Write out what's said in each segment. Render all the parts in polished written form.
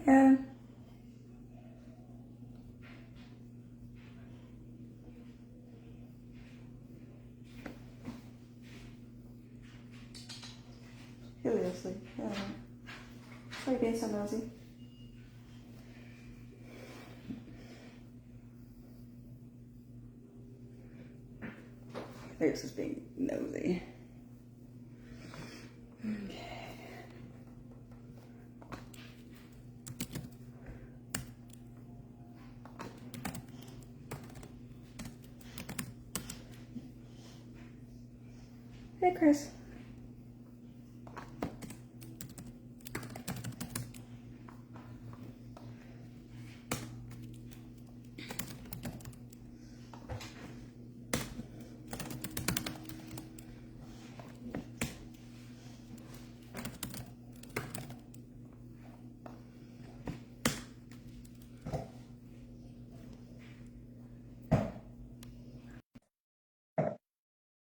Yeah. He'll be asleep. Yeah. Why are you being so nosy? This is being nosy. Okay. Hey, Chris.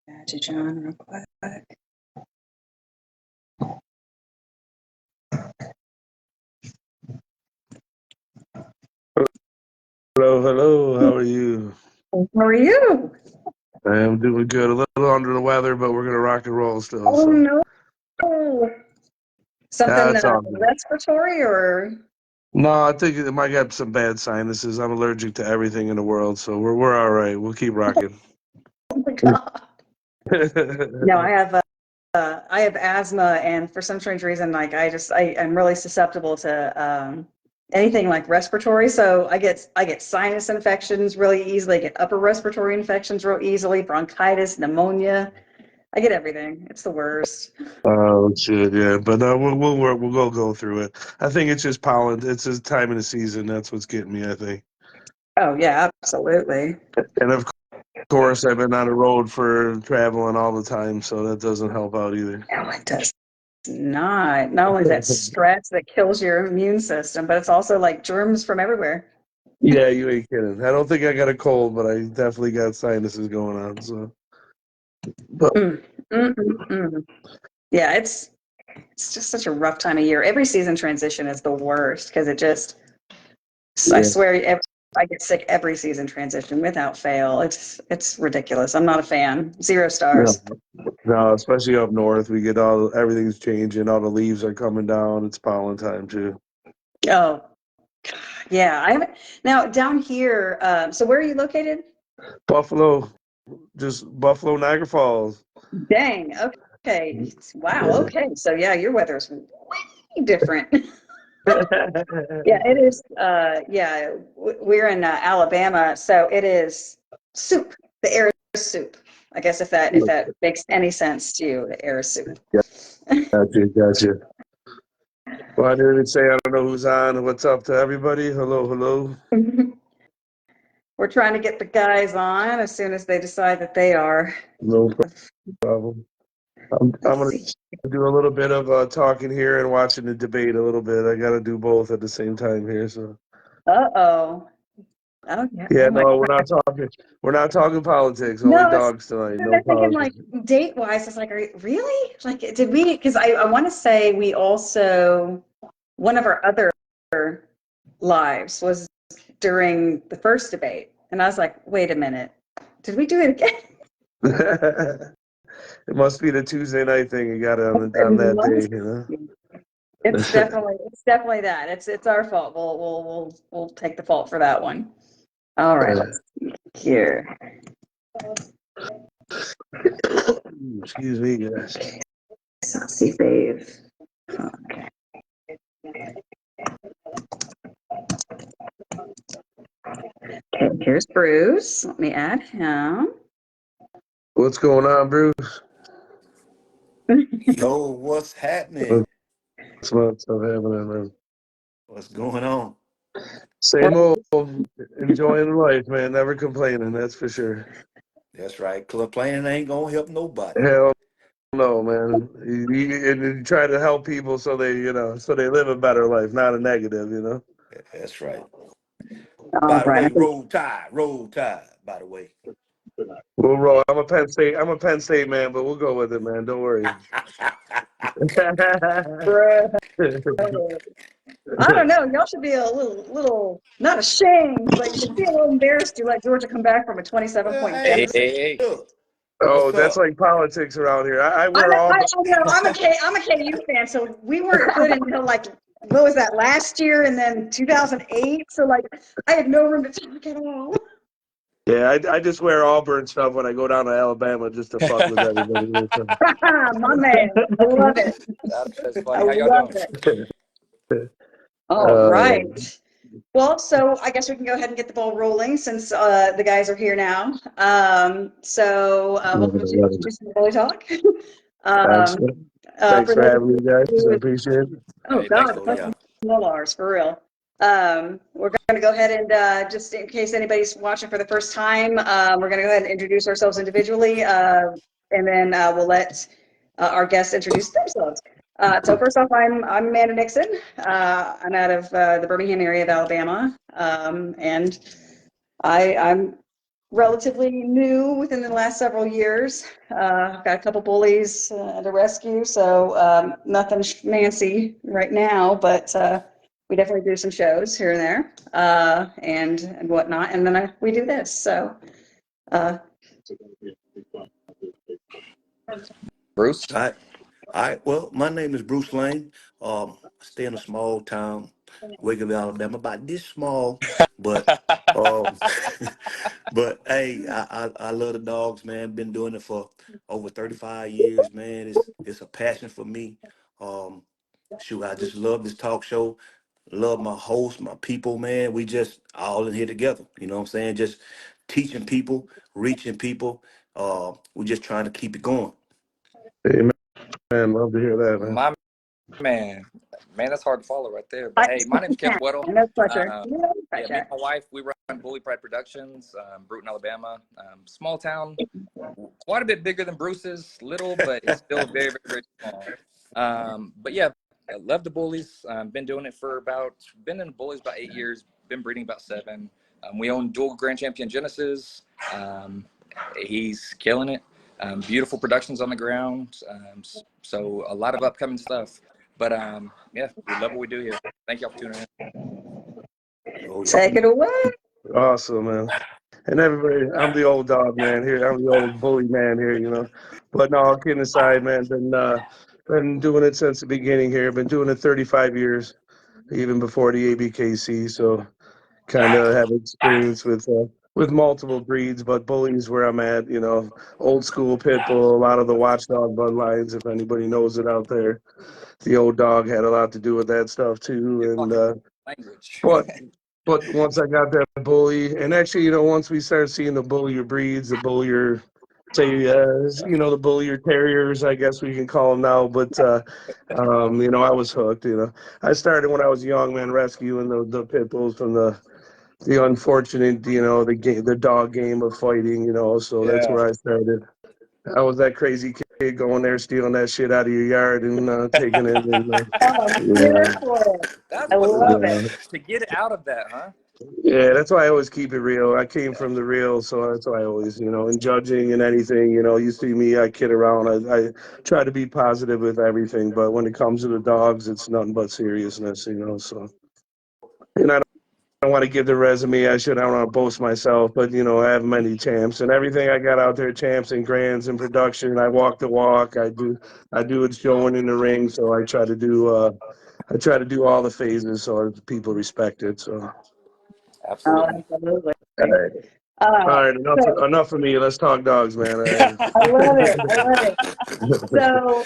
Add you, John, real quick. Hello, hello. How are you? How are you? I'm doing good. A little under the weather, but we're gonna rock and roll still. Oh, So. no. Something It's all good. respiratory or? No, I think it might get some bad sinuses. I'm allergic to everything in the world, so we're all right. We'll keep rocking. Oh my God. No, I have asthma, and for some strange reason, like I'm really susceptible to anything like respiratory. So I get sinus infections really easily. I get upper respiratory infections real easily, bronchitis, pneumonia. I get everything. It's the worst. Oh shit, yeah. But no, we'll work. We'll go through it. I think it's just pollen. It's just time of the season. That's what's getting me, I think. Oh yeah, absolutely. And of course, I've been on the road for traveling all the time, so that doesn't help out either. No, it does not. Not only is that stress that kills your immune system, but it's also like germs from everywhere. Yeah, you ain't kidding. I don't think I got a cold, but I definitely got sinuses going on. So, but Yeah, it's just such a rough time of year. Every season transition is the worst because I yeah. swear, I get sick every season transition without fail. It's ridiculous. I'm not a fan. 0 No, stars. no, especially up north, we get everything's changing. All the leaves are coming down. It's pollen time too. Oh, yeah. I haven't now down here. So where are you located? Buffalo, just Buffalo, Niagara Falls. Dang. Okay. Wow. Yeah. Okay. So yeah, your weather is way different. Yeah, it is. Yeah, we're in Alabama, so it is soup. The air is soup. I guess if that makes any sense to you, the air is soup. Gotcha. Well, I didn't say I don't know who's on. What's up to everybody? Hello, hello. We're trying to get the guys on as soon as they decide that they are. No problem. I'm gonna do a little bit of talking here and watching the debate a little bit. I got to do both at the same time here. So. Uh-oh. Oh yeah. Yeah, Oh my no, God. we're not talking politics. Only No, dogs tonight. No they're thinking like politics. date wise. It's like, are you, really? Like, did we? Because I want to say we also one of our other lives was during the first debate. And I was like, wait a minute, did we do it again? It must be the Tuesday night thing you got on that day, you know. It's definitely that. It's our fault. We'll take the fault for that one. All right, let's see here. Excuse me, guys. Saucy fave. Okay. Okay, here's Bruce. Let me add him. What's going on, Bruce? Yo, what's happening? What's happening, man? What's going on? Same old, enjoying life, man. Never complaining, that's for sure. That's right. Complaining ain't gonna help nobody. Hell no, man. You try to help people so they live a better life, not a negative, you know. That's right. All By the right. way, roll tide, by the way. We'll roll. I'm a Penn State man, but we'll go with it, man. Don't worry. I don't know. Y'all should be a little not ashamed, but you should be a little embarrassed to let Georgia come back from a 27-point Hey, deficit. Hey. look, Oh, what's that's up? like politics around here. I I'm wear a, all. I know, I'm a KU fan, so we weren't good until like, what was that, last year and then 2008? So like, I had no room to talk at all. Yeah, I just wear Auburn stuff when I go down to Alabama just to fuck with everybody. My man, I love it. That's I funny. How y'all love doing? it. All right. Well, so I guess we can go ahead and get the ball rolling since the guys are here now. Welcome to some Bully Talk. Thanks For for those having me, guys. I who, appreciate it. oh Hey, thanks God, for Oh yeah. Molars, for real. We're going to go ahead and just in case anybody's watching for the first time, we're going to go ahead and introduce ourselves individually, and then we'll let our guests introduce themselves. So first off, I'm Amanda Nixon. I'm out of the Birmingham area of Alabama, and I'm relatively new within the last several years. I've got a couple bullies to rescue, so nothing fancy right now, but we definitely do some shows here and there and whatnot, and then we do this. So, Bruce. All right. Well, my name is Bruce Lane. I stay in a small town, Wakefield, Alabama, about this small, but um, but hey, I love the dogs, man. Been doing it for over 35 years, man. It's a passion for me. Um, Shoot, I just love this talk show. Love my host, my people, man. We just all in here together. You know what I'm saying? Just teaching people, reaching people. We're just trying to keep it going. Hey, man, love to hear that, man. My man. Man, that's hard to follow right there. But hey, my name's Caleb Weddle. no pressure. Um, No yeah, me pressure. and my wife, we run Bully Pride Productions, Bruton, Alabama. Small town, quite a bit bigger than Bruce's, little, but it's still very, very, very small. But yeah, I love the bullies. Been in the bullies about 8 years, been breeding about 7. We own dual Grand Champion Genesis. He's killing it. Beautiful productions on the ground. So a lot of upcoming stuff. But yeah, we love what we do here. Thank y'all for tuning in. Oh yeah. Take it away. Awesome, man. And everybody, I'm the old dog man here. I'm the old bully man here, you know. But no, all kidding aside, man, been doing it since the beginning here. Been doing it 35 years, even before the ABKC. So kind of have experience with multiple breeds, but bullying's where I'm at. You know, old school pit bull, a lot of the watchdog bloodlines. If anybody knows it out there, the old dog had a lot to do with that stuff too. You're And talking language. but once I got that bully, and actually, you know, once we started seeing the bullier breeds, the bullier, say, you know, the bullier terriers, I guess we can call them now. But you know, I was hooked. You know, I started when I was young, man, rescuing the pit bulls from the unfortunate, you know, the dog game of fighting. You know, so that's Yeah. where I started. I was that crazy kid going there, stealing that shit out of your yard and taking it. And, I'm you here know, for it. That's I what's love up. it. To get out of that, huh? yeah, that's why I always keep it real. I came from the real, so that's why I always, you know, in judging and anything, you know, you see me, I kid around. I try to be positive with everything, but when it comes to the dogs, it's nothing but seriousness, you know. So, and I don't want to give the resume. I don't want to boast myself, but you know, I have many champs and everything I got out there, champs and grands in production. I walk the walk. I do it showing in the ring. So I try to do all the phases so people respect it. So. Absolutely. Absolutely. All right. All right, So enough for me. Let's talk dogs, man. All right. I love it. I love it.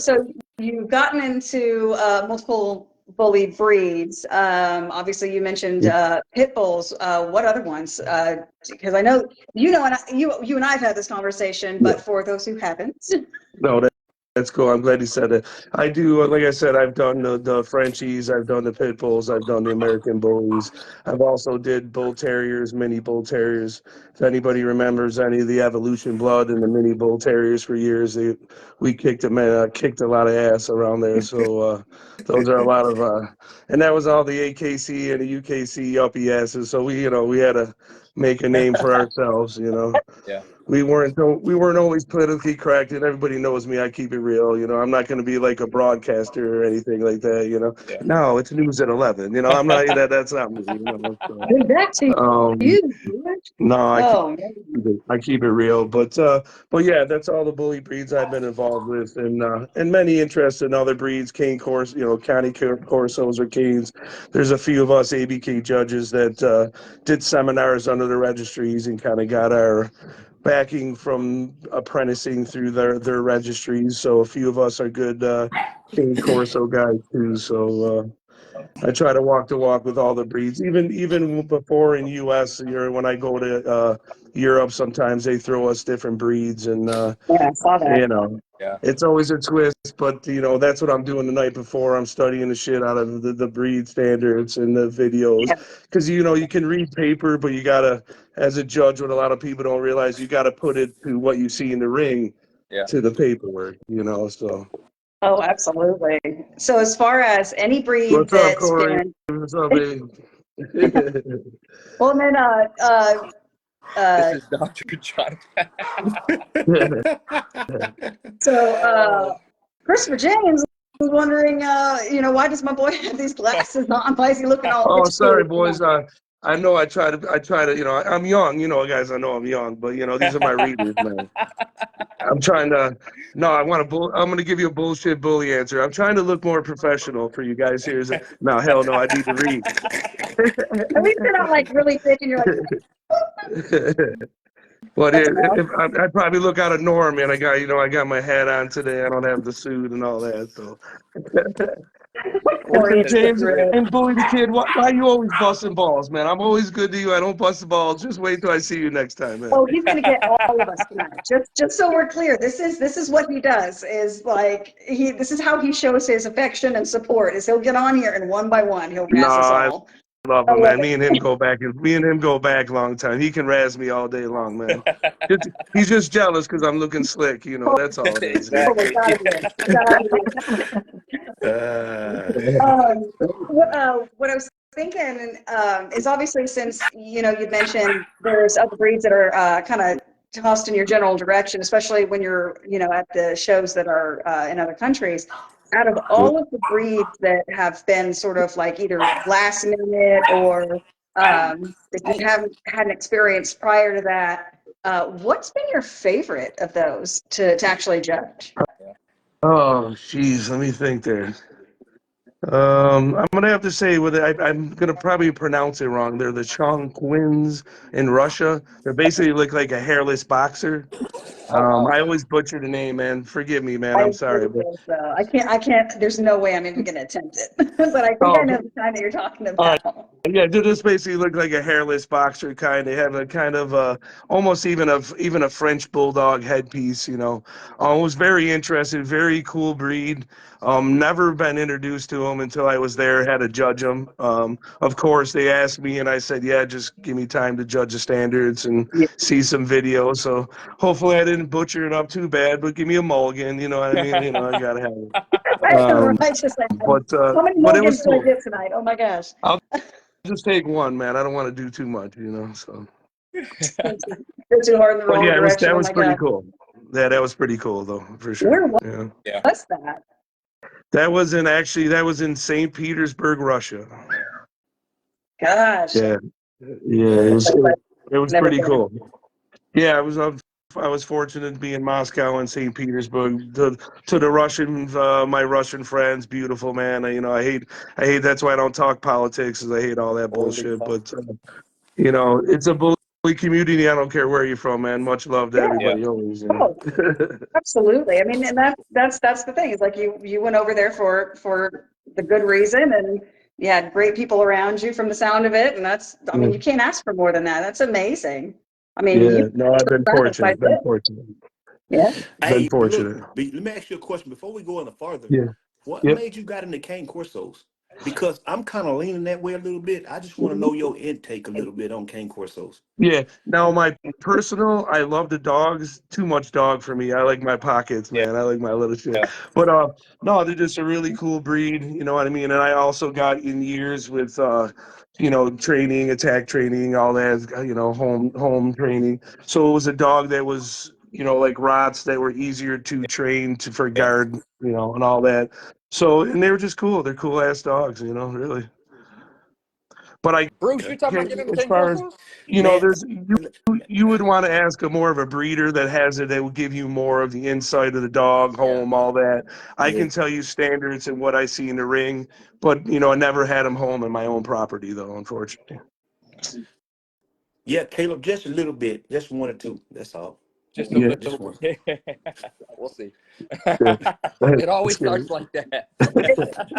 So you've gotten into multiple bully breeds. Obviously, you mentioned pit bulls. What other ones? Because I know you and I have had this conversation, but for those who haven't, No, that's cool. I'm glad you said it. I do, like I said, I've done the Frenchies, I've done the pit bulls, I've done the American bullies. I've also did bull terriers, mini bull terriers. If anybody remembers any of the evolution blood and the mini bull terriers for years, we kicked kicked a lot of ass around there. So those are a lot of, and that was all the AKC and the UKC uppy asses. So we, you know, we had make a name for ourselves. Yeah. We weren't always politically correct, and everybody knows me. I keep it real. I'm not going to be like a broadcaster or anything like that. Yeah. No, it's news at 11. I'm not that. That's not me. So, Hey, back to um, you, George. no, Oh, man. I keep it real, but yeah, that's all the bully breeds I've been involved with, and many interests in other breeds, cane course, county corsos or canes. There's a few of us ABK judges that did seminars under the registries and kind of got our backing from apprenticing through their registries. So a few of us are good cane corso guys too. So. I try to walk the walk with all the breeds. Even before in U.S., when I go to Europe, sometimes they throw us different breeds, and Yeah, I saw that. Yeah. it's always a twist. But that's what I'm doing the night before. I'm studying the shit out of the breed standards and the videos, Yeah. because you can read paper, but you gotta, as a judge, what a lot of people don't realize, you gotta put it to what you see in the ring, Yeah. to the paperwork. So. Oh, absolutely. So as far as any breed What's up, that's Corey? been, What's up, babe? well, and then, This uh, is Dr. John. so Christopher James was wondering, why does my boy have these glasses on? Why is he looking all Oh, sorry, educated? boys. I know I try to, I'm young, guys, I know I'm young, but these are my readers, man. I'm trying to, no, I'm going to give you a bullshit bully answer. I'm trying to look more professional for you guys here. No, hell no, I need to read. At least they're not like really thick and you're like, But that's enough. I'd probably look out of norm, and I got my hat on today. I don't have the suit and all that, so. Corey, it's the James grid. and Bully the Kid, why you always busting balls, man? I'm always good to you. I don't bust the balls. Just wait till I see you next time, man. Oh, he's gonna get all of us tonight. Just so we're clear, this is what he does. Is like this is how he shows his affection and support. Is he'll get on here and one by one he'll No, razz us I all. love I him, love man. it. Me and him go back a long time. He can razz me all day long, man. He's just jealous because I'm looking slick. That's all it is. Totally, Exactly. gotta be, gotta be. What I was thinking is obviously since you mentioned there's other breeds that are kind of tossed in your general direction, especially when you're at the shows that are in other countries. Out of all of the breeds that have been sort of like either last minute or that you haven't had an experience prior to that, what's been your favorite of those to actually judge? Oh, jeez, let me think there. I'm gonna have to say I'm gonna probably pronounce it wrong. They're the Chongqings in Russia. They basically look like a hairless boxer. Oh, wow. I always butcher the name, man. Forgive me, man. I I'm sorry, agree but with, I can't, there's no way I'm even going to attempt it. But I think I oh, know the kind that you're talking all right. about. Yeah, they just basically look like a hairless boxer kind. They have a kind of almost even a French bulldog headpiece. It was very interesting, very cool breed. Never been introduced to them until I was there, had to judge them. Of course, they asked me, and I said, "Yeah, just give me time to judge the standards and Yeah. see some videos." So hopefully, I didn't butcher it up too bad, but give me a mulligan. You know what I mean? I gotta have it. Right, just like, how many But it was mulligans did I cool. get tonight? Oh my gosh. I'll just take one, man. I don't want to do too much, So. Go too hard in the But wrong yeah, direction. that Oh was my pretty God. cool. Yeah, that was pretty cool though, for Where sure. Yeah. Yeah. was that? That was in St. Petersburg, Russia. Gosh. Yeah. Yeah, it was Never pretty been. cool. Yeah, I was fortunate to be in Moscow and St. Petersburg. To the Russian, my Russian friends, beautiful man. I hate. That's why I don't talk politics, is I hate all that bullshit. But it's a bully community. I don't care where you're from, man. Much love to Yeah. everybody always. Oh, absolutely. I mean, and that's the thing. It's like you went over there for the good reason, and you had great people around you from the sound of it, and I mean, you can't ask for more than that. That's amazing. I mean, Yeah, you no, I've been surrounded quite fortunate. a Been bit. fortunate. Yeah. Been Hey, look, fortunate. let me ask you a question before we go any farther. Yeah. What Yep. made you got into cane corsos? because I'm kind of leaning that way a little bit. I just want to know your intake a little bit on cane corsos. Yeah. Now my personal, I love the dogs. Too much dog for me. I like my pockets, man. I like my little shit. Yeah. But no, they're just a really cool breed. You know what I mean? And I also got in years with training, attack training, all that. Home training. So it was a dog that was like rots that were easier to train for guard, and all that. So and they were just cool. They're cool ass dogs, really. But I Bruce, you talking about getting as cane far as corsos? Man, there's you would want to ask a more of a breeder that has it that will give you more of the inside of the dog, home, all that. I can tell you standards and what I see in the ring, but I never had them home in my own property though, unfortunately. yeah, Caleb, just a little bit, just 1 or 2. That's all. Just a Yeah. Just little. one. We'll see. Yeah. It always That's good. starts like that.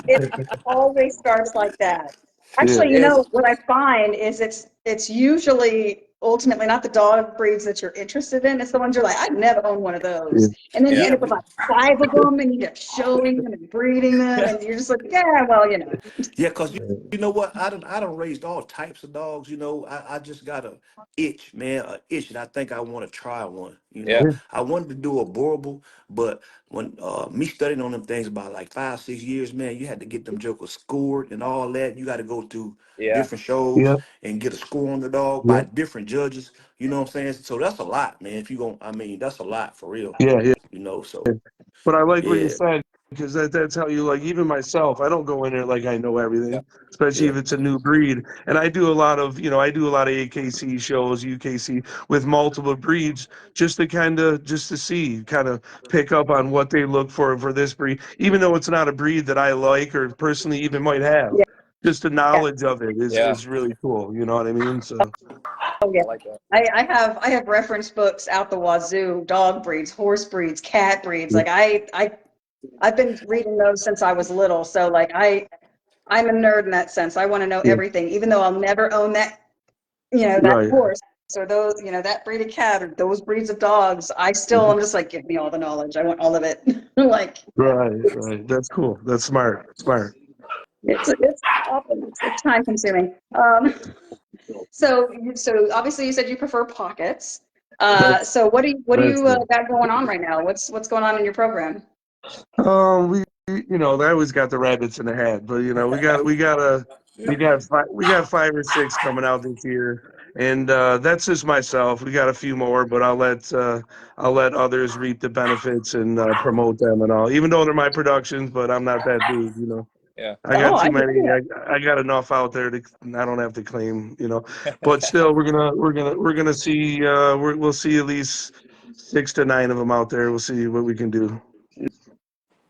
It always starts like that. Yeah. Actually, Yes. what I find is it's usually ultimately not the dog breeds that you're interested in. It's the ones you're like, I'd never own one of those. And then you Yeah. end up with like 5 of them and you're showing them and breeding them. And you're just like, yeah, well, Yeah, because you know what? I done raised all types of dogs. I just got a itch, man, a itch, and I think I want to try one. Yeah. I wanted to do a borable, but when me studying on them things about like 5, 6 years, man, you had to get them jokers scored and all that. You got to go through Yeah. different shows Yeah. and get a score on the dog Yeah. by different judges. You know what I'm saying? So that's a lot, man. If you going, I mean, that's a lot for real. Yeah. Yeah. So But I like what you yeah, said because that's how you like. Even myself, I don't go in there like I know Yeah. everything, especially yeah, if it's a new breed. And I do a lot of AKC shows, UKC with multiple breeds, just to see, kind of pick up on what they look for this breed, even though it's not a breed that I like or personally even might have. yeah, Just the yeah. knowledge of it Yeah. is really cool. You know what I mean? So Oh, yeah. I like that. I have reference books out the wazoo, dog breeds, horse breeds, cat breeds. yeah, Like I've been reading those since I was little. So like I'm a nerd in that sense. I want to know yeah, everything, even though I'll never own that, that right, horse or those, that breed of cat or those breeds of dogs. I'm just like, give me all the knowledge. I want all of it. Like right. That's cool. That's smart. Smart. it's often it's time consuming. So obviously you said you prefer pockets. That's So what do that's you good. got going on right now? What's going on in your program? We I always got the rabbits in the hat, but we got 5 or 6 coming out this year, and that's just myself. We got a few more, but I'll let others reap the benefits and promote them and all. Even though they're my productions, but I'm not that dude. Yeah. I Oh, got I too hear many. you. I got enough out there to I don't have to claim. But still, we're gonna see. We'll see at least 6 to 9 of them out there. We'll see what we can do.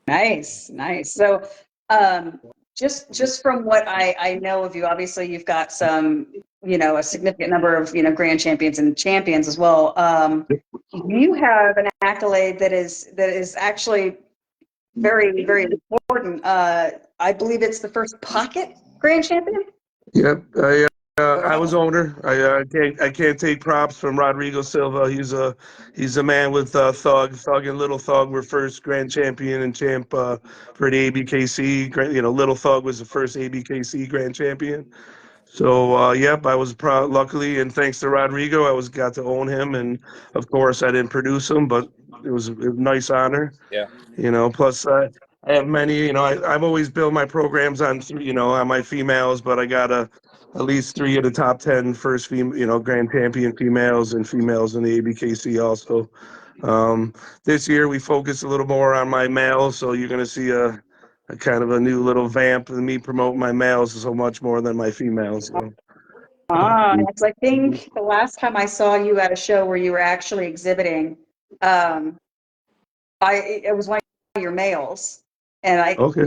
Nice, nice. So, um, just from what I know of you, obviously you've got some, a significant number of, grand champions and champions as well. You have an accolade that is actually very, very important. I believe it's the first Pocket grand champion. Yep. I was owner. I can't take props from Rodrigo Silva. He's a man with Thug and Little Thug were first grand champion and champ for the ABKC. Little Thug was the first ABKC grand champion. So yep, I was proud. Luckily, and thanks to Rodrigo, got to own him. And of course, I didn't produce him, but it was a nice honor. Yeah. Plus I have many. I've always built my programs on on my females, but I got at least 3 of the top 10 first grand champion females and females in the ABKC also. This year we focus a little more on my males, so you're going to see a kind of a new little vamp of me promoting my males so much more than my females. So. Yes, I think the last time I saw you at a show where you were actually exhibiting, um, it was one of your males, and Okay.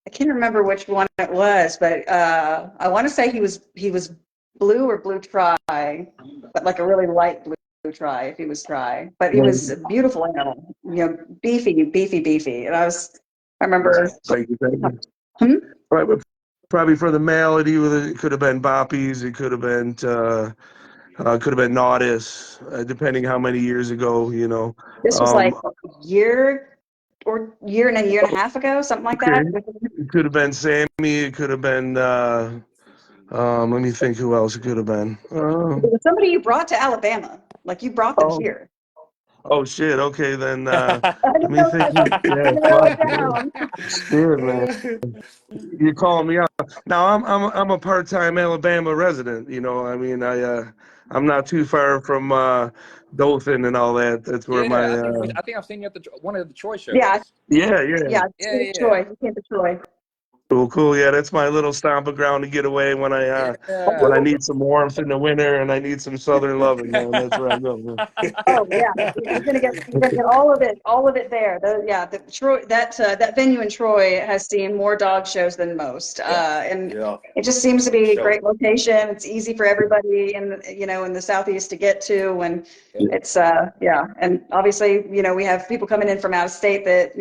I can't remember which one it was, but I want to say he was blue or blue tri, but like a really light blue tri if he was tri. But he was a beautiful animal, beefy, and I remember. Thank you. Thank you. Hmm? Probably for the male, it could have been Boppies. It could have been Naudis, depending how many years ago. This was like Um, a year or year and a half ago, something like that. It could have been Sammy. It could have been. Let me think who else it could have been. It was somebody you brought to Alabama. Like you brought them here. Oh shit. Okay, then. I Let didn't me know think. if I Yeah, narrow it fuck. down. Shit, man. You're calling me out. Now I'm a part-time Alabama resident. You know, I mean, I'm not too far from Dothan and all that. That's where my I think I've seen you at one of the Troy shows. Yeah, yeah. Troy. You came to Troy. Cool. Yeah, that's my little stomping ground to get away when I need some warmth in the winter and I need some southern loving, man. That's where I go. Man. Oh yeah, you're gonna get all of it there. The Troy that venue in Troy has seen more dog shows than most, and it just seems to be a great location. It's easy for everybody in the southeast to get to, and it's and obviously we have people coming in from out of state that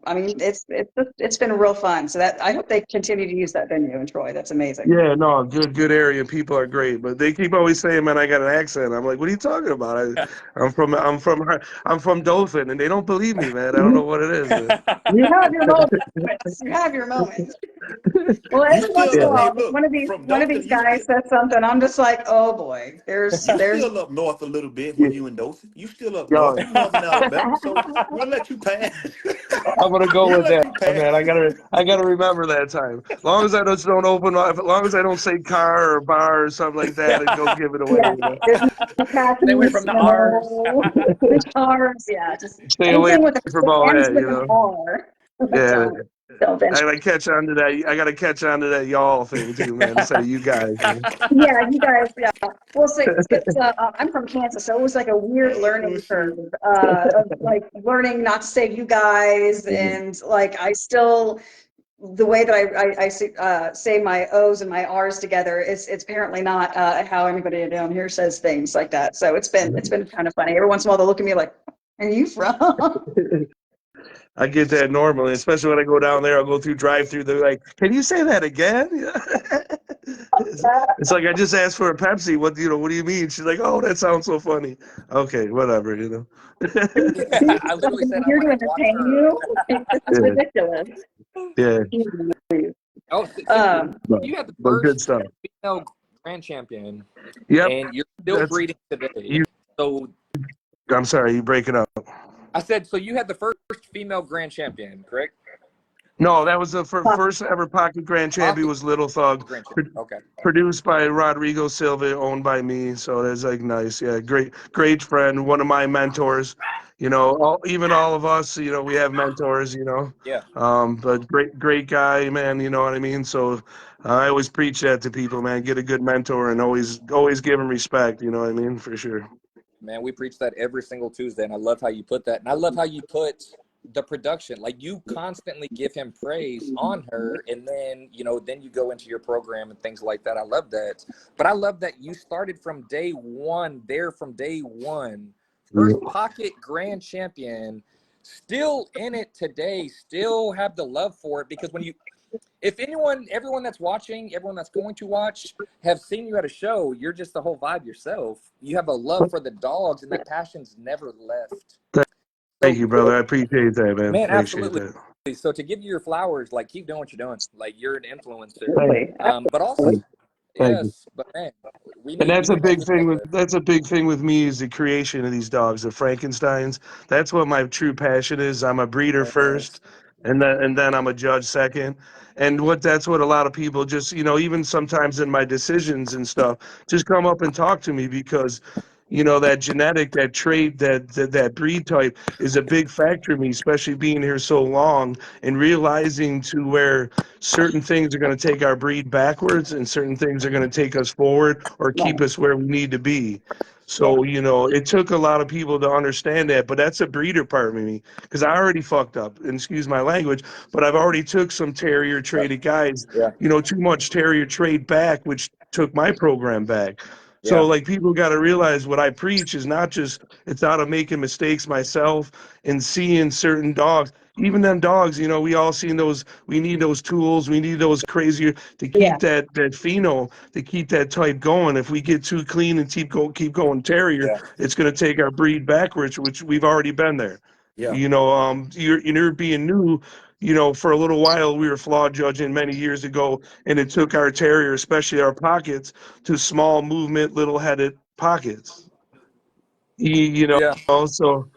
I mean it's been real fun. So that I hope they continue to use that venue in Troy. That's amazing. Yeah, no, good area. People are great, but they keep always saying, "Man, I got an accent." I'm like, "What are you talking about? I'm from Dothan," and they don't believe me, man. I don't know what it is. You have your moments. You have your moments. Well, every once in a while, one of these guys says something. I'm just like, oh boy, there's still up north a little bit when you in Dothan. You still up north. You northern Alabama, so we'll let you pass. I'm gonna go with that, man. I gotta remember that time. As long as I just don't open, as long as I don't say car or bar or something like that, and go give it away. Stay away from the R's. The R's, just stay away with from all that, Yeah. I gotta catch on to that. I gotta catch on to that y'all thing too, man. Instead of you guys. Yeah, you guys. Yeah. Well, so I'm from Kansas, so it was like a weird learning curve of like learning not to say you guys, and like I still. The way that I say my O's and my R's together it's apparently not how anybody down here says things like that. So it's been kind of funny. Every once in a while they'll look at me like, "Where are you from?" I get that normally, especially when I go down there. I'll go through drive-through. They're like, "Can you say that again?" It's like I just asked for a Pepsi. What do you mean? She's like, "Oh, that sounds so funny." Okay, whatever. I literally said here to entertain you. It's ridiculous. Yeah. Oh, so you had the first good stuff. female grand champion. Yep. And you're still breeding today. So I'm sorry, you breaking up. I said, so you had the first female grand champion, correct? No, that was the first ever Pocket Grand Champion was Lil Thug. Okay. Produced by Rodrigo Silva, owned by me. So that's like nice. Yeah, great friend, one of my mentors. Even all of us, we have mentors, Yeah. But great guy, man, you know what I mean? So I always preach that to people, man. Get a good mentor and always give them respect, you know what I mean? For sure. Man, we preach that every single Tuesday, and I love how you put that. And I love how you put the production. Like, you constantly give him praise on her, and then then you go into your program and things like that. I love that. But I love that you started from day one, first Pocket grand champion, still in it today, still have the love for it. Because everyone that's watching, everyone that's going to watch, have seen you at a show, you're just the whole vibe yourself. You have a love for the dogs, and that passion's never left. Thank you, brother. I appreciate that, man. Man, absolutely. That. So to give you your flowers, like, keep doing what you're doing. Like, you're an influencer. But also, but man, that's a big thing. That's a big thing with me is the creation of these dogs, the Frankensteins. That's what my true passion is. I'm a breeder first, and then I'm a judge second. And that's what a lot of people just, even sometimes in my decisions and stuff, just come up and talk to me because, that genetic, that trait, that breed type is a big factor in me, especially being here so long and realizing to where certain things are going to take our breed backwards and certain things are going to take us forward or keep us where we need to be. So, it took a lot of people to understand that, but that's a breeder part of me because I already fucked up, and excuse my language, but I've already took some terrier traded guys, too much terrier trade back, which took my program back. So like people got to realize what I preach is not just, it's out of making mistakes myself and seeing certain dogs, even them dogs, we all seen those, we need those tools, we need those crazier to keep that pheno, to keep that type going. If we get too clean and keep going terrier, it's going to take our breed backwards, which we've already been there. Yeah. You're being new. For a little while, we were flaw judging many years ago, and it took our terrier, especially our pockets, to small movement, little headed pockets. Yeah. So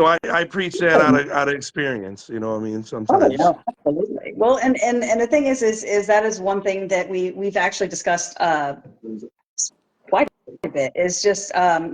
I preach that out of experience. You know what I mean? Oh, Sometimes. no, absolutely. Well, and the thing is that is one thing that we've actually discussed quite a bit. Is just for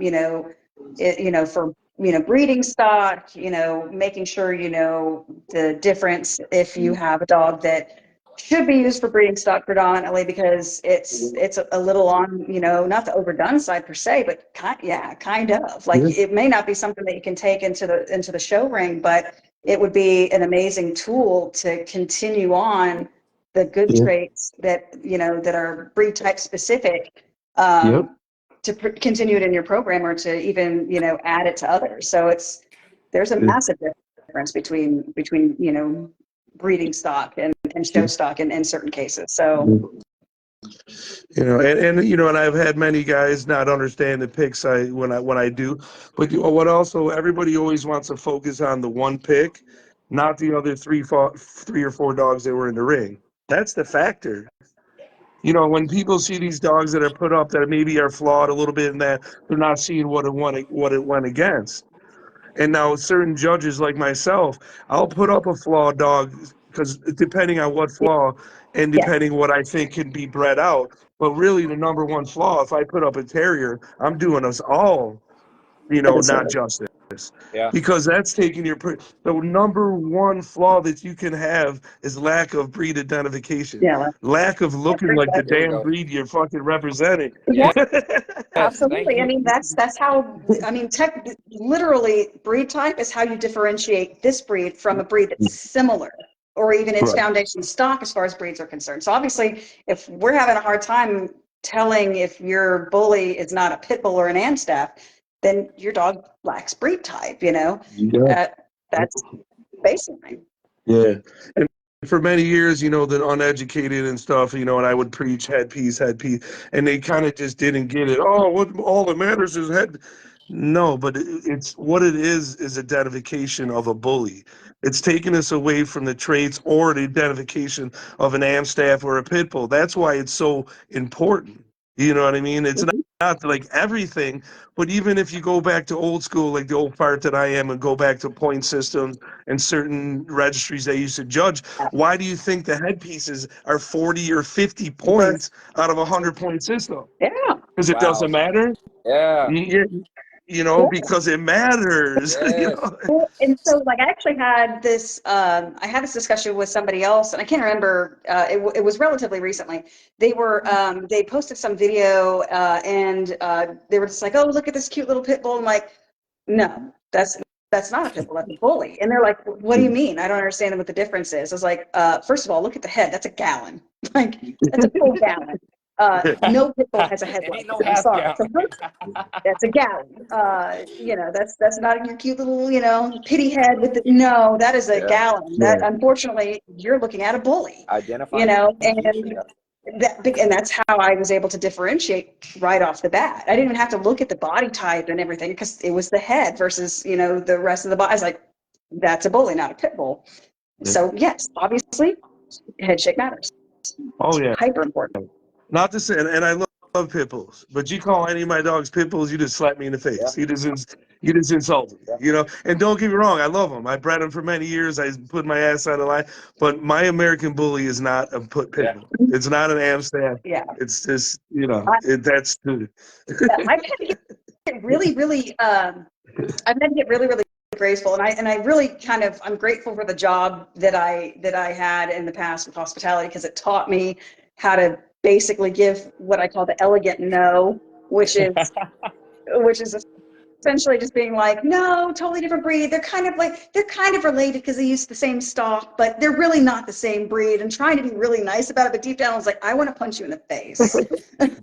breeding stock, making sure the difference if you have a dog that should be used for breeding stock predominantly because it's a little on not the overdone side per se, but kind of like Yeah. it may not be something that you can take into the show ring, but it would be an amazing tool to continue on the good Yeah. traits that that are breed type specific, Yep. to continue it in your program or to even add it to others. So there's a Yeah. massive difference between breeding stock and show stock in certain cases. So and I've had many guys not understand the picks when I do, but what also everybody always wants to focus on the one pick, not the other three or four dogs that were in the ring. That's the factor. When people see these dogs that are put up that maybe are flawed a little bit in that they're not seeing what it went against. And now certain judges like myself, I'll put up a flawed dog because depending on what flaw and yeah, depending what I think can be bred out. But really the number one flaw, if I put up a terrier, I'm doing us all, not justice. Yeah. Because that's taking the number one flaw that you can have is lack of breed identification, yeah, lack of looking like the Here we damn go. breed you're fucking representing. yeah. Yes. Thank Absolutely. I you. mean, that's how, literally breed type is how you differentiate this breed from a breed that's similar or even its Right. foundation stock as far as breeds are concerned. So obviously, if we're having a hard time telling if your bully is not a pit bull or an Amstaff, then your dog lacks breed type, Yeah. that's baseline. Yeah. And for many years, the uneducated and stuff, and I would preach headpiece, and they kind of just didn't get it. Oh, what all that matters is head. No, but it's what it is identification of a bully. It's taking us away from the traits or the identification of an Amstaff or a pit bull. That's why it's so important. You know what I mean? It's not like everything, but even if you go back to old school, like the old part that I am, and go back to point systems and certain registries they used to judge, why do you think the headpieces are 40 or 50 points out of a 100-point system? Yeah. Because it Wow. doesn't matter. Yeah. Because it matters. Yes. And so, like, I actually had this. I had this discussion with somebody else, and I can't remember. It was relatively recently. They posted some video, and they were just like, "Oh, look at this cute little pit bull." I'm like, "No, that's not a pit bull. That's a bully." And they're like, "What do you mean? I don't understand what the difference is." I was like, "First of all, look at the head. That's a gallon. Like, that's a full gallon. No pit bull has a head It like ain't no that. I'm half sorry." So gallon. that's a gallon. That's not your cute little, pity head with the, no, that is a Yeah. gallon. That unfortunately you're looking at a bully, Identify. and that's how I was able to differentiate right off the bat. I didn't even have to look at the body type and everything because it was the head versus, the rest of the body. I was like, that's a bully, not a pit bull. So yes, obviously head shape matters. Oh yeah. Hyper important. Not to say, and I love pit bulls, but you call any of my dogs pit bulls, you just slap me in the face. Yeah. You just insult me, Yeah. And don't get me wrong, I love them. I bred them for many years. I put my ass on the line, but my American bully is not a pit bull. It's not an Amstaff. Yeah. It's just, that's the. I've had to get really, really, I've had to get really, really graceful, and I really I'm grateful for the job that I had in the past with hospitality because it taught me how to basically give what I call the elegant no, which is essentially just being like, no, totally different breed. They're kind of related because they use the same stock, but they're really not the same breed. And trying to be really nice about it, but deep down I was like, I want to punch you in the face. I'm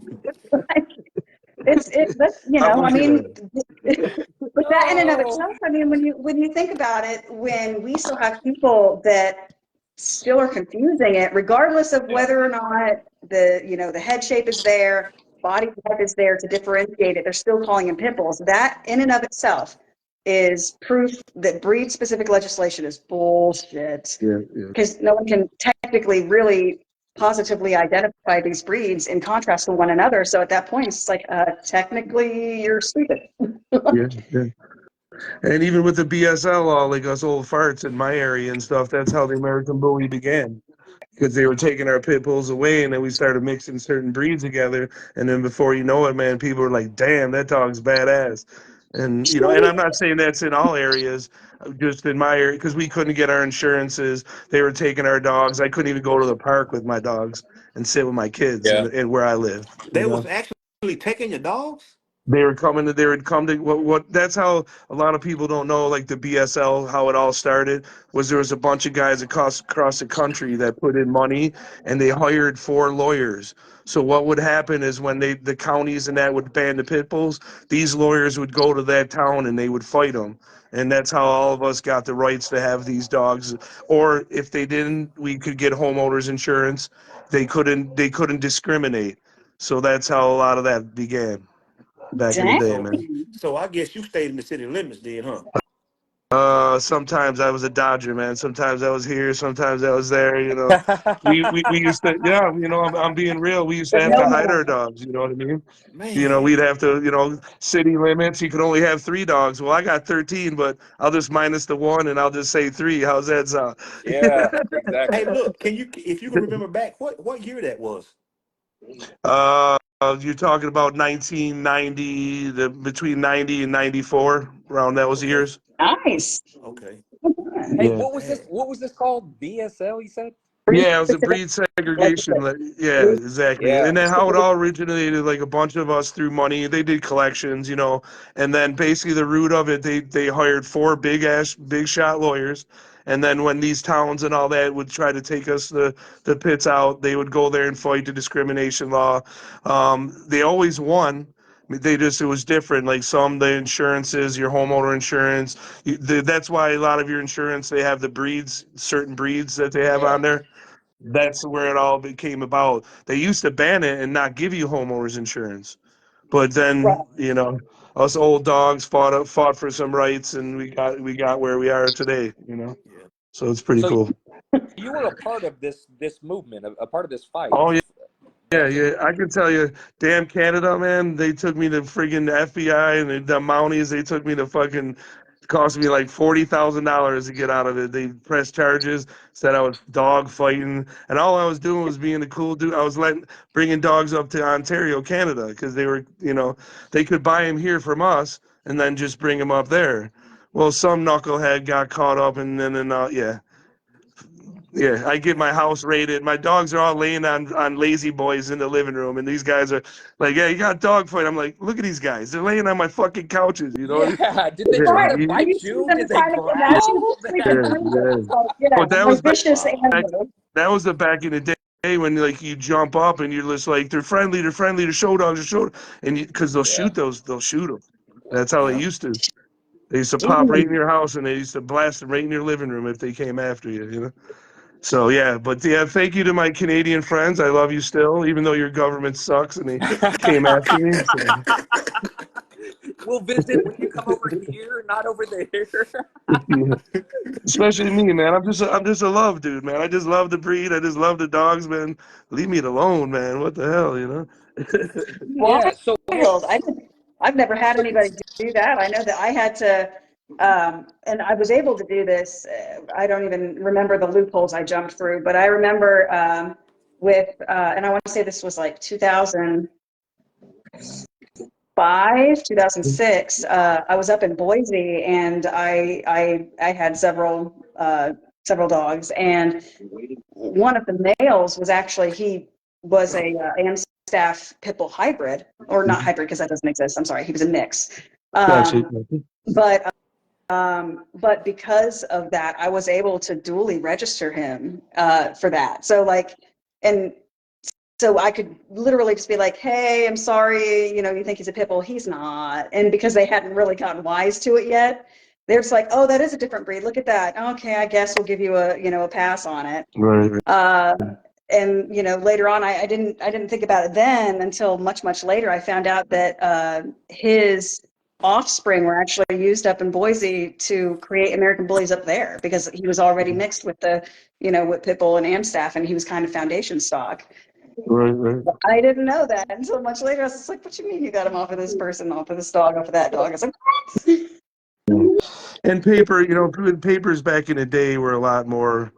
I with you mean, there. but that in and of itself, I mean, when you think about it, when we still have people that still are confusing it, regardless of whether or not the head shape is there, body type is there to differentiate it, they're still calling them pit bulls. That in and of itself is proof that breed-specific legislation is bullshit. Yeah. Because no one can technically really positively identify these breeds in contrast to one another. So at that point, it's like, technically, you're stupid. Yeah. And even with the BSL law, like us old farts in my area and stuff, that's how the American Bully began. Because they were taking our pit bulls away, and then we started mixing certain breeds together. And then before you know it, man, people were like, damn, that dog's badass. And, you know, and I'm not saying that's in all areas, just in my area, because we couldn't get our insurances. They were taking our dogs. I couldn't even go to the park with my dogs and sit with my kids and where I lived. They You was know? actually taking your dogs? They were coming to, they would come to what that's how a lot of people don't know, like the BSL, how it all started was there was a bunch of guys across the country that put in money and they hired 4 lawyers. So what would happen is when the counties and that would ban the pit bulls, these lawyers would go to that town and they would fight them. And that's how all of us got the rights to have these dogs. Or if they didn't, we could get homeowners insurance. They couldn't discriminate. So that's how a lot of that began back in the Dang. day, man. So I guess you stayed in the city limits then, huh? Sometimes I was a Dodger, man. Sometimes I was here, sometimes I was there, you know. We used to, yeah, you know, I'm being real. We used to But have to no, hide our dogs, you know what I mean? You know, Man. we'd have to, you know, city limits, you could only have 3 dogs. Well, I got 13, but I'll just minus the 1 and I'll just say 3. How's that sound? Yeah, Hey, exactly. look, if you can remember back, what year that was? You're talking about 1990, between 90 and 94, around those Okay. years. nice. Okay. Hey, Yeah. Man. what was this called? BSL, you said? Yeah, it was a Breed-specific breed segregation. legislation. Yeah, exactly. Yeah. And then how it all originated, like a bunch of us threw money. They did collections, you know, and then basically the root of it, they hired 4 big shot lawyers. And then when these towns and all that would try to take us the pits out, they would go there and fight the discrimination law. They always won. I mean, it was different. Like the insurances, your homeowner insurance, that's why a lot of your insurance, they have the breeds, certain breeds that they have Yeah. on there. That's where it all became about. They used to ban it and not give you homeowners insurance, but Right. then you know us old dogs fought for some rights, and we got where we are today. You know, Yeah. so it's pretty So cool. you were a part of this movement, a part of this fight. Oh yeah. Yeah, Okay. yeah, I can tell you, damn Canada, man. They took me to friggin' FBI and the Mounties. They took me to fucking, cost me like $40,000 to get out of it. They pressed charges, said I was dog fighting, and all I was doing was being a cool dude. I was bringing dogs up to Ontario, Canada, because they were, you know, they could buy them here from us and then just bring them up there. Well, some knucklehead got caught up, and then yeah. Yeah, I get my house raided. My dogs are all laying on lazy boys in the living room, and these guys are like, "Yeah, you got a dog fight." I'm like, "Look at these guys. They're laying on my fucking couches." You know? Yeah. Did they try Right. to Yeah, Do you bite see you? them Did they trying to kidnap you? growl? Freaking yeah. animals. Like, yeah, But that like was vicious Wow. animals. that was the back in the day when like you jump up and you're just like, they're friendly, they're show dogs, they're show, and because Yeah. they'll shoot them. That's how they Yeah. used to. They used to pop right in Ooh. your house and they used to blast them right in your living room if they came after you. You know. So yeah, but yeah, thank you to my Canadian friends. I love you still, even though your government sucks and they came after me. So. We'll visit when you come over here, not over there. Yeah. Especially me, man. I'm just a love dude, man. I just love the breed. I just love the dogs, man. Leave me alone, man. What the hell, you know? Yeah. So Wild. I've never had so anybody do that. I know that I had to, and I was able to do this. I don't even remember the loopholes I jumped through, but I remember and I want to say this was like 2005, 2006. I was up in Boise, and I had several dogs, and one of the males was actually he was a Amstaff pit bull hybrid, or not hybrid because that doesn't exist. I'm sorry, he was a mix. Gotcha. But but because of that, I was able to duly register him for that. So like, and so I could literally just be like, hey, I'm sorry, you know, you think he's a pit bull, he's not. And because they hadn't really gotten wise to it yet, they're just like, oh, that is a different breed. Look at that. Okay, I guess we'll give you a pass on it. Right. And later on, I didn't think about it then until much later. I found out that his offspring were actually used up in Boise to create American Bullies up there because he was already mixed with the, with Pit Bull and Amstaff, and he was kind of foundation stock. Right. I didn't know that until much later. I was just like, what you mean you got him off of this person, off of this dog, off of that dog? I was like, what? And paper, papers back in the day were a lot more,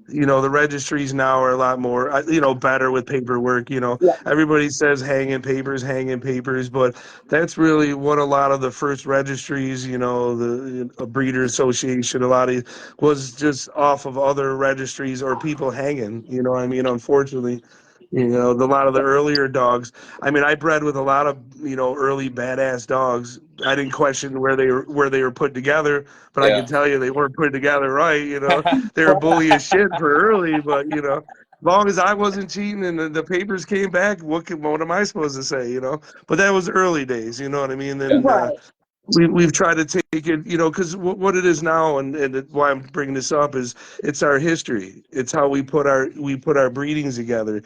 the registries now are a lot more, better with paperwork. Yeah. Everybody says hanging papers, but that's really what a lot of the first registries, the Breeder Association, a lot of was just off of other registries or people hanging. Unfortunately. A lot of the earlier dogs. I mean, I bred with a lot of early badass dogs. I didn't question where they were put together, but I can tell you they weren't put together right. They were bully as shit for early, but as long as I wasn't cheating and the papers came back, what am I supposed to say? But that was early days. You know what I mean? And Right. we've tried to take it, because what it is now, and why I'm bringing this up is it's our history. It's how we put our breedings together.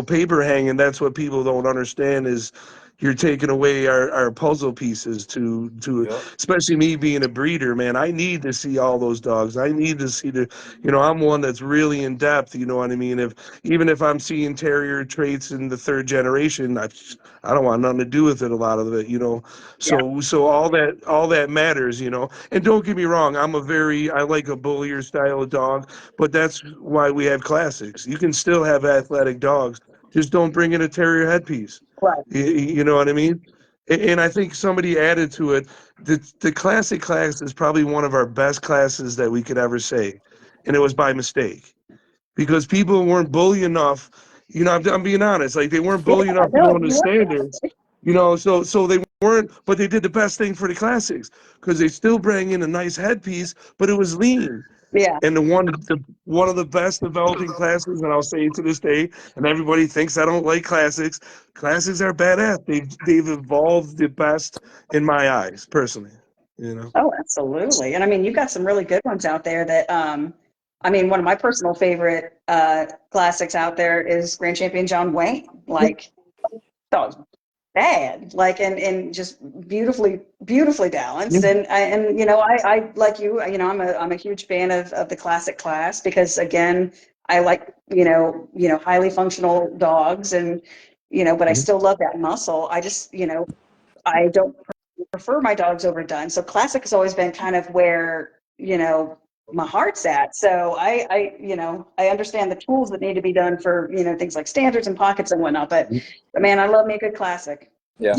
Paper hanging. That's what people don't understand is you're taking away our puzzle pieces to especially me being a breeder, man. I need to see all those dogs. I need to see I'm one that's really in depth. You know what I mean? Even if I'm seeing terrier traits in the third generation, I don't want nothing to do with it. A lot of it, So all that matters, And don't get me wrong, I like a bullier style of dog, but that's why we have classics. You can still have athletic dogs, just don't bring in a terrier headpiece. Right. You know what I mean? And I think somebody added to it. The classic class is probably one of our best classes that we could ever say, and it was by mistake because people weren't bully enough. I'm being honest. Like they weren't bully enough to No, go into standards. So they weren't, but they did the best thing for the classics because they still bring in a nice headpiece, but it was lean. Yeah. And one of the best developing classes, and I'll say it to this day, and everybody thinks I don't like classics. Classics are badass. They've evolved the best in my eyes, personally. Oh, absolutely. And I mean, you've got some really good ones out there that, one of my personal favorite classics out there is Grand Champion John Wayne. Like, dog's bad, like, and just beautifully balanced. Yeah. And I like you, I'm a huge fan of the classic class because again, I like, highly functional dogs and, but I still love that muscle. I just, I don't prefer my dogs overdone. So classic has always been kind of where, my heart's at. So I understand the tools that need to be done for, things like standards and pockets and whatnot, but man, I love me a good classic. Yeah.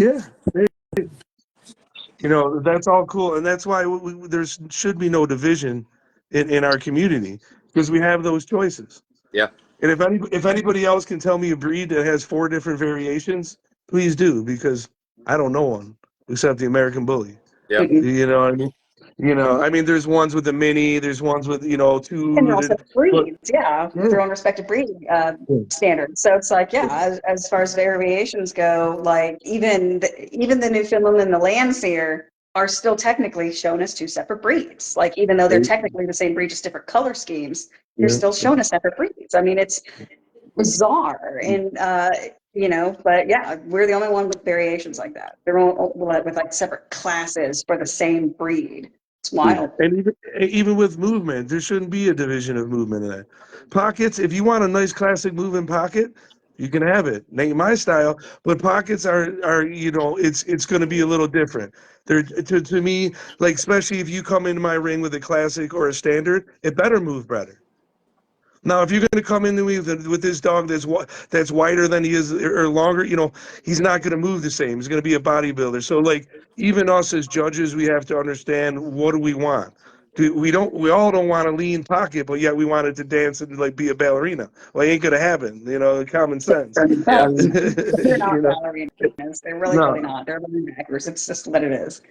That's all cool. And that's why there should be no division in our community because we have those choices. Yeah. And if anybody else can tell me a breed that has 4 different variations, please do, because I don't know one except the American Bully. Yeah. You know what I mean? There's ones with the mini, there's ones with, 2. And they're also breeds, their own respective breeding standards. So it's like, as far as variations go, like even the Newfoundland and the Landseer are still technically shown as 2 separate breeds. Like even though they're technically the same breed, just different color schemes, they're still shown as separate breeds. I mean, it's bizarre, and but we're the only one with variations like that. They're all with like separate classes for the same breed. It's wild. And even with movement, there shouldn't be a division of movement in that. Pockets, if you want a nice classic moving pocket, you can have it. Ain't my style, but pockets are it's going to be a little different. They're to me, like especially if you come into my ring with a classic or a standard, it better move better. Now, if you're going to come into me with this dog that's wider than he is or longer, he's not going to move the same. He's going to be a bodybuilder. So, like, even us as judges, we have to understand what do we want. We all don't want a lean pocket, but yet we want it to dance and like be a ballerina. Well, it ain't going to happen. Common sense. They're not ballerinas. They're really not. They're linebackers. It's just what it is.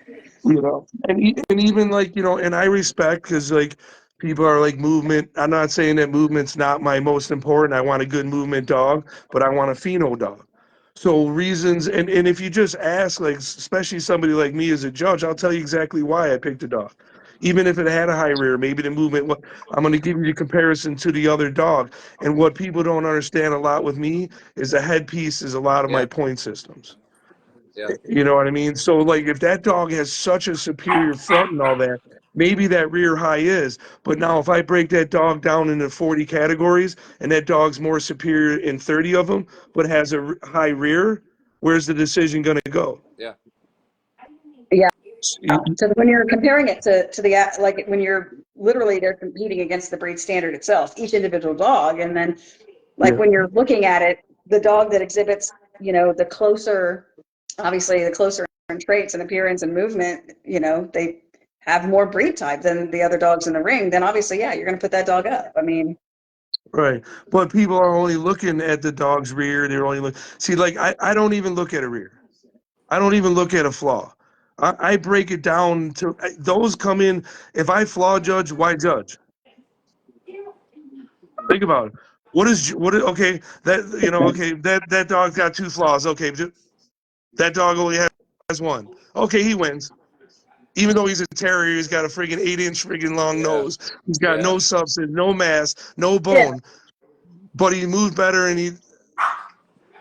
And even like and I respect because like. People are like movement. I'm not saying that movement's not my most important. I want a good movement dog, but I want a pheno dog. So reasons, and if you just ask, like, especially somebody like me as a judge, I'll tell you exactly why I picked a dog. Even if it had a high rear, maybe the movement, I'm going to give you the comparison to the other dog. And what people don't understand a lot with me is the headpiece is a lot of my point systems. Yeah. You know what I mean? So like if that dog has such a superior front and all that, maybe that rear high is. But now if I break that dog down into 40 categories and that dog's more superior in 30 of them, but has a high rear, where's the decision going to go? Yeah. Yeah. So when you're comparing it to the, like when you're literally, they're competing against the breed standard itself, each individual dog. And then like when you're looking at it, the dog that exhibits, you know, the closer, obviously the closer in traits and appearance and movement, you know, they have more breed type than the other dogs in the ring, then obviously, yeah, you're going to put that dog up. I mean, Right. But people are only looking at the dog's rear. They're only see, like I don't even look at a rear. I don't even look at a flaw. I break it down to those come in. If I flaw judge, why judge? Think about it. Okay, that you know, okay, that dog's got 2 flaws. Okay, that dog only has 1. Okay, he wins. Even though he's a terrier, he's got a friggin' 8-inch friggin' long nose. He's got no substance, no mass, no bone. But he moved better, and he,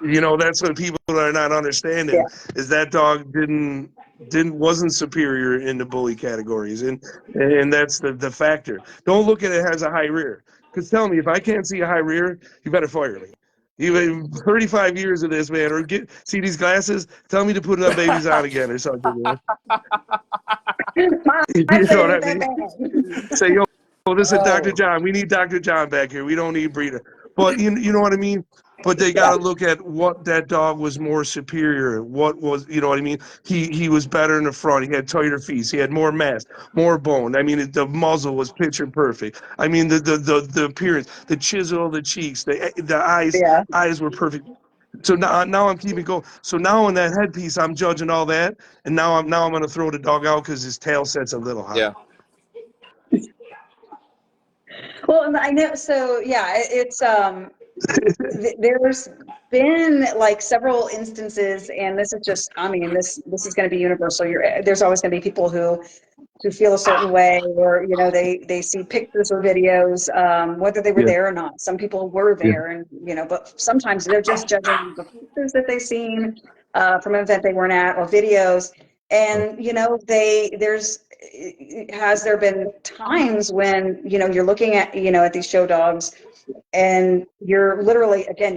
you know, that's what people are not understanding is that dog wasn't superior in the bully categories, and that's the factor. Don't look at it as a high rear, because tell me if I can't see a high rear, you better fire me. Even 35 years of this, man, or see these glasses. Tell me to put them babies on again or something. Man. You know what I mean? Say, yo, this is Dr. John. We need Dr. John back here. We don't need breeder. But you know what I mean? But they got to look at what that dog was more superior. What was, you know what I mean? He was better in the front. He had tighter feet. He had more mass, more bone. I mean, the muzzle was picture perfect. I mean, the appearance, the chisel of the cheeks, the eyes were perfect. So now I'm keeping going. So now in that headpiece, I'm judging all that, and now I'm going to throw the dog out because his tail set's a little high. Yeah. well, I know. So yeah, it's, there's been like several instances, and this is just, I mean, this is going to be universal. There's always going to be people who feel a certain way, or you know, they see pictures or videos, whether they were there or not. Some people were there, and you know, but sometimes they're just judging the pictures that they've seen from an event they weren't at, or videos. And you know, has there been times when, you know, you're looking at, you know, at these show dogs, and you're literally, again,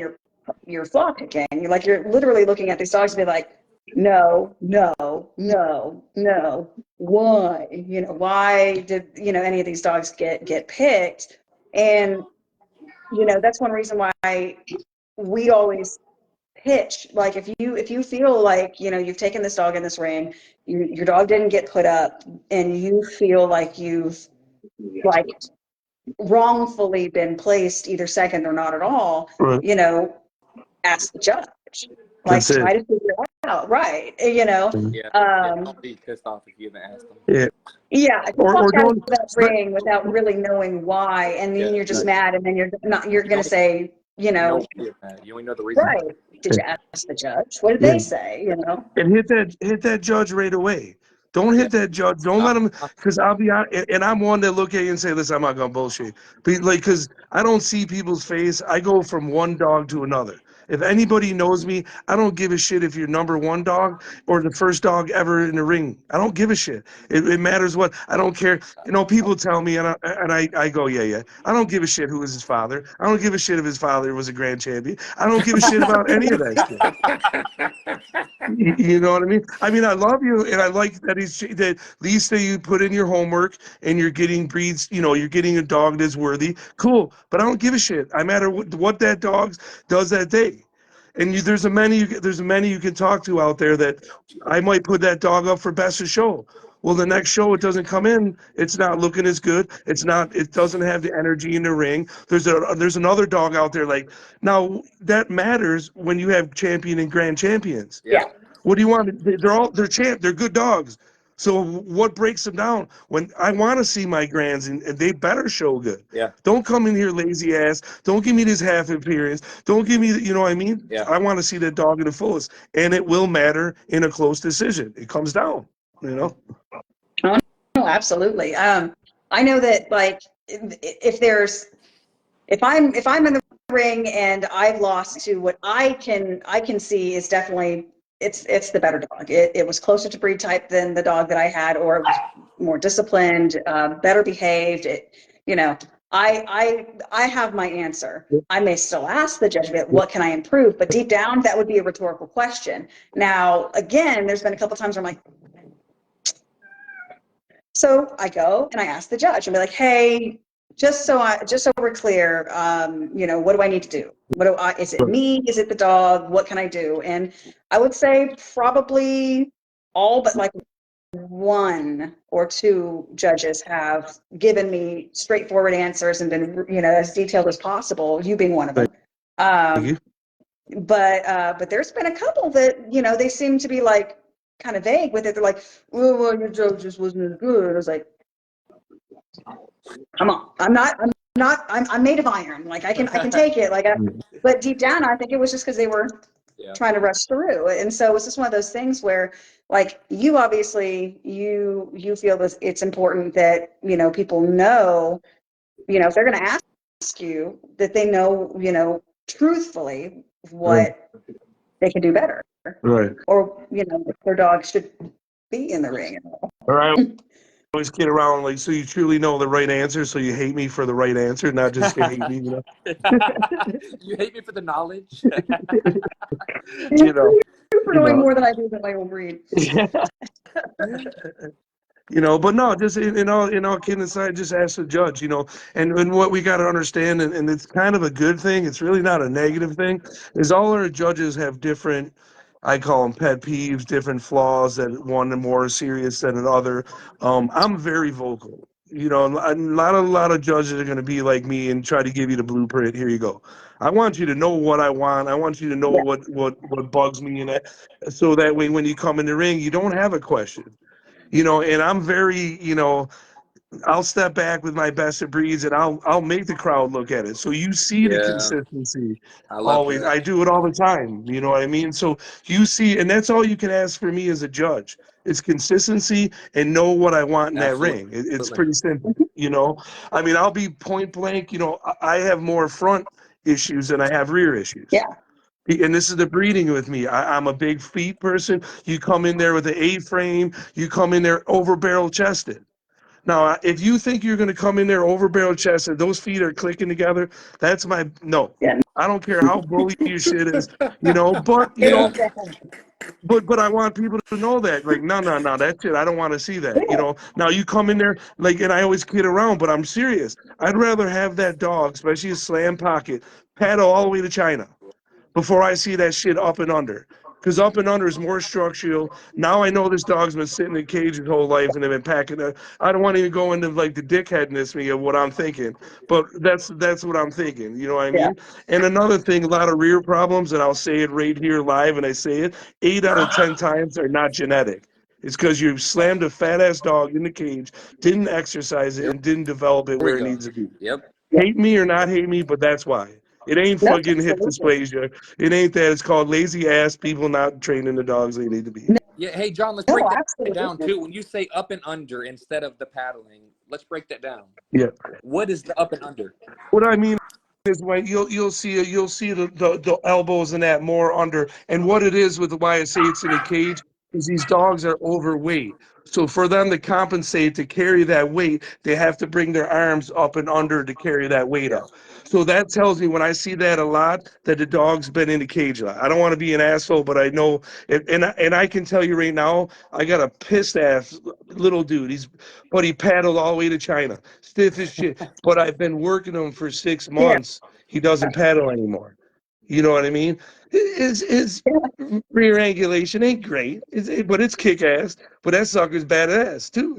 you're flaw picking. You're literally looking at these dogs and be like, no, no, no, no. Why? You know, why did, you know, any of these dogs get picked? And, you know, that's one reason why we always pitch, like if you feel like, you know, you've taken this dog in this ring, your dog didn't get put up, and you feel like you've like wrongfully been placed either second or not at all, Right. you know, ask the judge. Like, That's it. try to figure it out, right? You know, Yeah. Don't be pissed off if you even ask them. yeah. Or Walk out don't. of that ring without really knowing why, and then you're just mad, and then you're going to say, you know, You only know the reason. right? Did you ask the judge? What did they say? You know, And hit that judge right away. Don't hit that judge. Don't let him, because I'll be honest, and I'm one that look at you and say, listen, I'm not gonna bullshit. But like, because I don't see people's face. I go from one dog to another. If anybody knows me, I don't give a shit if you're number 1 dog or the first dog ever in the ring. I don't give a shit. It matters what. I don't care. You know, people tell me, and I go, yeah. I don't give a shit who is his father. I don't give a shit if his father was a grand champion. I don't give a shit about any of that shit. You know what I mean? I mean, I love you, and I like that that at least that you put in your homework and you're getting breeds. You know, you're getting a dog that's worthy. Cool, but I don't give a shit. I matter what that dog does that day. And there's a many you can talk to out there that I might put that dog up for best of show. Well, the next show it doesn't come in. It's not looking as good. It doesn't have the energy in the ring. There's another dog out there like now that matters when you have champion and grand champions. yeah. What do you want? They're good dogs. So what breaks them down? When I want to see my grands and they better show good. Yeah. Don't come in here lazy ass. Don't give me this half appearance. Don't give me, you know what I mean? Yeah. I want to see that dog in the fullest, and it will matter in a close decision. It comes down, you know. Oh, absolutely. I know that like if I'm in the ring and I've lost to what I can see is definitely it's the better dog. It was closer to breed type than the dog that I had, or it was more disciplined, better behaved. I have my answer. I may still ask the judge, what can I improve? But deep down, that would be a rhetorical question. Now, again, there's been a couple times where I'm like, so I go and I ask the judge and be like, hey, just so we're clear, what do I need to do? Is it me? Is it the dog? What can I do? And I would say probably all but like 1 or 2 judges have given me straightforward answers and been, as detailed as possible, you being one of them. Thank you. But there's been a couple that, they seem to be like kind of vague with it. They're like, oh, well, your joke just wasn't as good. I was like, come on, I'm made of iron. Like I can take it. But deep down, I think it was just because they were trying to rush through. And so it's just one of those things where, like, you obviously, you feel that it's important that, people know, if they're going to ask you, that they know, truthfully what they can do better. Right. Or, their dog should be in the ring. All right. Always kid around like, so you truly know the right answer, so you hate me for the right answer, not just to hate me, You hate me for the knowledge. For knowing more than I do than my own breed. But no, just in all kidding aside, just ask the judge, and what we got to understand, and it's kind of a good thing, it's really not a negative thing, is all our judges have different, I call them pet peeves, different flaws, that one more serious than another. I'm very vocal. A lot of judges are going to be like me and try to give you the blueprint. Here you go. I want you to know what I want. I want you to know what bugs me, so that way when you come in the ring, you don't have a question. And I'm very, I'll step back with my best of breeds, and I'll make the crowd look at it. So you see the consistency. Always. I do it all the time. You know what I mean? So you see, and that's all you can ask for me as a judge. It's consistency and know what I want in that ring. It's pretty simple. I mean, I'll be point blank. I have more front issues than I have rear issues. Yeah. And this is the breeding with me. I'm a big feet person. You come in there with an A-frame. You come in there over barrel chested. Now, if you think you're going to come in there over barrel chested, those feet are clicking together. That's no. Yeah. I don't care how bully your shit is, but but I want people to know that, like, no, that shit, I don't want to see that, Now you come in there, like, and I always kid around, but I'm serious. I'd rather have that dog, especially a slam pocket, paddle all the way to China before I see that shit up and under. Because up and under is more structural. Now I know this dog's been sitting in a cage his whole life and they've been packing it. I don't want to even go into like the dickheadness me of what I'm thinking. But that's what I'm thinking. You know what I mean? And another thing, a lot of rear problems, and I'll say it right here live, and I say it, 8 out of 10 times are not genetic. It's because you slammed a fat-ass dog in the cage, didn't exercise it, and didn't develop it where it needs to be. Hate me or not hate me, but that's why. It ain't fucking hip dysplasia. It ain't that. It's called lazy ass people not training the dogs they need to be. Yeah. Hey, John, let's break that down too. When you say up and under instead of the paddling, let's break that down. Yeah. What is the up and under? What I mean is when you'll see the elbows and that more under, and what it is with why I say it's in a cage is these dogs are overweight. So for them to compensate to carry that weight, they have to bring their arms up and under to carry that weight up. So that tells me when I see that a lot, that the dog's been in the cage a lot. I don't want to be an asshole, but I know, and I can tell you right now, I got a pissed ass little dude. But he paddled all the way to China, stiff as shit. But I've been working him for 6 months. He doesn't paddle anymore. You know what I mean? His rear angulation ain't great, but it's kick ass. But that sucker's badass too,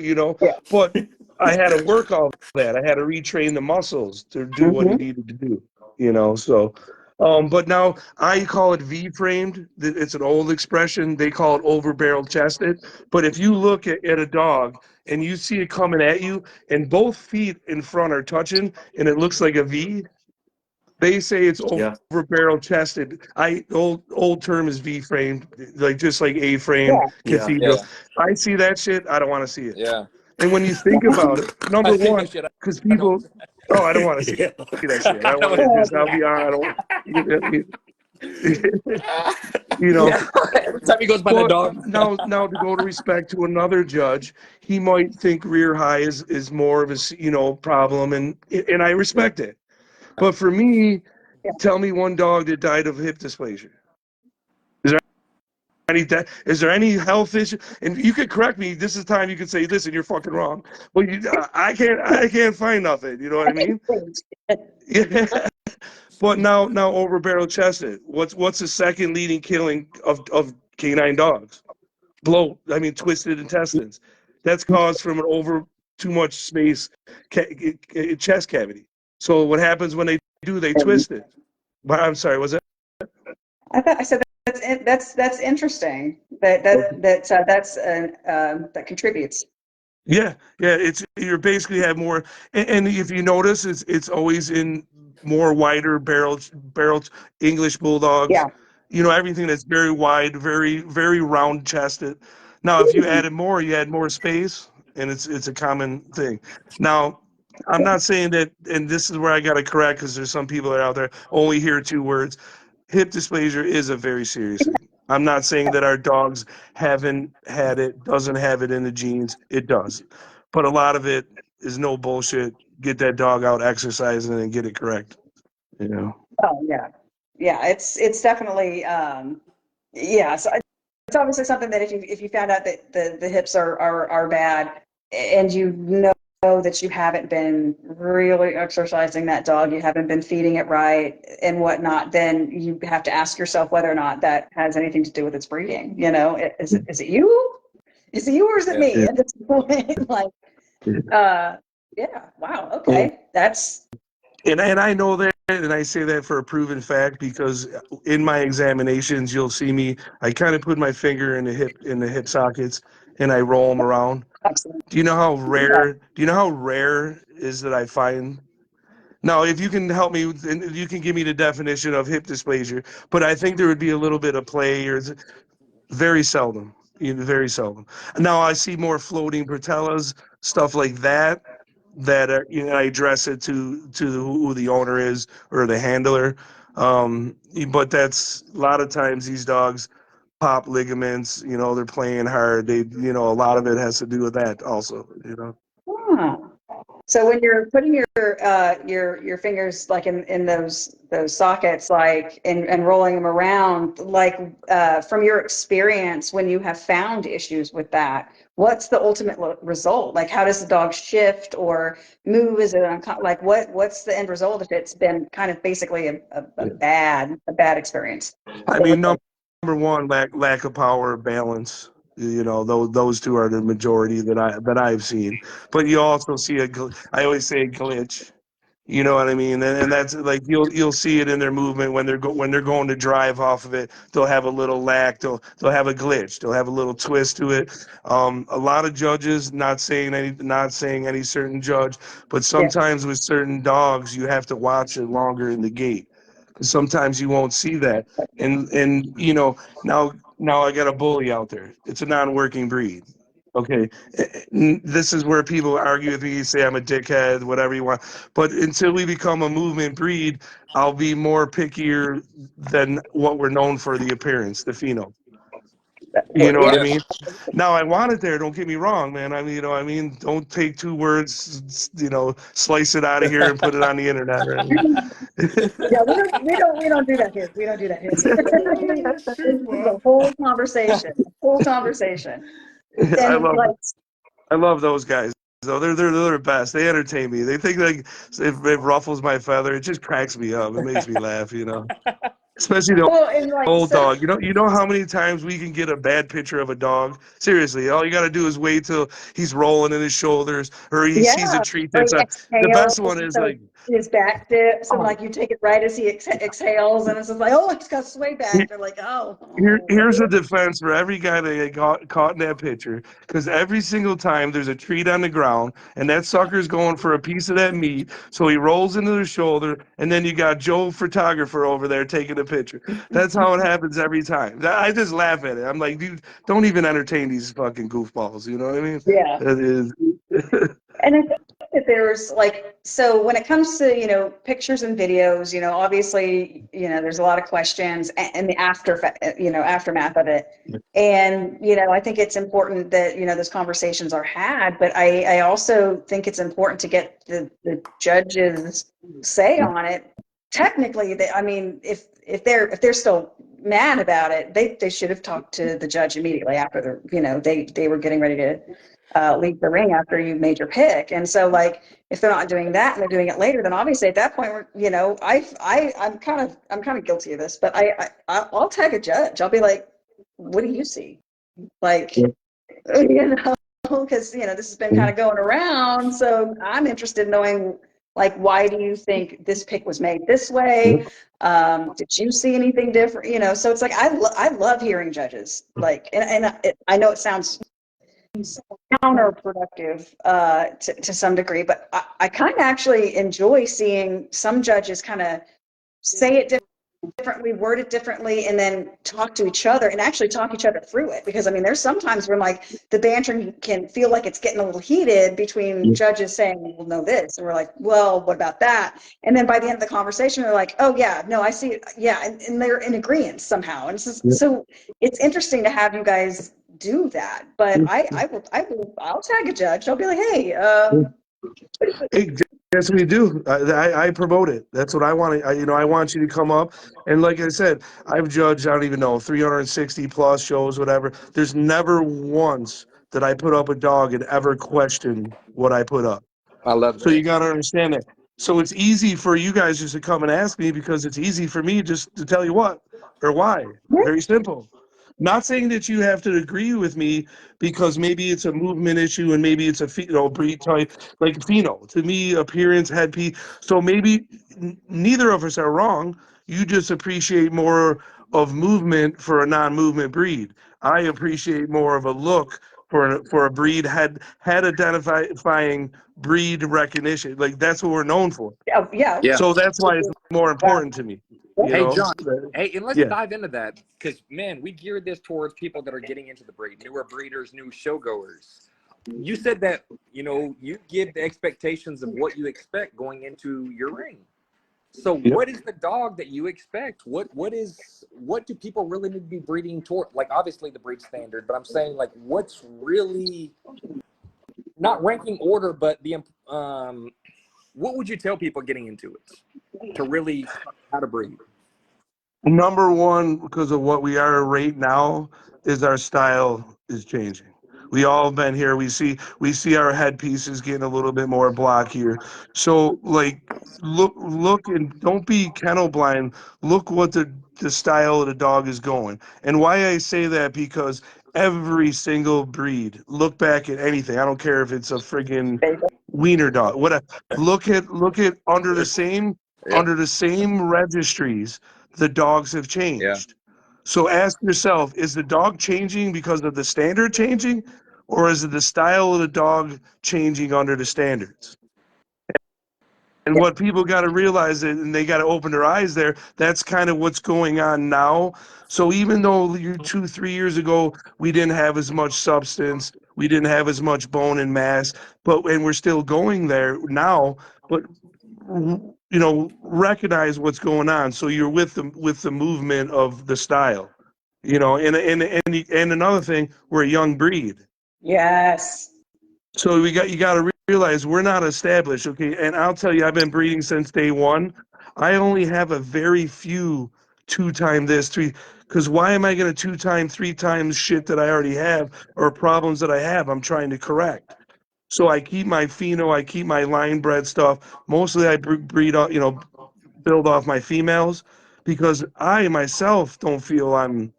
But I had to work all that. I had to retrain the muscles to do what he needed to do, So, but now I call it V-framed. It's an old expression. They call it over barrel chested. But if you look at a dog and you see it coming at you, and both feet in front are touching, and it looks like a V. They say it's over barrel chested. Old term is V framed, just like A frame, cathedral. I see that shit. I don't want to see it. Yeah. And when you think about it, number one, because people, I don't want to see that shit. I want to just, I'll be honest. You know, Every time he goes by the dog. now to go to respect to another judge, he might think rear high is more of a problem, and I respect it. But for me, tell me one dog that died of hip dysplasia. Is there any health issue? And you could correct me. This is time you could say this, and you're fucking wrong. Well, I can't find nothing. You know what I mean? Yeah. But now over barrel chested. What's the second leading killing of canine dogs? Twisted intestines. That's caused from an over too much space chest cavity. So what happens when they twist it? I'm sorry, was it? I said that's interesting. That contributes. Yeah. You're basically have more, and if you notice, it's always in more wider barrel English bulldogs. Yeah. Everything that's very wide, very very round chested. Now, if you added more, you add more space, and it's a common thing. Now, I'm not saying that, and this is where I got to correct because there's some people that are out there only hear two words. Hip dysplasia is a very serious thing. I'm not saying that our dogs haven't had it, doesn't have it in the genes. It does. But a lot of it is no bullshit. Get that dog out exercising and get it correct. Oh yeah. Yeah, it's definitely so it's obviously something that if you found out that the hips are bad and you know that you haven't been really exercising that dog, you haven't been feeding it right and whatnot, then you have to ask yourself whether or not that has anything to do with its breeding. Is it you? Is it you or is it me? At this point, wow, okay, that's. And I know that, and I say that for a proven fact because in my examinations, you'll see me. I kind of put my finger in the hip sockets, and I roll them around. Excellent. Do you know how rare? Do you know how rare is that I find? Now, if you can help me, and you can give me the definition of hip dysplasia, but I think there would be a little bit of play, or very seldom. Very seldom. Now I see more floating patellas, stuff like that. I address it to who the owner is or the handler. But that's a lot of times these dogs pop ligaments. They're playing hard. A lot of it has to do with that also. Huh. So when you're putting your fingers like in those sockets, like and rolling them around, like from your experience, when you have found issues with that, what's the ultimate result? Like, how does the dog shift or move? Is it like what's the end result if it's been kind of basically a bad experience? I mean, number one, lack of power, balance. Those two are the majority that I've seen. But you also see I always say a glitch. You know what I mean? And that's like you'll see it in their movement when they're going to drive off of it. They'll have a little lack. They'll have a glitch. They'll have a little twist to it. A lot of judges, not saying any certain judge, but sometimes with certain dogs, you have to watch it longer in the gate. Sometimes you won't see that, and now I got a bully out there. It's a non-working breed. Okay, this is where people argue with me, say I'm a dickhead, whatever you want. But until we become a movement breed, I'll be more pickier than what we're known for, the appearance, the pheno. You know what I mean? Now I want it there. Don't get me wrong, man. Don't take two words, slice it out of here and put it on the internet. Right? Yeah, we don't do that here. We don't do that here. This is a whole conversation. I love those guys. So they're the best. They entertain me. They think like if it ruffles my feather, it just cracks me up. It makes me laugh, Especially the old dog. You know how many times we can get a bad picture of a dog? Seriously, all you got to do is wait till he's rolling in his shoulders or he sees a treat that's the best one is like his back dips and like you take it right as he exhales and it's just like, oh, it's got sway back. They're like, oh. Here's a defense for every guy that got caught in that picture, because every single time there's a treat on the ground and that sucker's going for a piece of that meat, so he rolls into the shoulder, and then you got Joe photographer over there taking a picture. That's how it happens every time. I just laugh at it. I'm like, dude, don't even entertain these fucking goofballs. You know what I mean? Yeah. That is. And if there's like, so when it comes to, you know, pictures and videos, you know, obviously, you know, there's a lot of questions and the aftermath of it. And, you know, I think it's important that, you know, those conversations are had, but I also think it's important to get the judge's say on it. Technically, I mean, if they're still mad about it, they should have talked to the judge immediately after the, you know, they were getting ready to leave the ring after you made your pick. And so, like, if they're not doing that and they're doing it later, then obviously at that point, you know, I'm kind of guilty of this, but I'll tag a judge. I'll be like, what do you see? Like, you know, because, you know, this has been kind of going around. So I'm interested in knowing, like, why do you think this pick was made this way? Did you see anything different? You know, so it's like, I love hearing judges, like, and I know it sounds counterproductive to some degree, but I kind of actually enjoy seeing some judges kind of say it differently, word it differently, and then talk to each other and actually talk each other through it. Because I mean, there's sometimes when like the banter can feel like it's getting a little heated between judges saying, "Well, no, this," and we're like, "Well, what about that?" And then by the end of the conversation, they're like, "Oh yeah, no, I see it. Yeah," and they're in agreement somehow. And so it's interesting to have you guys do that. But I'll tag a judge. I'll be like, "Hey, Hey, yes, we do. I promote it. That's what I want. You know, I want you to come up. And like I said, I've judged, I don't even know, 360 plus shows, whatever. There's never once that I put up a dog and ever questioned what I put up. I love that. So you got to understand that. So it's easy for you guys just to come and ask me because it's easy for me just to tell you what or why. Very simple. Not saying that you have to agree with me because maybe it's a movement issue and maybe it's a breed type like pheno. To me, appearance, headpiece. So maybe neither of us are wrong. You just appreciate more of movement for a non-movement breed. I appreciate more of a look for a breed head identifying breed recognition. Like that's what we're known for. yeah." So that's why it's more important to me. You Hey, know? John. Hey, and let's Yeah. dive into that because, man, we geared this towards people that are getting into the breed, newer breeders, new showgoers. You said that, you know, you give the expectations of what you expect going into your ring. So what is the dog that you expect? What do people really need to be breeding toward? Like, obviously the breed standard, but I'm saying, like, what's really not ranking order, but the what would you tell people getting into it to really how to breed? Number one, because of what we are right now, is our style is changing. We all been here. We see our headpieces getting a little bit more blockier. So like look and don't be kennel blind. Look what the style of the dog is going. And why I say that because every single breed, look back at anything. I don't care if it's a friggin' wiener dog. Whatever. Look at under the same registries, the dogs have changed. So ask yourself, is the dog changing because of the standard changing, or is it the style of the dog changing under the standards? And what people got to realize, and they got to open their eyes there, that's kind of what's going on now. So even though 2-3 years ago, we didn't have as much substance, we didn't have as much bone and mass, and we're still going there now, but you know, recognize what's going on. So you're with the movement of the style, you know, and another thing, we're a young breed. Yes. So you got to realize we're not established. Okay. And I'll tell you, I've been breeding since day one. I only have a very few 2-time this, 3, because why am I going to 2-time, 3 times shit that I already have or problems that I have I'm trying to correct? So I keep my pheno, I keep my line bred stuff. Mostly I breed, you know, build off my females because I myself don't feel I'm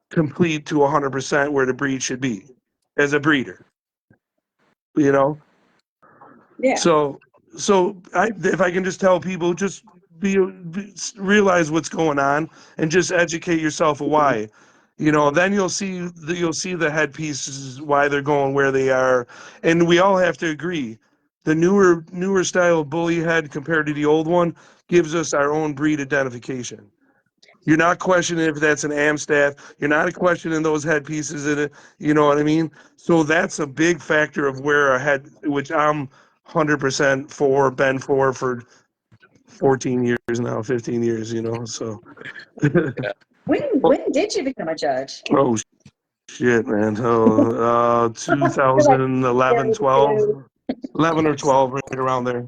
complete to 100% where the breed should be as a breeder, you know? Yeah. So if I can just tell people, just realize what's going on and just educate yourself of why. You know, then you'll see the headpieces, why they're going where they are, and we all have to agree. The newer style of bully head compared to the old one gives us our own breed identification. You're not questioning if that's an Amstaff. You're not questioning those headpieces in it. You know what I mean? So that's a big factor of where our head, which I'm 100% for, been for 14 years now, 15 years, you know, so. When did you become a judge? Oh, shit, man. Oh, You're like 2011, 12, 32. 11 or 12, right around there.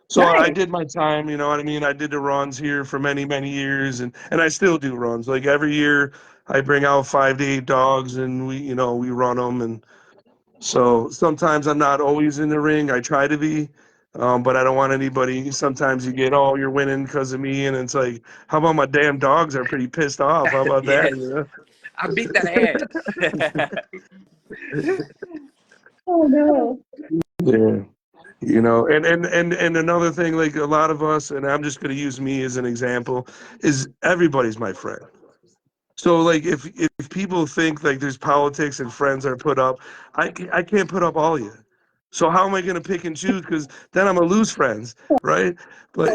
So I Nice. did my time, you know what I mean? I did the runs here for many, many years, and I still do runs. Like every year I bring out 5 to 8 dogs and we run them. And so sometimes I'm not always in the ring. I try to be, but I don't want anybody. Sometimes you get, oh, you're winning because of me. And it's like, how about my damn dogs are pretty pissed off? How about that? Yes. You know? I beat that ass. Oh no. Yeah. You know, and another thing, like a lot of us, and I'm just going to use me as an example, is everybody's my friend. So like if people think like there's politics and friends are put up, I can't put up all of you. So how am I going to pick and choose? Because then I'm gonna lose friends, right? But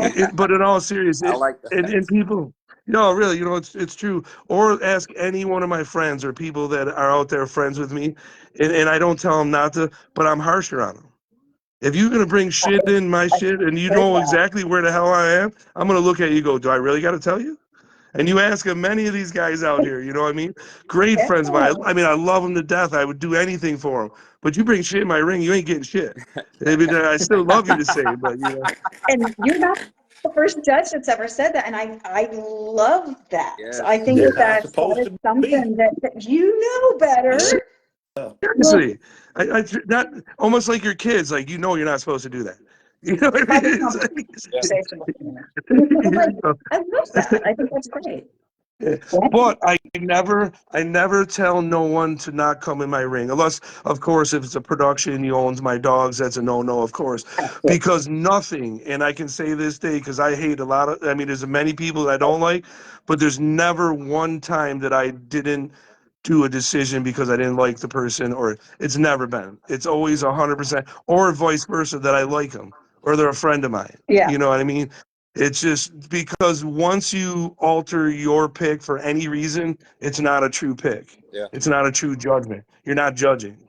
in all I seriousness, like and that. people, no, really, you know, it's true. Or ask any one of my friends or people that are out there friends with me, and I don't tell them not to, but I'm harsher on them. If you're gonna bring shit in my I shit and you heard know that. exactly where the hell I am, I'm gonna look at you and go, do I really got to tell you? And you ask many of these guys out here, you know what I mean? Great Yeah. friends of mine. I mean, I love them to death. I would do anything for them. But you bring shit in my ring, you ain't getting shit. I mean, I still love you to say, but you know. And you're not the first judge that's ever said that, and I love that. Yes. I think Yeah. that How it's that supposed is to be. something that you know better. Yeah. Well, Seriously, not almost like your kids. Like you know, you're not supposed to do that. You know what I private mean? It's like, conversation. Like, you know, I love that. I think that's great. yeah. But I never tell no one to not come in my ring, unless, of course, if it's a production, he owns my dogs. That's a no, of course, because nothing. And I can say this day because I hate a lot of. I mean, there's many people that I don't like, but there's never one time that I didn't do a decision because I didn't like the person, or it's never been. It's always 100%, or vice versa that I like them or they're a friend of mine. Yeah. You know what I mean? It's just because once you alter your pick for any reason, it's not a true pick. Yeah. It's not a true judgment. You're not judging.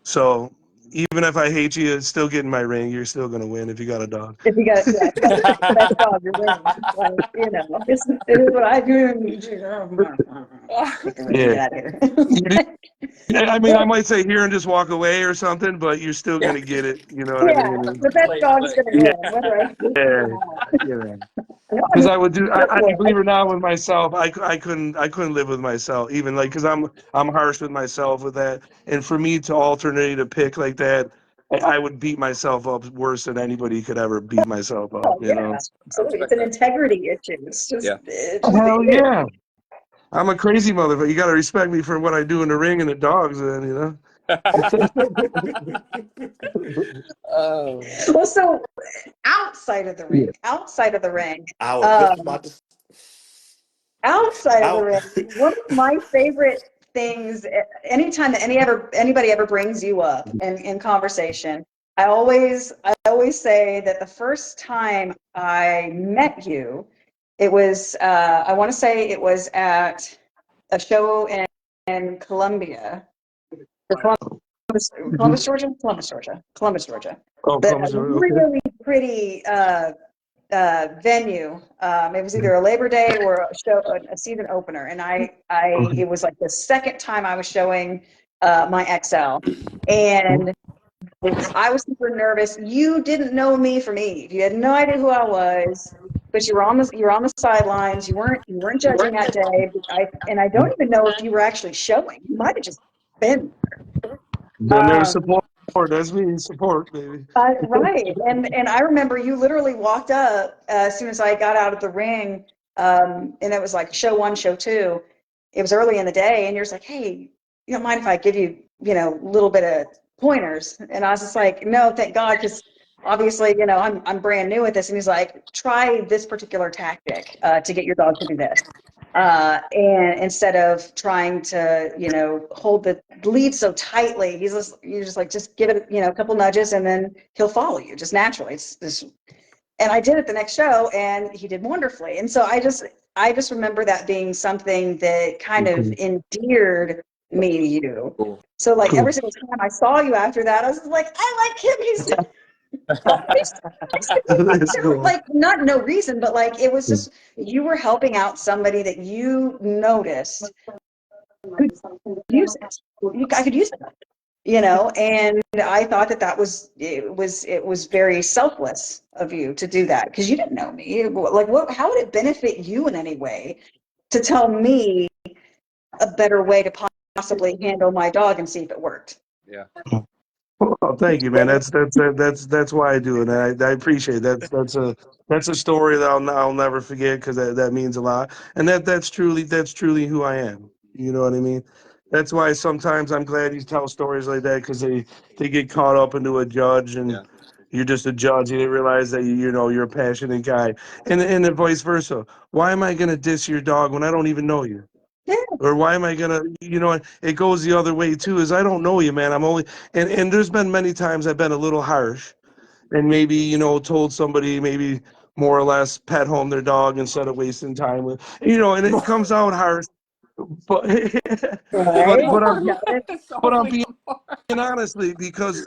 So even if I hate you, it's still getting my ring. You're still gonna win if you got a dog. If you got, yeah, if you got the best dog, you're winning. Like, you know, this is what I do. Yeah. Get out of here. I mean, I might say here and just walk away or something, but you're still Yeah. gonna get it. You know what I Yeah, mean? the best Play, dog's play. gonna Yeah. win, whether I hate it or Yeah. not. Yeah. No, I Because mean, I would do, go for it. believe it or not, with myself, I couldn't live with myself, even like, because I'm harsh with myself with that, and for me to alternate a pick like that, I would beat myself up worse than anybody could ever beat myself up, Oh, you know. yeah, I absolutely. It's respect an that. integrity issue. It's just, Yeah. it just Hell is. yeah, I'm a crazy motherfucker. You got to respect me for what I do in the ring and the dogs, then you know. Oh. Well, so outside of the Yeah. ring, outside of the ring, I was just um, about to outside of the out. ring, one of my favorite things, anytime that anybody ever brings you up in conversation, I always say that the first time I met you, it was I want to say it was at a show in Columbia, or Columbus, Georgia. Oh, But comes a okay. really pretty venue. It was either a Labor Day or a show, a season opener, and it was like the second time I was showing my XL, and I was super nervous. You didn't know me from Eve. You had no idea who I was, but you're on the sidelines. You weren't judging that day. I don't even know if you were actually showing. You might have just been. Then there's Um, support. That's me, support, baby. Right. And I remember you literally walked up as soon as I got out of the ring, and it was like show one, show two. It was early in the day, and you're just like, hey, you don't mind if I give you, a little bit of pointers? And I was just like, no, thank God, because obviously, I'm brand new at this. And he's like, try this particular tactic to get your dog to do this. And instead of trying to, hold the lead so tightly, you're just like, just give it, a couple nudges and then he'll follow you just naturally. It's this, and I did it the next show and he did wonderfully. And so I just remember that being something that kind of Cool. endeared me to you. Cool. So like Cool. every single time I saw you after that, I was like, I like him. That's cool. Like, not no reason, but like it was just you were helping out somebody that you noticed could use it. I could use it, and I thought that was very selfless of you to do that because you didn't know me. Like, how would it benefit you in any way to tell me a better way to possibly handle my dog and see if it worked? Yeah. Oh, thank you, man. That's why I do it. And I appreciate that. That's a story that I'll never forget because that means a lot. And that's truly who I am. You know what I mean? That's why sometimes I'm glad you tell stories like that because they get caught up into a judge and you're just a judge. You didn't realize that you're a passionate guy, and then vice versa. Why am I gonna diss your dog when I don't even know you? Yeah. Or why am I gonna, it goes the other way too, is I don't know you, man. I'm only, and there's been many times I've been a little harsh and maybe, told somebody maybe more or less pet home their dog instead of wasting time with, and it comes out harsh, but, Right. but That's I'm awfully being honestly, because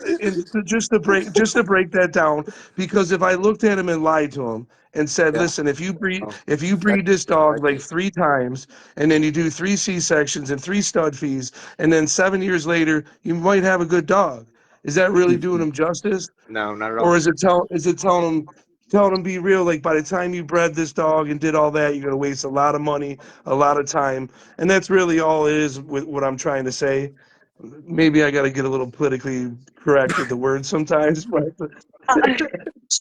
just to break that down, because if I looked at him and lied to him and said, listen, if you breed this dog like 3 times and then you do 3 C-sections and 3 stud fees and then 7 years later you might have a good dog, is that really doing him justice? No, not at all. Or is it telling him be real, like by the time you bred this dog and did all that, you're gonna waste a lot of money, a lot of time, and that's really all it is with what I'm trying to say. Maybe I got to get a little politically correct with the words sometimes, but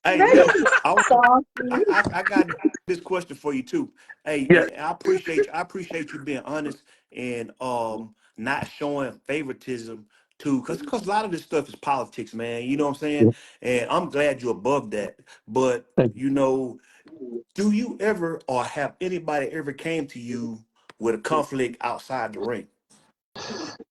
Hey, Ready? I got this question for you too. Hey, yeah, and I appreciate you being honest and not showing favoritism to because a lot of this stuff is politics, man. You know what I'm saying? And I'm glad you're above that. But do you ever or have anybody ever came to you with a conflict outside the ring?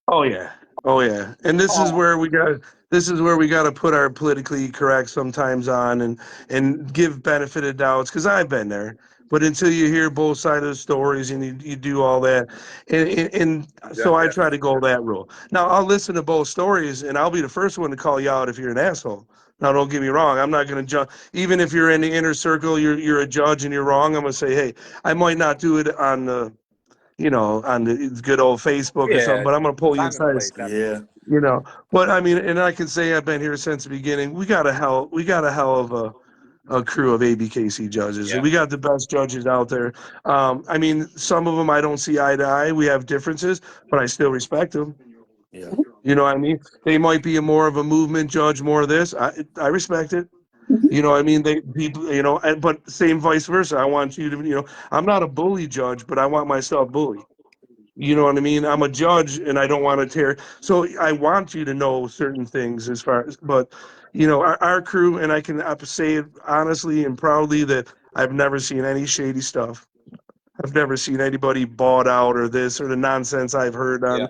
oh yeah, oh yeah, and this is where we got to put our politically correct sometimes on and give benefit of doubts because I've been there. But until you hear both sides of the stories and you do all that, and so I try to go that rule. Now I'll listen to both stories and I'll be the first one to call you out if you're an asshole. Now don't get me wrong, I'm not going to judge. Even if you're in the inner circle, you're a judge and you're wrong. I'm going to say, hey, I might not do it on the on the good old Facebook or something, Yeah, but I'm going to pull you time and aside. place. Yeah, Absolutely. But I mean, and I can say I've been here since the beginning. We got a hell of a crew of ABKC judges. Yeah. We got the best judges out there. I mean, some of them I don't see eye to eye. We have differences, but I still respect them. yeah, You know what I mean? They might be more of a movement judge, more of this. I respect it. You know what I mean? They people, but same vice versa. I want you to, I'm not a bully judge, but I want myself bullied. You know what I mean? I'm a judge and I don't want to tear. So I want you to know certain things as far as, but our crew, and I can say it honestly and proudly that I've never seen any shady stuff. I've never seen anybody bought out or this or the nonsense I've heard Yeah.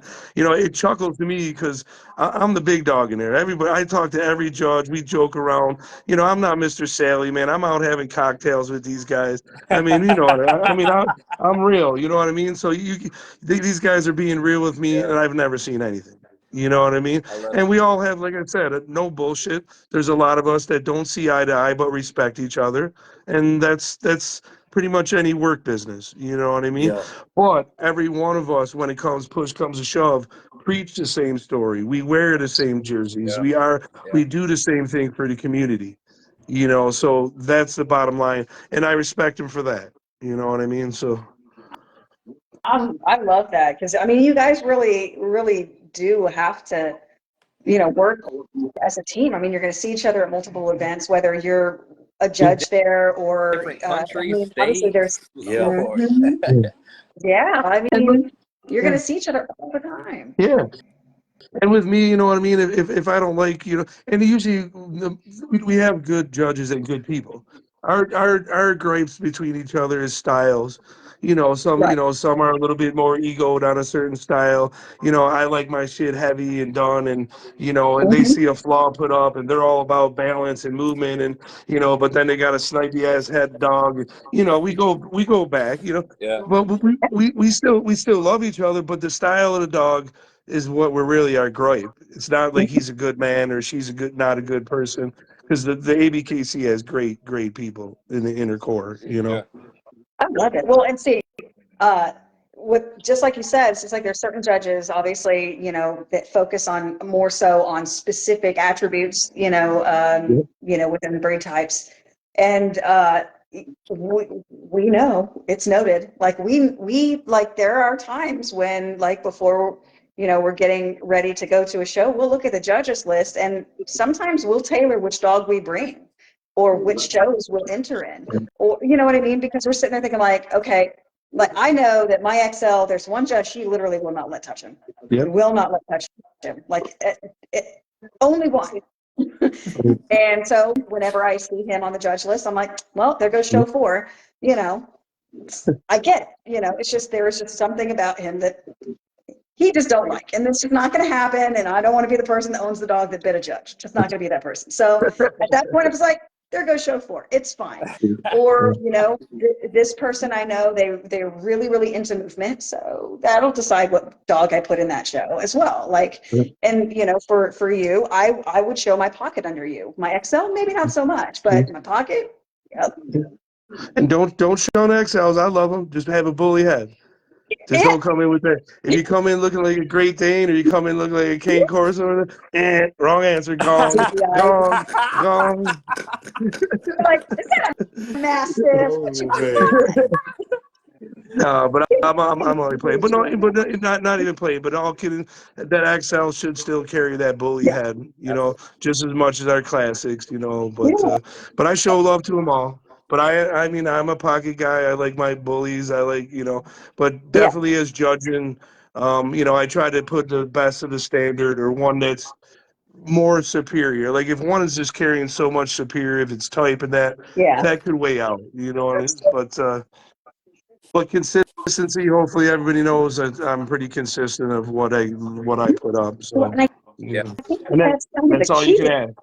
on. It chuckles to me because I'm the big dog in there. Everybody, I talk to every judge. We joke around. I'm not Mr. Sally, man. I'm out having cocktails with these guys. I mean, I'm real. You know what I mean? So these guys are being real with me, Yeah. and I've never seen anything. You know what I mean? I love And it. we all have, like I said, no bullshit. There's a lot of us that don't see eye to eye but respect each other, and that's pretty much any work business. You know what I mean? yeah, But every one of us, when it comes push comes to shove, preach the same story. We wear the same jerseys. Yeah. Yeah. We do the same thing for the community. So that's the bottom line, and I respect him for that. You know what I mean? So I love that because I mean, you guys really, really do have to, work as a team. I mean, you're going to see each other at multiple events, whether you're a judge there or, Different I countries, mean, obviously states. there's, yeah. Lord. Mhm. Yeah, I and mean, you're going to see each other all the time. yeah. And with me, you know what I mean? If I don't like, and usually we have good judges and good people. Our gripes between each other is styles. Right. Some are a little bit more egoed on a certain style. I like my shit heavy and done and and they Mhm. see a flaw put up and they're all about balance and movement and but then they got a snipey ass head dog. We go back, Yeah. but we still love each other, but the style of the dog is what we're really our gripe. It's not like he's a good man or she's not a good person, because the ABKC has great people in the inner core, you know. Yeah. I love it. Well, and see, uh, with just like you said, it's just like there's certain judges, obviously, you know, that focus on more so on specific attributes, you know, within the breed types, and we know it's noted. Like we like there are times when like before, you know, we're getting ready to go to a show, we'll look at the judges list, and sometimes we'll tailor which dog we bring or which shows we'll enter in, or you know what I mean? Because we're sitting there thinking like, okay, like I know that my XL, there's one judge, she literally will not let touch him. Yep. Will not let touch him. Like only one. And so whenever I see him on the judge list, I'm like, well, there goes show 4. You know, I get it. You know, it's just there is just something about him that he just don't like, and this is not going to happen. And I don't want to be the person that owns the dog that bit a judge. Just not going to be that person. So at that point, it was like, there goes show 4. It's fine. Or you know, this person I know they're really into movement, so that'll decide what dog I put in that show as well. Like, and you know, for you, I would show my Pocket under you. My XL maybe not so much, but my Pocket, yep. And don't show the XLs. I love them. Just have a bully head. Just don't come in with that. If you come in looking like a Great Dane or you come in looking like a Cane Corso, wrong answer. Gone. Like, is that a mastiff? What you Oh, man. No, but I'm only playing. But no, but not even playing. But all kidding, that XL should still carry that bully Yeah. head, you know, just as much as our classics, you know. Yeah. But I show love to them all. But I mean, I'm a Pocket guy. I like my bullies. I like, you know, but Yeah. definitely as judging, you know, I try to put the best of the standard or one that's more superior. Like if one is just carrying so much superior, if it's type and Yeah. that could weigh out, you know. But consistency, hopefully everybody knows that I'm pretty consistent of what I put up. Well, So, and I you know, think and that's kind of the that's all you key can to ask.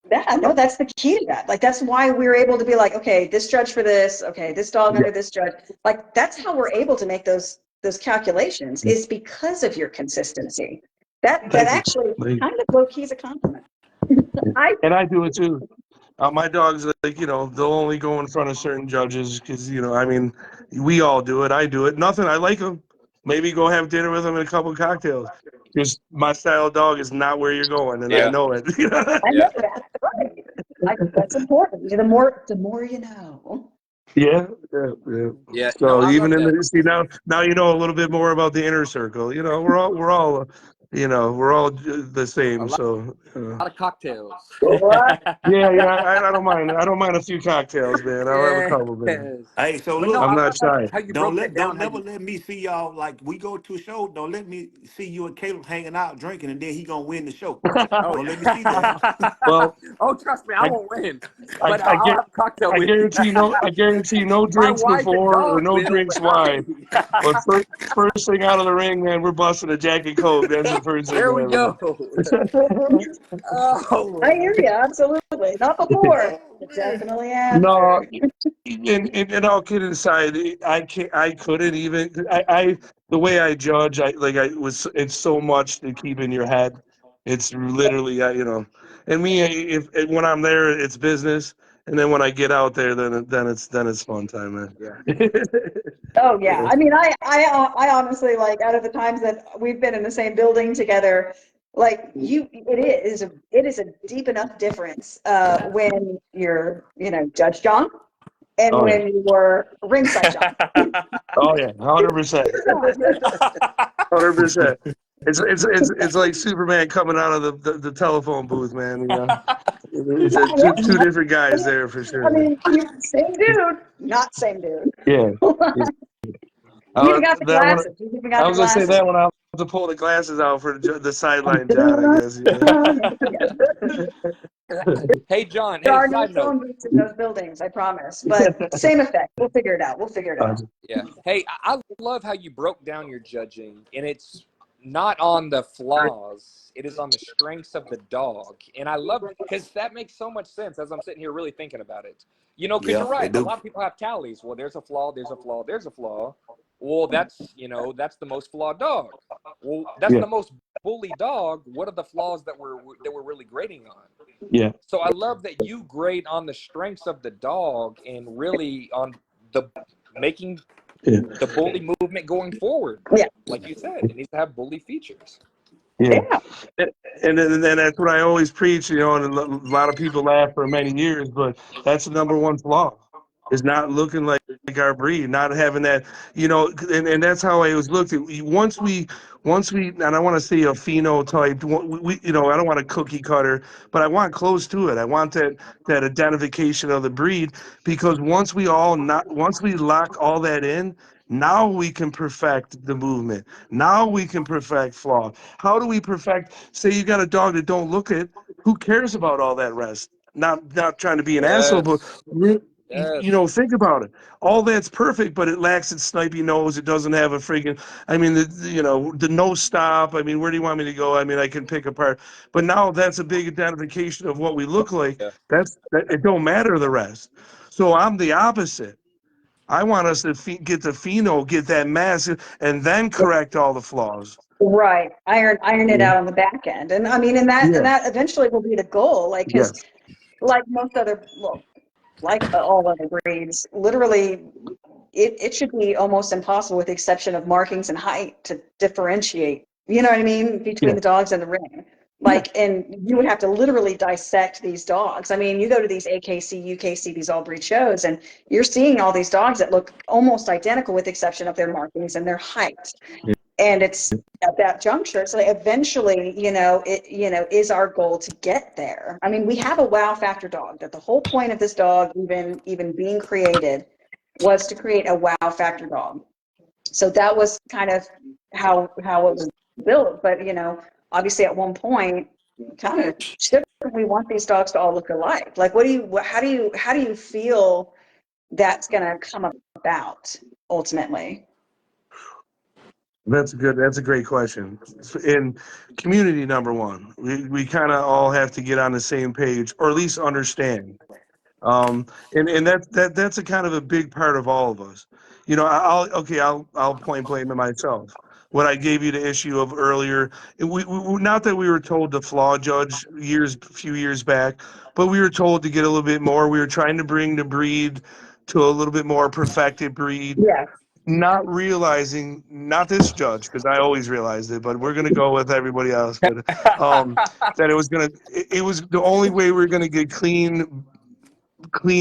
that. No, that's the key to that. Like that's why we're able to be like, okay, this judge for this, okay, this dog under this judge. Like that's how we're able to make those calculations, is because of your consistency. That Thank you. actually Thank kind of low key is a compliment. you. I And I do it too. My dogs, like, you know, they'll only go in front of certain judges because, you know, I mean, we all do it. I do it. Nothing. I like them. Maybe go have dinner with them and a couple of cocktails. Just my style of dog is not where you're going, and I Yeah. know it. I know that. Right. That's important. The more you know. Yeah. Yeah. No, So I even love in that. the see now you know a little bit more about the inner circle. You know, we're all we're all the A same. lot So of cocktails. What? I don't mind. I don't mind a few cocktails, man. I'll have a Yes. couple, man. Hey, so But no, look, I'm I not love shy. how you broke that down. don't How never you let me see y'all like we go to a show. Don't let me see you and Caleb hanging out drinking, and then he gonna win the show. oh Don't let me see that. Well, oh trust me, I I won't win. I But I, I'll get, have a cocktail I with you. guarantee no My drinks wife and before or dog no will, drinks but not wine. me. But first thing out of the ring, man, we're busting a Jack and Coke. That's the first thing There we we're go. having. I Oh, hear you. Absolutely. Not before. But definitely No, after. in all kidding aside, I couldn't even I the way I judge, it's so much to keep in your head. It's literally you know, and me if when I'm there it's business, and then when I get out there then it's fun time, man. yeah. Oh yeah. Yeah. I mean, I honestly, like, out of the times that we've been in the same building together, like it is a deep enough difference when you're, you know, Judge John and Oh yeah. when you were ringside John. Oh yeah. 100%. 100%. It's like Superman coming out of the telephone booth, man. You know, it's two different guys there for I sure. mean, same dude, not same dude. Yeah. You even got the That one. glasses. You even got I the was gonna say glasses. that one. I have to pull the glasses out for the sideline John, I guess. Hey John. There Hey, are no side note. phone booths in those buildings, I promise. But same effect. We'll figure it out. We'll figure it out. Yeah. Hey, I love how you broke down your judging, and it's not on the flaws, it is on the strengths of the dog. And I love, because that makes so much sense as I'm sitting here really thinking about it. You know, because Yeah, you're they right. A do. lot of people have tallies. Well, there's a flaw, there's a flaw, there's a flaw. well, that's the most flawed dog. Well, that's Yeah. the most bully dog. What are the flaws that we're really grading on? Yeah. So I love that you grade on the strengths of the dog and really on the making the bully movement going forward. Yeah. Like you said, it needs to have bully features. Yeah. Yeah. And then that's what I always preach, and a lot of people laugh for many years, but that's the number one flaw, is not looking like our breed, not having that, and that's how I was looked at. Once we, and I want to see a phenotype, I don't want a cookie cutter, but I want close to it. I want that identification of the breed, because once we lock all that in, now we can perfect the movement. Now we can perfect flaw. How do we perfect? Say you got a dog that don't look it. Who cares about all that rest? Not trying to be an asshole, but Yes. think about it. All that's perfect, but it lacks its snipey nose. It doesn't have a freaking. I mean, the nose stop. I mean, where do you want me to go? I mean, I can pick apart. But now that's a big identification of what we look like. Yeah. It don't matter the rest. So I'm the opposite. I want us to get the pheno, get that mass, and then correct all the flaws. Right. Iron it out on the back end. And I mean, and that eventually will be the goal. Like, because Yes. like most other, well, like all other breeds, literally, it should be almost impossible, with the exception of markings and height, to differentiate. You know what I mean? Between the dogs and the ring. Like, and you would have to literally dissect these dogs. I mean, you go to these AKC, UKC, these all breed shows, and you're seeing all these dogs that look almost identical, with the exception of their markings and their height. And it's at that juncture. So eventually, is our goal to get there. I mean, we have a wow factor dog. That the whole point of this dog, even being created, was to create a wow factor dog. So that was kind of how it was built. But obviously, at one point, kind of shouldn't we want these dogs to all look alike? Like, how do you feel that's going to come about ultimately? That's a great question. In community, number one, we kind of all have to get on the same page, or at least understand. And that's a kind of a big part of all of us. I'll point blame at myself. What I gave you the issue of earlier, not that we were told to flaw judge few years back, but we were told to get a little bit more. We were trying to bring the breed to a little bit more perfected breed, Yeah. not realizing, not this judge, because I always realized it, but we're gonna go with everybody else. But that it was the only way we are gonna get clean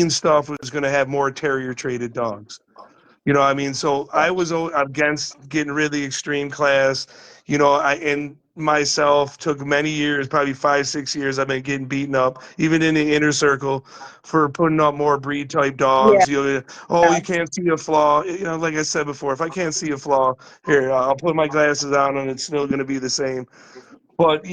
stuff was gonna have more terrier traded dogs. I mean, so I was against getting rid of the extreme class. And myself took many years, probably 5, 6 years. I've been getting beaten up, even in the inner circle, for putting up more breed type dogs. You can't see a flaw. Like I said before, if I can't see a flaw, here, I'll put my glasses on and it's still going to be the same. But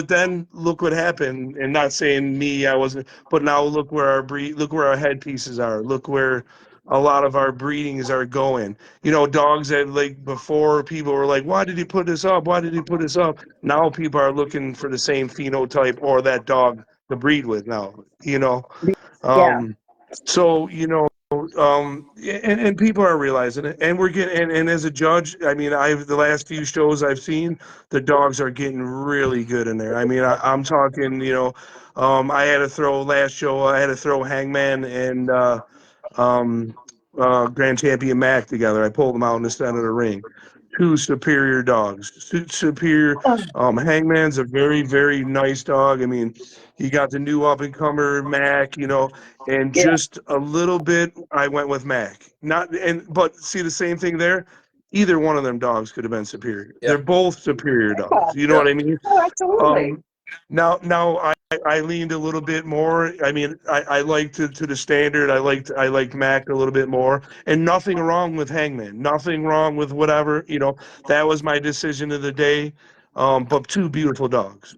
then look what happened. And not saying me, I wasn't. But now look where our headpieces are. Look where a lot of our breedings are going. Dogs that, like, before, people were like, "Why did he put this up? Why did he put this up?" Now people are looking for the same phenotype or that dog to breed with now. Yeah. So and people are realizing it, and we're getting, and as a judge, I mean, the last few shows I've seen, the dogs are getting really good in there. I mean, I'm talking, I had to throw last show, I had to throw Hangman and Grand Champion Mac together. I pulled them out in the center of the ring. Two superior dogs. Superior. Hangman's a very, very nice dog. I mean, you got the new up and comer Mac, and just a little bit, I went with Mac. But see the same thing there. Either one of them dogs could have been superior. Yep. They're both superior dogs. You know what I mean? Oh, absolutely. Now I leaned a little bit more. I mean, I liked to the standard. I liked Mac a little bit more, and nothing wrong with Hangman. Nothing wrong with whatever. That was my decision of the day. But two beautiful dogs.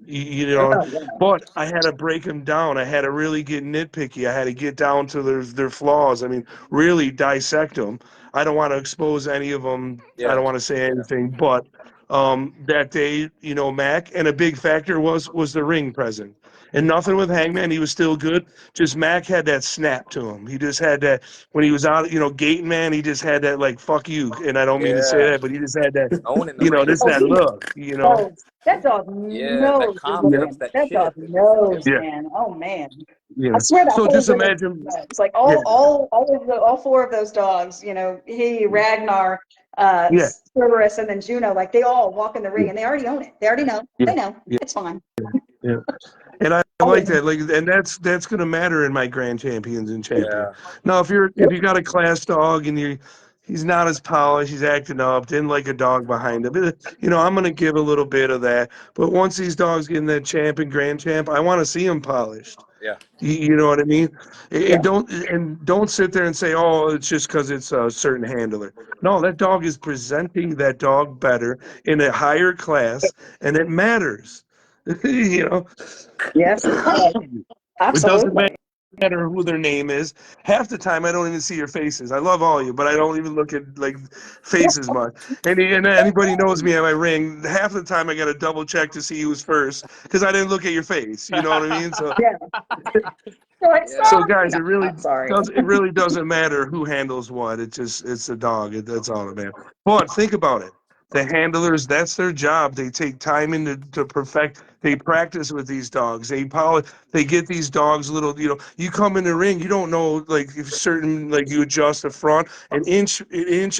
But I had to break them down. I had to really get nitpicky. I had to get down to their flaws. I mean, really dissect them. I don't want to expose any of them. I don't want to say anything, but that day, Mac, and a big factor was the ring present. And nothing with Hangman. He was still good. Just Mac had that snap to him. He just had that when he was out, Gaten Man, he just had that like, fuck you. And I don't mean to say Yeah. that, but he just had that, Owning the ring. just that look, knows. That dog Yeah, that knows who's Yeah. confidence, in. that That dog chip. knows, Yeah. man. Oh man. Yeah. I swear that So whole just village imagine, knows. Like all four of those dogs, he, Ragnar, yeah. Cerberus, and then Juno, like they all walk in the ring and they already own it. They already know. Yeah. They know. Yeah. It's fine. Yeah. And I Oh, like that. Like, and that's going to matter in my grand champions and champion. Yeah. Now, if you got a class dog and he's not as polished, he's acting up, didn't like a dog behind him. I'm going to give a little bit of that. But once these dogs get in that champ and grand champ, I want to see them polished. Yeah. You know what I mean? Yeah. And don't sit there and say, oh, it's just because it's a certain handler. No, that dog is presenting that dog better in a higher class, and it matters. Yes, it does. It doesn't Absolutely. matter who their name is. Half the time, I don't even see your faces. I love all you, but I don't even look at like faces much. And anybody knows me at my ring. Half the time, I got to double check to see who's first because I didn't look at your face. You know what I mean? So, Yeah. You're like, Yeah. so sorry. guys, No, I'm sorry. it really doesn't matter who handles what. It's a dog. That's all it matters. But think about it. The handlers, that's their job. They take time to perfect. They practice with these dogs. They get these dogs little, you come in the ring, you don't know, like, if certain, like, you adjust the front, an inch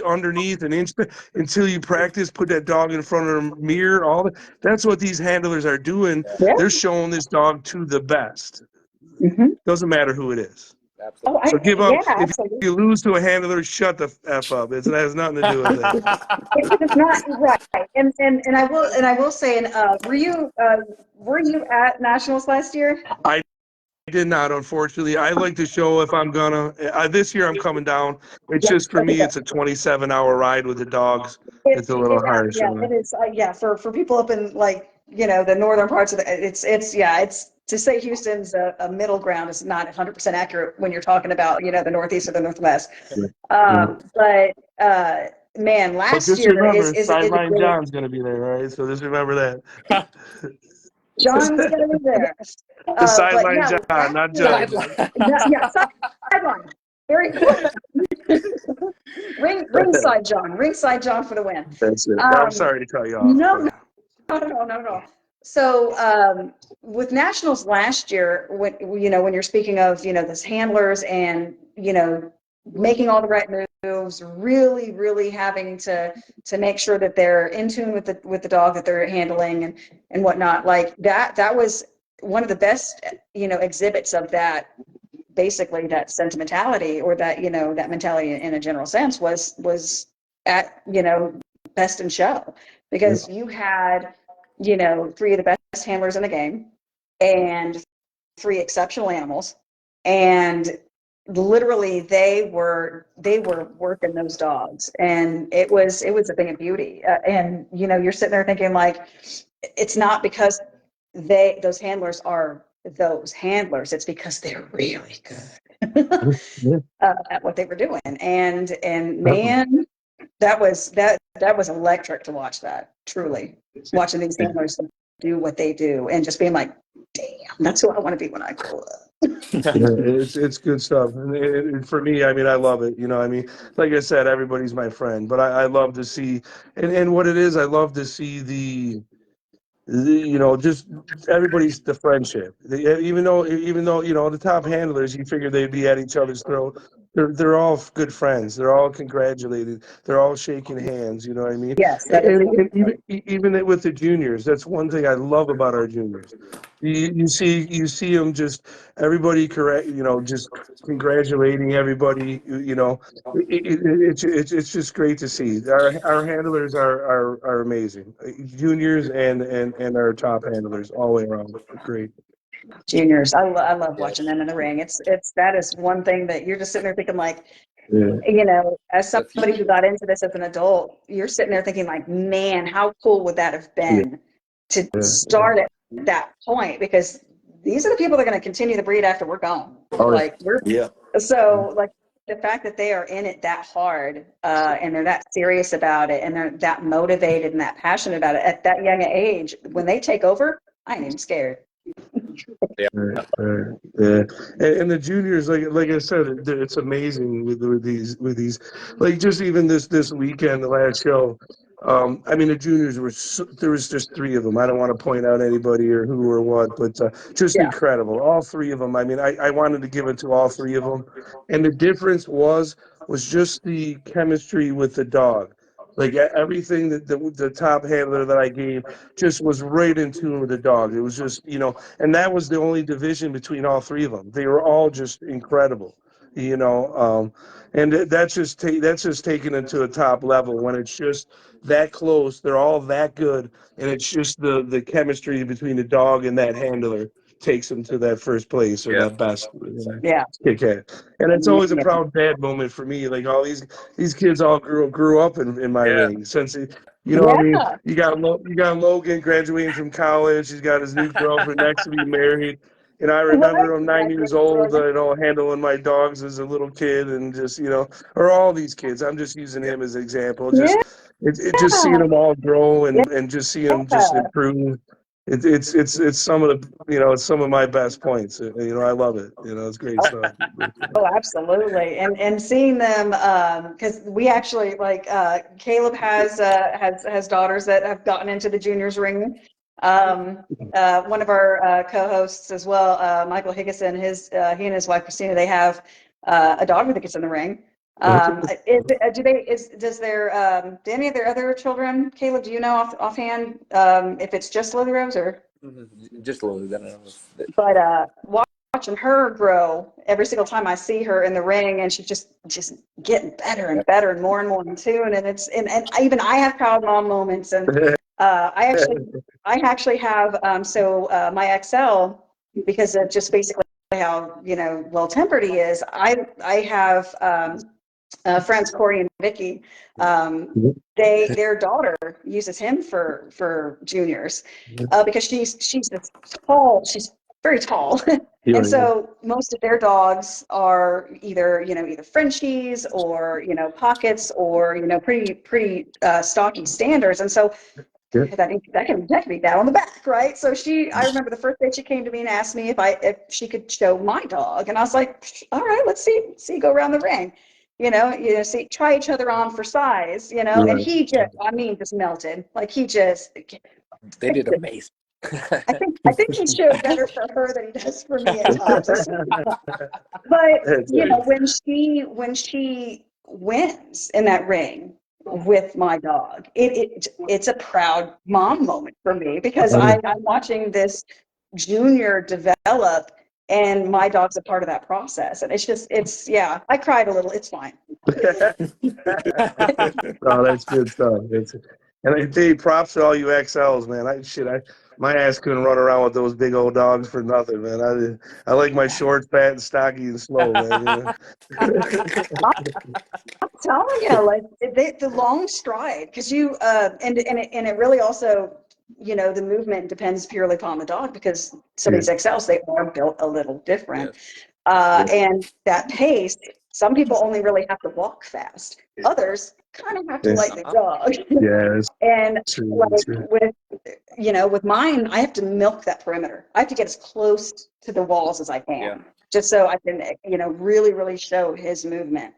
underneath, an inch, until you practice, put that dog in front of a mirror, that's what these handlers are doing. Yeah. They're showing this dog to the best. Mm-hmm. Doesn't matter who it is. Absolutely. Oh, So give up. yeah, If absolutely. you lose to a handler, shut the F up. It has nothing to do with that. It's not right. And I will say, were you at Nationals last year? I did not, unfortunately. I like to show if I'm gonna. This year I'm coming down. It's Yeah. just for Okay, me. good. It's a 27-hour ride with the dogs. It's a little harsh. Yeah, it is. Yeah, for people up in like the northern parts of it's to say Houston's a middle ground is not 100% accurate when you're talking about the Northeast or the Northwest. But man, So last just year remember, is a Sideline great. John's gonna be there, right? So just remember that. John's gonna be there. The But Sideline yeah, John, not last year, John. yeah, sideline. Very important. Ringside John for the win. That's it. I'm sorry to cut you off. No, not at all, not at all. So with Nationals last year, when you're speaking of those handlers and making all the right moves, really having to make sure that they're in tune with the dog that they're handling and whatnot, like that was one of the best exhibits of that. Basically, that sentimentality or that that mentality in a general sense was at Best in Show, because you had three of the best handlers in the game and three exceptional animals, and literally they were working those dogs, and it was a thing of beauty. And you're sitting there thinking, like, it's not because those handlers are those handlers, it's because they're really good at what they were doing. And man, that was electric to watch that. Truly, watching these handlers do what they do and just being like, damn, that's who I want to be when I grow up. It's good stuff. And for me, I mean, I love it. Like I said, everybody's my friend, but I love to see, and what it is, I love to see just everybody's the friendship. Even though the top handlers, you figure they'd be at each other's throat. They're all good friends. They're all congratulated. They're all shaking hands. You know what I mean? Yes, And even with the juniors, that's one thing I love about our juniors. You see them just everybody correct. Just congratulating everybody. It's just great to see. Our handlers are amazing. Juniors and our top handlers all the way around. Great. juniors. I love watching them in the ring. That is one thing that you're just sitting there thinking, like, as somebody who got into this as an adult, you're sitting there thinking, like, man, how cool would that have been to start at that point? Because these are the people that are going to continue the breed after we're gone. Like, so like the fact that they are in it that hard, and they're that serious about it, and they're that motivated and that passionate about it at that young age, when they take over, I ain't even scared. Yeah. Yeah, and the juniors, like I said, it's amazing with these, like just even this weekend, the last show. I mean, the juniors there was just three of them. I don't want to point out anybody or who or what, but just Yeah. incredible. All three of them. I mean, I wanted to give it to all three of them, and the difference was just the chemistry with the dog. Like everything that the top handler that I gave just was right in tune with the dog. It was just, and that was the only division between all three of them. They were all just incredible, and that's just taken it to a top level when it's just that close. They're all that good, and it's just the chemistry between the dog and that handler takes them to that first place or Yeah. that best. Yeah. Kick ass. And it's always a proud dad moment for me. Like all these kids all grew up in my Yeah. ring. Since what I mean, you got Logan graduating from college. He's got his new girlfriend next to be married. And I remember I'm 9 years old, handling my dogs as a little kid, and just or all these kids. I'm just using him as an example. Yeah. Just seeing them all grow and just seeing them just Yeah. improve. It's some of the it's some of my best points. I love it. It's great stuff. Oh, absolutely. And seeing them, because we actually Caleb has daughters that have gotten into the juniors ring. One of our co-hosts as well, Michael Higgison, he and his wife Christina, they have a daughter that gets in the ring. Do any of their other children, Caleb, do you know offhand if it's just Lily Rose or? Just a little bit. But watching her grow every single time I see her in the ring, and she's just getting better and better and more in tune. And and even I have proud mom moments. And I actually have my XL, because of just basically how well tempered he is. I have friends Corey and Vicky. Their daughter uses him for juniors because she's this tall. She's very tall. And so most of their dogs are either Frenchies or pockets or pretty stocky standards. And so that can be that on the back, right? So I remember the first day she came to me and asked me if she could show my dog, and I was like, all right, let's see, go around the ring, see, try each other on for size, and he just melted, like They did amazing. I think he showed better for her than he does for me at times. But when she wins in that ring with my dog, it's a proud mom moment for me, because I'm watching this junior develop, and my dog's a part of that process, and I cried a little. It's fine. Oh, that's good stuff. Props to all you XLs, man. My ass couldn't run around with those big old dogs for nothing, man. I like my short, fat, and stocky, and slow, man. I'm telling you, like the long stride, because and it really also, the movement depends purely upon the dog, because some of these XLs, they are built a little different. And that pace, some people only really have to walk fast. Others kind of have to like the dog. Yes. And True. with mine, I have to milk that perimeter. I have to get as close to the walls as I can, just so I can, really, really show his movement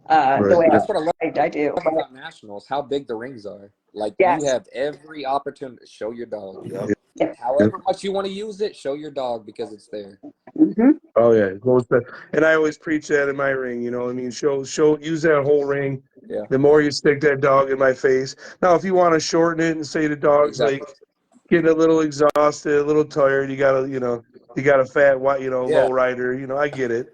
the way That's what I love I do. about nationals, how big the rings are. Like, Yes. you have every opportunity to show your dog. Yeah. However much you want to use it, show your dog, because it's there. Mm-hmm. Oh yeah, and I always preach that in my ring. Use that whole ring. Yeah. The more you stick that dog in my face. Now, if you want to shorten it and say the dog's like getting a little exhausted, a little tired, you got a fat, low rider. I get it,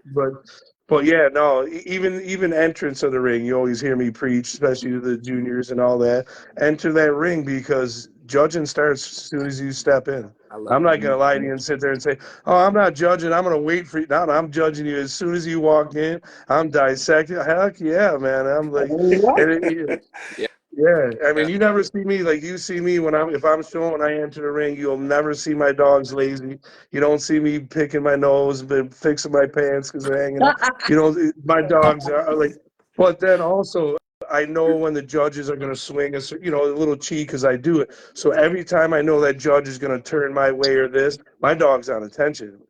but yeah, no. Even entrance of the ring, you always hear me preach, especially to the juniors and all that. Enter that ring, because judging starts as soon as you step in. I'm not going to lie to you and sit there and say, oh, I'm not judging. I'm going to wait for you. No, I'm judging you as soon as you walk in. I'm dissecting. Heck yeah, man. I'm like, yeah. I mean, you never see me like you see me if I'm showing when I enter the ring. You'll never see my dogs lazy. You don't see me picking my nose, but fixing my pants because they're hanging out. My dogs are like. But then also, I know when the judges are going to swing a little cheek because I do it. So every time I know that judge is going to turn my way or this, my dog's on attention.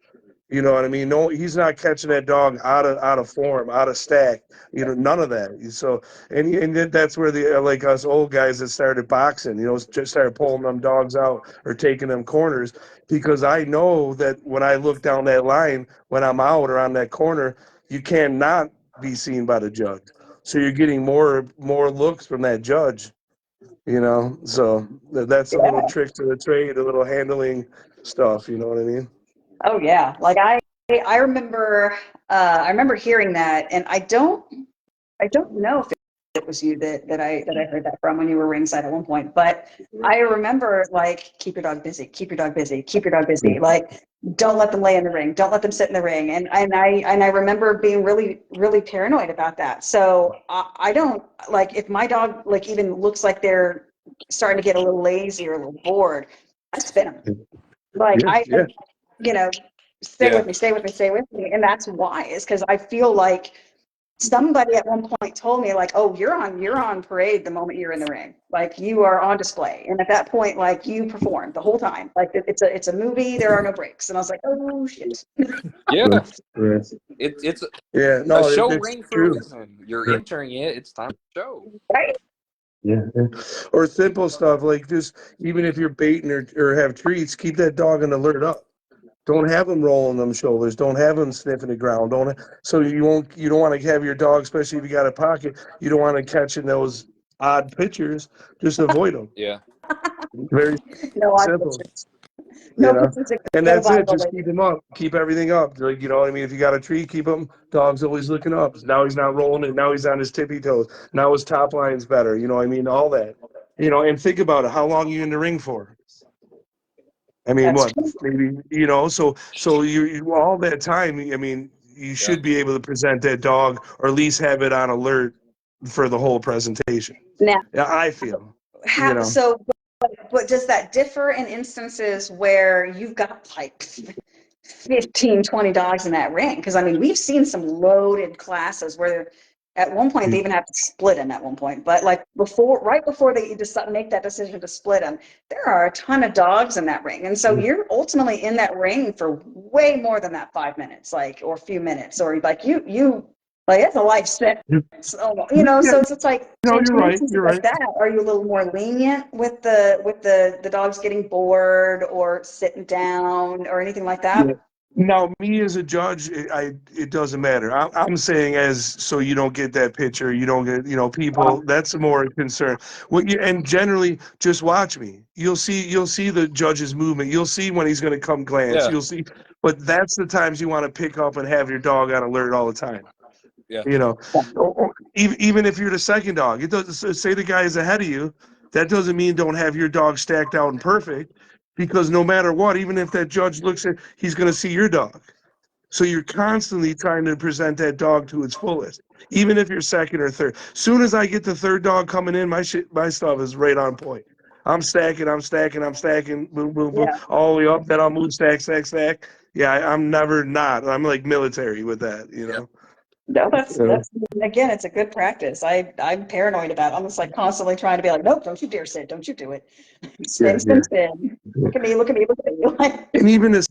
You know what I mean? No, he's not catching that dog out of form, out of stack. None of that. So, and that's where the like us old guys that started boxing, just started pulling them dogs out or taking them corners, because I know that when I look down that line, when I'm out or on that corner, you cannot be seen by the judge. So you're getting more looks from that judge. So that's a little Yeah. trick to the trade, a little handling stuff. You know what I mean? Oh yeah. Like I remember hearing that, and I don't know if it was you that I heard that from when you were ringside at one point, but I remember like, keep your dog busy, keep your dog busy, keep your dog busy. Like, don't let them lay in the ring, don't let them sit in the ring. And I remember being really, really paranoid about that. So I don't like, if my dog like even looks like they're starting to get a little lazy or a little bored, I spin them. Like Yeah. stay with me, stay with me, stay with me. And that's why, is because I feel like somebody at one point told me like, oh, you're on parade the moment you're in the ring. Like, you are on display. And at that point, like, you perform the whole time. Like, it's a movie, there are no breaks. And I was like, oh shit. Yeah, Right. it's Yeah, a no, show it's ring for a true. reason. You're entering it. It's time to show. Right? Yeah. Or simple stuff like just even if you're baiting or have treats, keep that dog on alert up. Don't have them rolling them shoulders. Don't have them sniffing the ground. So you don't want to have your dog, especially if you got a pocket. You don't want to catch in those odd pictures. Just avoid them. Yeah. Very No odd simple. pictures. You No know, pictures that and go that's it. viral. Just keep him up. Keep everything up. Like, you know what I mean? If you got a tree, keep him. Dog's always looking up. Now he's not rolling it. Now he's on his tippy toes. Now his top line's better. You know what I mean? All that. And think about it. How long are you in the ring for? I mean, That's what? true. Maybe, so you all that time, I mean, you Yeah. should be able to present that dog or at least have it on alert for the whole presentation. Now, Yeah, I feel, you know. so but does that differ in instances where you've got like 15, 20 dogs in that ring? Because I mean, we've seen some loaded classes where at one point they even have to split them at one point. But like right before they decide, make that decision to split them, there are a ton of dogs in that ring. And so you're ultimately in that ring for way more than that 5 minutes, like, or a few minutes, or like you like, it's a life sentence. So, Yeah, so it's like, no, in you're right. instances You're like right. that, are you a little more lenient with the dogs getting bored or sitting down or anything like Yeah. that? Now, me as a judge, it doesn't matter. I'm saying as so you don't get that picture, you don't get people. That's more a concern. And generally, just watch me. You'll see the judge's movement. You'll see when he's going to come glance. Yeah. You'll see, but that's the times you want to pick up and have your dog on alert all the time. Yeah. Even if you're the second dog, it doesn't say the guy is ahead of you. That doesn't mean don't have your dog stacked out and perfect, because no matter what, even if that judge looks at, he's going to see your dog. So you're constantly trying to present that dog to its fullest, even if you're second or third. Soon as I get the third dog coming in, my stuff is right on point. I'm stacking, boom, boom, boom, Yeah. all the way up. Then I'll move, stack, stack, stack. Yeah, I'm never not. I'm like military with that, Yeah. No, that's So, again, it's a good practice. I'm paranoid about it. I'm just like constantly trying to be like, nope, don't you dare sit, don't you do it. yeah, Spin, spin, yeah. spin. Look at me, look at me, look at me. Like, And even the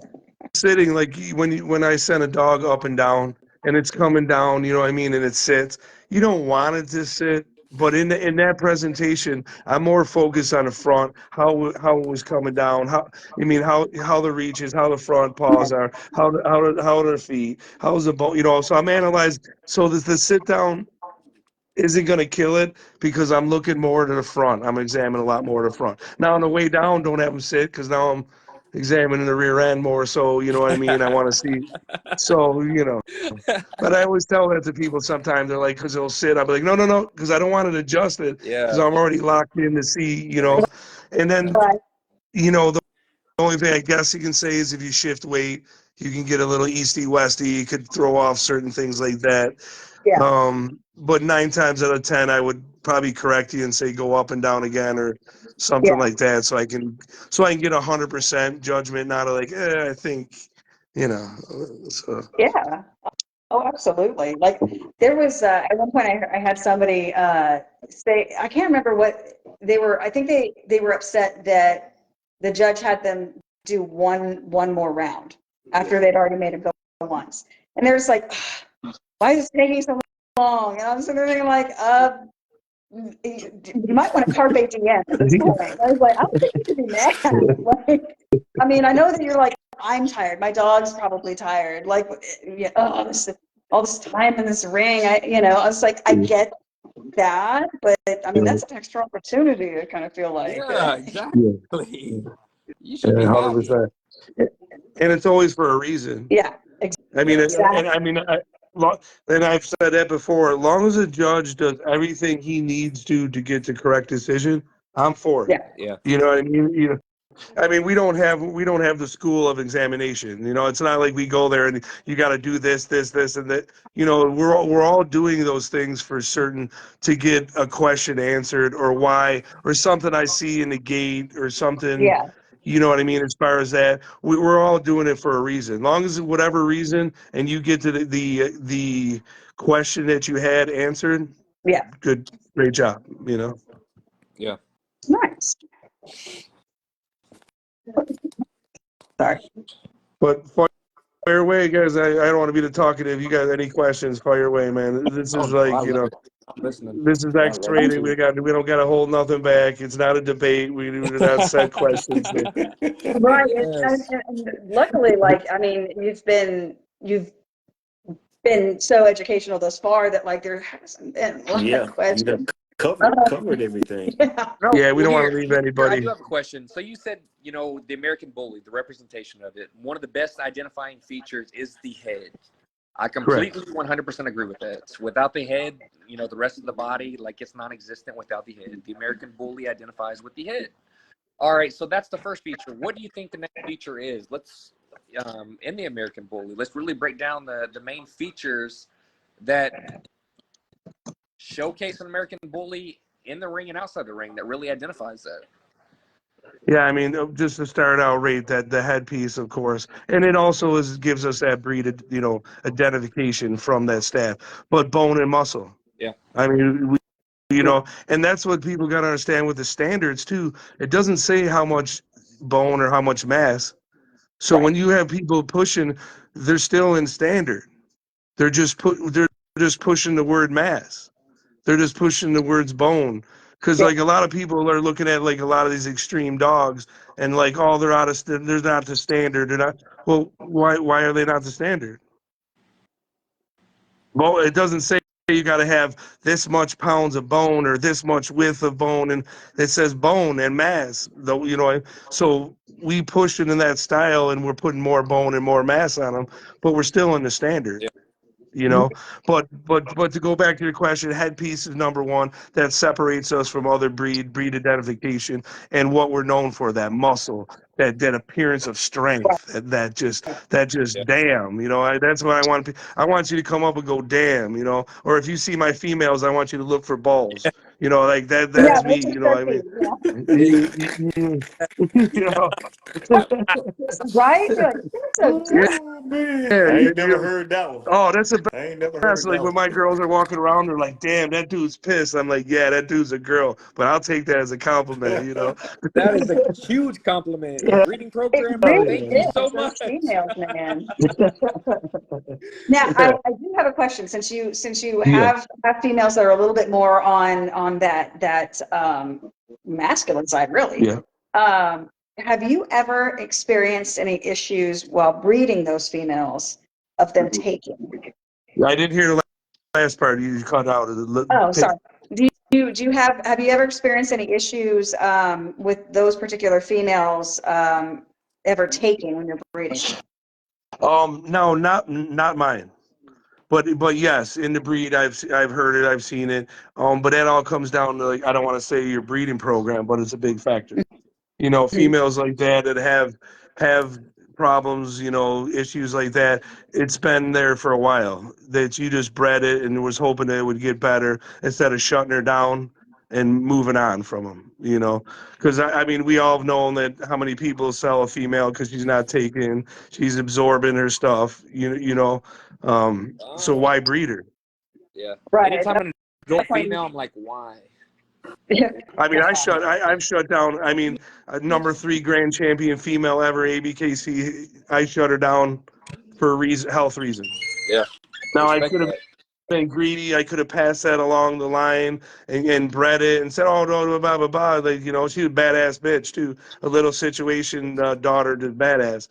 sitting, like when I send a dog up and down and it's coming down, you know what I mean, and it sits, you don't want it to sit. But in that presentation, I'm more focused on the front, how it was coming down, how the reaches, how the front paws are, how the feet, how's the bone, So I'm analyzing. So the sit down isn't going to kill it because I'm looking more to the front. I'm examining a lot more to the front. Now on the way down, don't have them sit because now I'm examining the rear end more. So you know what I mean. I want to see. So but I always tell that to people. Sometimes they're like, because they'll sit. I'll be like, no, no, no, because I don't want to adjust it because Yeah. I'm already locked in to see. And then right. the only thing I guess you can say is if you shift weight, you can get a little easty westy. You could throw off certain things like that. Yeah. But 9 times out of 10, I would probably correct you and say go up and down again or Yeah. something like that, so I can get 100% judgment, not like I think, So Yeah. Oh, absolutely. Like there was at one point I had somebody say, I can't remember what they were. I think they were upset that the judge had them do one more round after they'd already made him go once. And there's like, why is it taking so long? And I'm sitting there thinking like, you might want to carpe diem at this point. I was like, I don't think you should be mad. Like, I mean, I know that you're like, I'm tired. My dog's probably tired. Like, yeah, all this time in this ring. I was like, I get that, but I mean, that's an extra opportunity. I kind of feel like. Yeah, exactly. You should be happy. 100%. And it's always for a reason. Yeah. I mean, Exactly. and I mean, and I've said that before. As long as a judge does everything he needs to get the correct decision, I'm for it. Yeah. Yeah. You know what I mean? I mean, we don't have the school of examination. It's not like we go there and you got to do this, and that. We're all doing those things for certain to get a question answered or why or something I see in the gate or something. Yeah. You know what I mean? As far as that, we're all doing it for a reason. As long as whatever reason, and you get to the question that you had answered. Yeah. Good, great job. Yeah. Nice. Sorry. But fire away, guys. I don't want to be the talkative. You guys, any questions? Fire away, man. This is Listening. this is X-rated. We don't got to hold nothing back. It's not a debate. We do not set questions. Right. Yes. And luckily, like, I mean, you've been so educational thus far that like there hasn't been a lot Yeah, of questions. covered everything. Yeah. Yeah, we don't want to leave I anybody. do have a question. So you said, the American bully, the representation of it, one of the best identifying features is the head. I completely 100% agree with that. Without the head, the rest of the body, like it's non-existent without the head. The American bully identifies with the head. All right, so that's the first feature. What do you think the next feature is? Let's, in the American bully, let's really break down the main features that showcase an American bully in the ring and outside the ring that really identifies that. Yeah, I mean, just to start out, right, that the headpiece, of course, and it also gives us that breed, identification from that staff. But bone and muscle. Yeah. I mean, and that's what people got to understand with the standards too. It doesn't say how much bone or how much mass. So when you have people pushing, they're still in standard. They're just pushing the word mass. They're just pushing the words bone. Because like a lot of people are looking at like a lot of these extreme dogs and like, oh, they're not the standard. They're not. Well, why are they not the standard? Well, it doesn't say you got to have this much pounds of bone or this much width of bone, and it says bone and mass. Though so we push it in that style, and we're putting more bone and more mass on them, but we're still in the standard. Yeah. But to go back to your question, headpiece is number one. That separates us from other breed identification and what we're known for, that muscle, that appearance of strength, that just damn, that's what I want. I want you to come up and go damn, or if you see my females, I want you to look for balls, like that's me, I mean. Right? You're like, that's a Oh, man. I ain't never heard that one. Oh, that's a I ain't never heard That's that like when one. my girls are walking around, they're like, "Damn, that dude's pissed." I'm like, "Yeah, that dude's a girl," but I'll take that as a compliment, That is a huge compliment. The breeding It program, really thank you is. so Those much. females, man. Now, I do have a question. Since you have females that are a little bit more on that masculine side, really. Yeah. Have you ever experienced any issues while breeding those females of them taking? I didn't hear the last part. You cut out. Oh, sorry. Do you have you ever experienced any issues with those particular females ever taking when you're breeding? No, not mine. But yes, in the breed, I've heard it, I've seen it. But that all comes down to, like, I don't want to say your breeding program, but it's a big factor. Females like that have problems, issues like that. It's been there for a while. That you just bred it and was hoping that it would get better instead of shutting her down and moving on from them. Because I mean, we all have known that how many people sell a female because she's not taken, she's absorbing her stuff. So why breed her? Yeah. Right. Anytime an adult Definitely. female, I'm like, why? I mean, I've shut down. I mean, a number 3 grand champion female ever, ABKC. I shut her down for a reason, health reasons. Yeah. Now I Respect could have that. been greedy. I could have passed that along the line and bred it and said, "Oh no, blah blah blah." Like, you know, she was a badass bitch too. A little situation daughter to badass.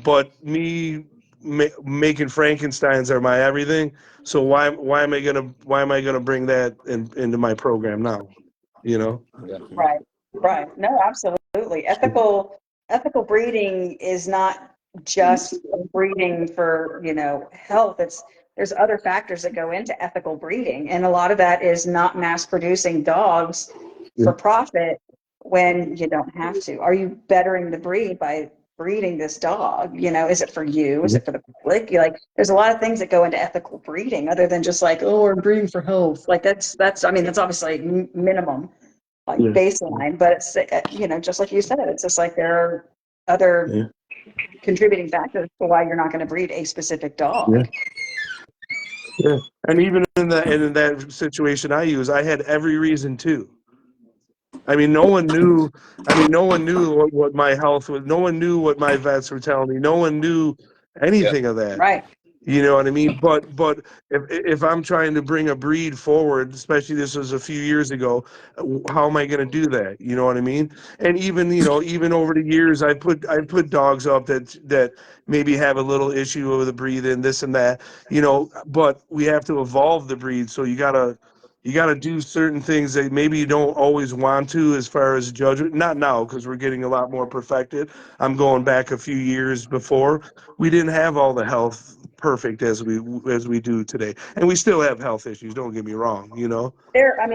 But me making Frankenstein's are my everything. So why am I gonna bring that into my program now? You know. Yeah. Right. Right. No, absolutely. Ethical breeding is not just breeding for, health. There's other factors that go into ethical breeding. And a lot of that is not mass producing dogs for profit when you don't have to. Are you bettering the breed by breeding this dog? Is it for you? Is it for the public? There's a lot of things that go into ethical breeding other than just like, oh, we're breeding for health. Like that's obviously minimum, like baseline, but it's, just like you said, it's just like there are other contributing factors to why you're not going to breed a specific dog. Yeah. And even in that situation I had every reason to. I mean, no one knew what my health was. No one knew what my vets were telling me. No one knew anything of that. Right. You know what I mean? But if I'm trying to bring a breed forward, especially this was a few years ago, how am I going to do that? You know what I mean? And even even over the years, I put dogs up that maybe have a little issue with the breed and this and that. But we have to evolve the breed, so you gotta do certain things that maybe you don't always want to, as far as judgment. Not now, because we're getting a lot more perfected. I'm going back a few years before. We didn't have all the health perfect as we do today, and we still have health issues. Don't get me wrong. There are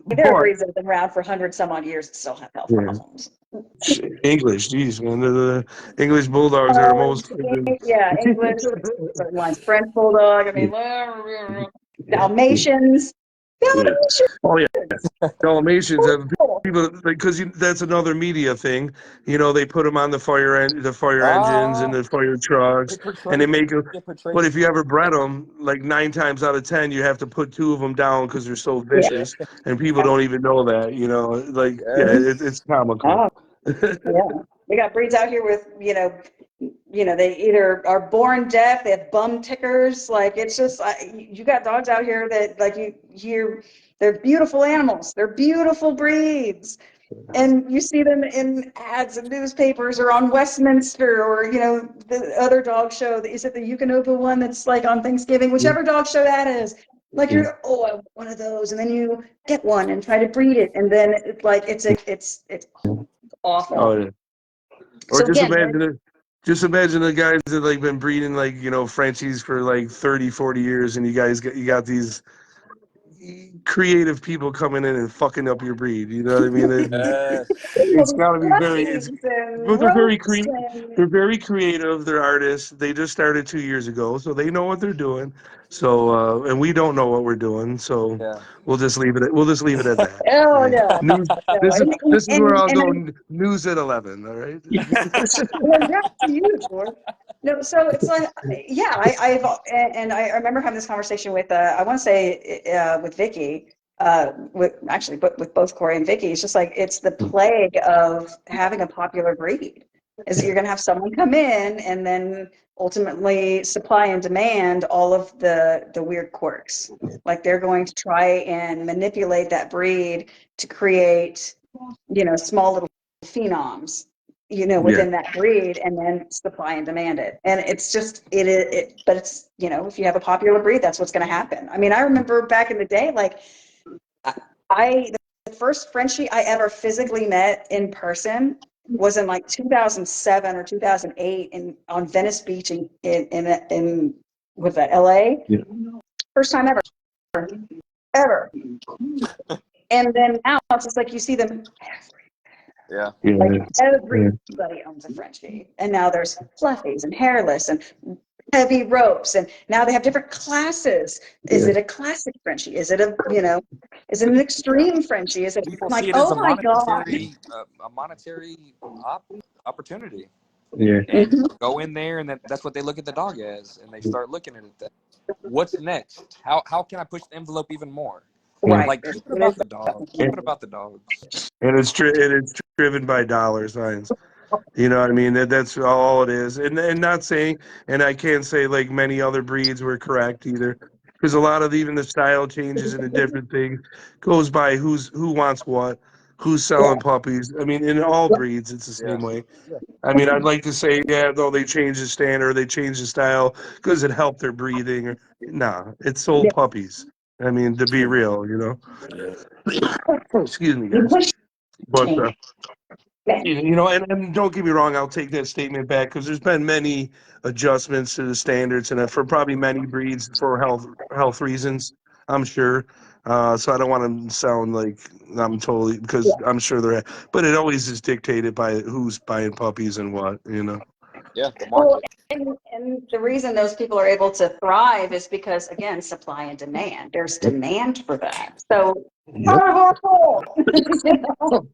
But breeds that have been around for 100 some odd years that still have health problems. English, geez, man, the English bulldogs are the most. Yeah, English, certain lines, French bulldog. I mean, Dalmatians. Oh yeah, Dalmatians have people, because that's another media thing. They put them on the fire engines and the fire trucks, and they make them. But if you ever bred them, like 9 times out of 10, you have to put 2 of them down because they're so vicious, and people don't even know that. It's comical. Yeah, we got breeds out here with they either are born deaf, they have bum tickers. Like it's just you got dogs out here that like you hear they're beautiful animals, they're beautiful breeds, and you see them in ads in newspapers or on Westminster or the other dog show. Is it the Eukanuba one that's like on Thanksgiving? Whichever dog show that is. Like I want one of those, and then you get one and try to breed it, and then it's awful. Oh yeah. Or So just again, imagine the guys that like been breeding like Frenchies for like 30-40 years, and you got these creative people coming in and fucking up your breed. You know what I mean? It's got to be but they're very creative. They're artists. They just started 2 years ago, so they know what they're doing. So and we don't know what we're doing, so we'll just leave it at that. Oh no. News. No. This is where I'll go. News at 11. All right. Well, that's huge, George. No, so it's like, yeah, I remember having this conversation with, I want to say with Vicky, with both Corey and Vicky. It's just like, it's the plague of having a popular breed, is that you're going to have someone come in and then ultimately supply and demand all of the weird quirks. Like they're going to try and manipulate that breed to create, small little phenoms, within that breed, and then supply and demand it. And it's just, but it's, if you have a popular breed, that's what's going to happen. I mean, I remember back in the day, like the first Frenchie I ever physically met in person was in like 2007 or 2008 on Venice Beach in with LA. Yeah. First time ever. And then now it's just like you see them like everybody owns a Frenchie, and now there's fluffies and hairless and heavy ropes, and now they have different classes. Is it a classic Frenchie? Is it is it an extreme Frenchie? Is it People like, see it as oh my God? a monetary opportunity. Yeah. and go in there, and that's what they look at the dog as, and they start looking at it that. What's next? How can I push the envelope even more? Right. Like, keep it about the dog. Keep it about the dogs. And it's driven by dollar signs. You know what I mean? That's all it is. And not saying, and I can't say like many other breeds were correct either, because a lot of even the style changes and the different things goes by who wants what, who's selling puppies. I mean, in all breeds, it's the same way. I mean, I'd like to say, yeah, though they changed the standard, they changed the style because it helped their breathing. Nah, it sold puppies. I mean, to be True. real, you know. Yeah. Excuse me, guys. But you know, and don't get me wrong, I'll take that statement back because there's been many adjustments to the standards, and for probably many breeds for health reasons, I'm sure. So I don't want to sound like I'm totally, because I'm sure they're, but it always is dictated by who's buying puppies and what, you know. Yeah, the Well, market. and the reason those people are able to thrive is because, again, supply and demand. There's demand for that. So it's Yep. our fault. You know?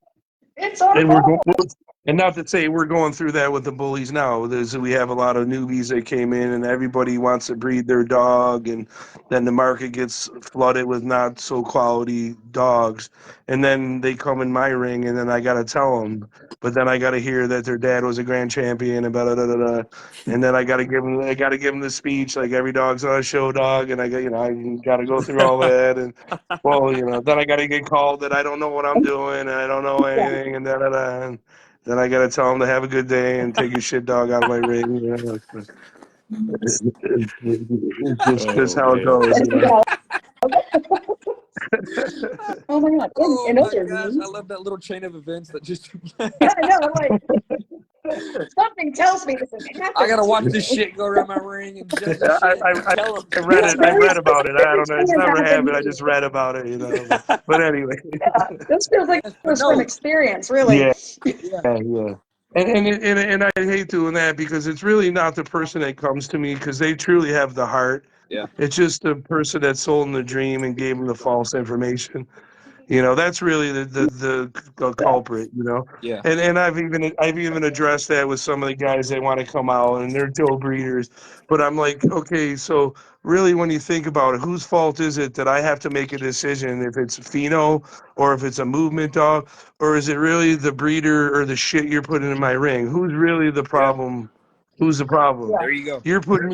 It's our And we're fault. and not to say we're going through that with the bullies now. We have a lot of newbies that came in, and everybody wants to breed their dog, and then the market gets flooded with not so quality dogs, and then they come in my ring, and then I gotta tell them, but then I gotta hear that their dad was a grand champion, and blah, blah, blah, blah, and then I gotta give them the speech like every dog's on a show dog, and I gotta go through all that, and well, you know, then I gotta get called that I don't know what I'm doing, and I don't know anything, and and then I gotta tell them to have a good day and take your shit dog out of my ring. You know, it's just Oh how it man. goes. You know. Oh my God. Oh And my other gosh, news. I love that little chain of events that just. Yeah, I know. I'm like, something tells me this has happened. I gotta watch this shit go around my ring and judge the I, shit. I, Tell them. I read it. I read about it. I Every don't know. It's thing has never happened to happened. I me. just read about it. You know. But anyway. Yeah, this feels like Yes, it but was from no. experience, really. Yeah. Yeah. Yeah. And I hate doing that because it's really not the person that comes to me because they truly have the heart. Yeah. It's just the person that sold them the dream and gave them the false information. You know, that's really the culprit, you know. Yeah. And I've even addressed that with some of the guys that want to come out and they're dual breeders. But I'm like, okay, so really when you think about it, whose fault is it that I have to make a decision if it's pheno or if it's a movement dog, or is it really the breeder or the shit you're putting in my ring? Who's really the Yeah. problem? Who's the problem? There you go. You're putting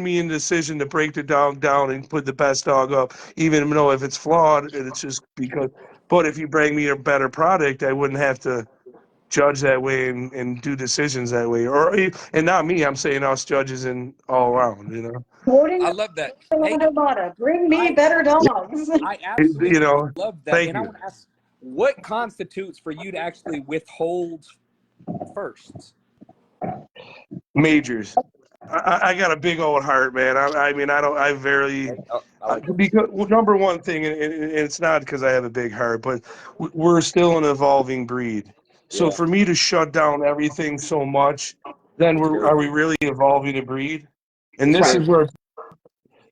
me in the decision to break the dog down and put the best dog up, even though if it's flawed, and it's just because. But if you bring me a better product, I wouldn't have to judge that way and do decisions that way. And not me. I'm saying us judges and all around. You know. Quoting I love that. Hey, Lada, bring me I better dogs. I You absolutely know. love that. Thank And I you. want to ask, what constitutes for you to actually withhold firsts? Majors. I got a big old heart, man. I mean, I don't. I very. Oh, I like that. Because well, number one thing, and it's not because I have a big heart, but we're still an evolving breed. So Yeah. for me to shut down everything so much, then True. are we really evolving a breed? And It's this true.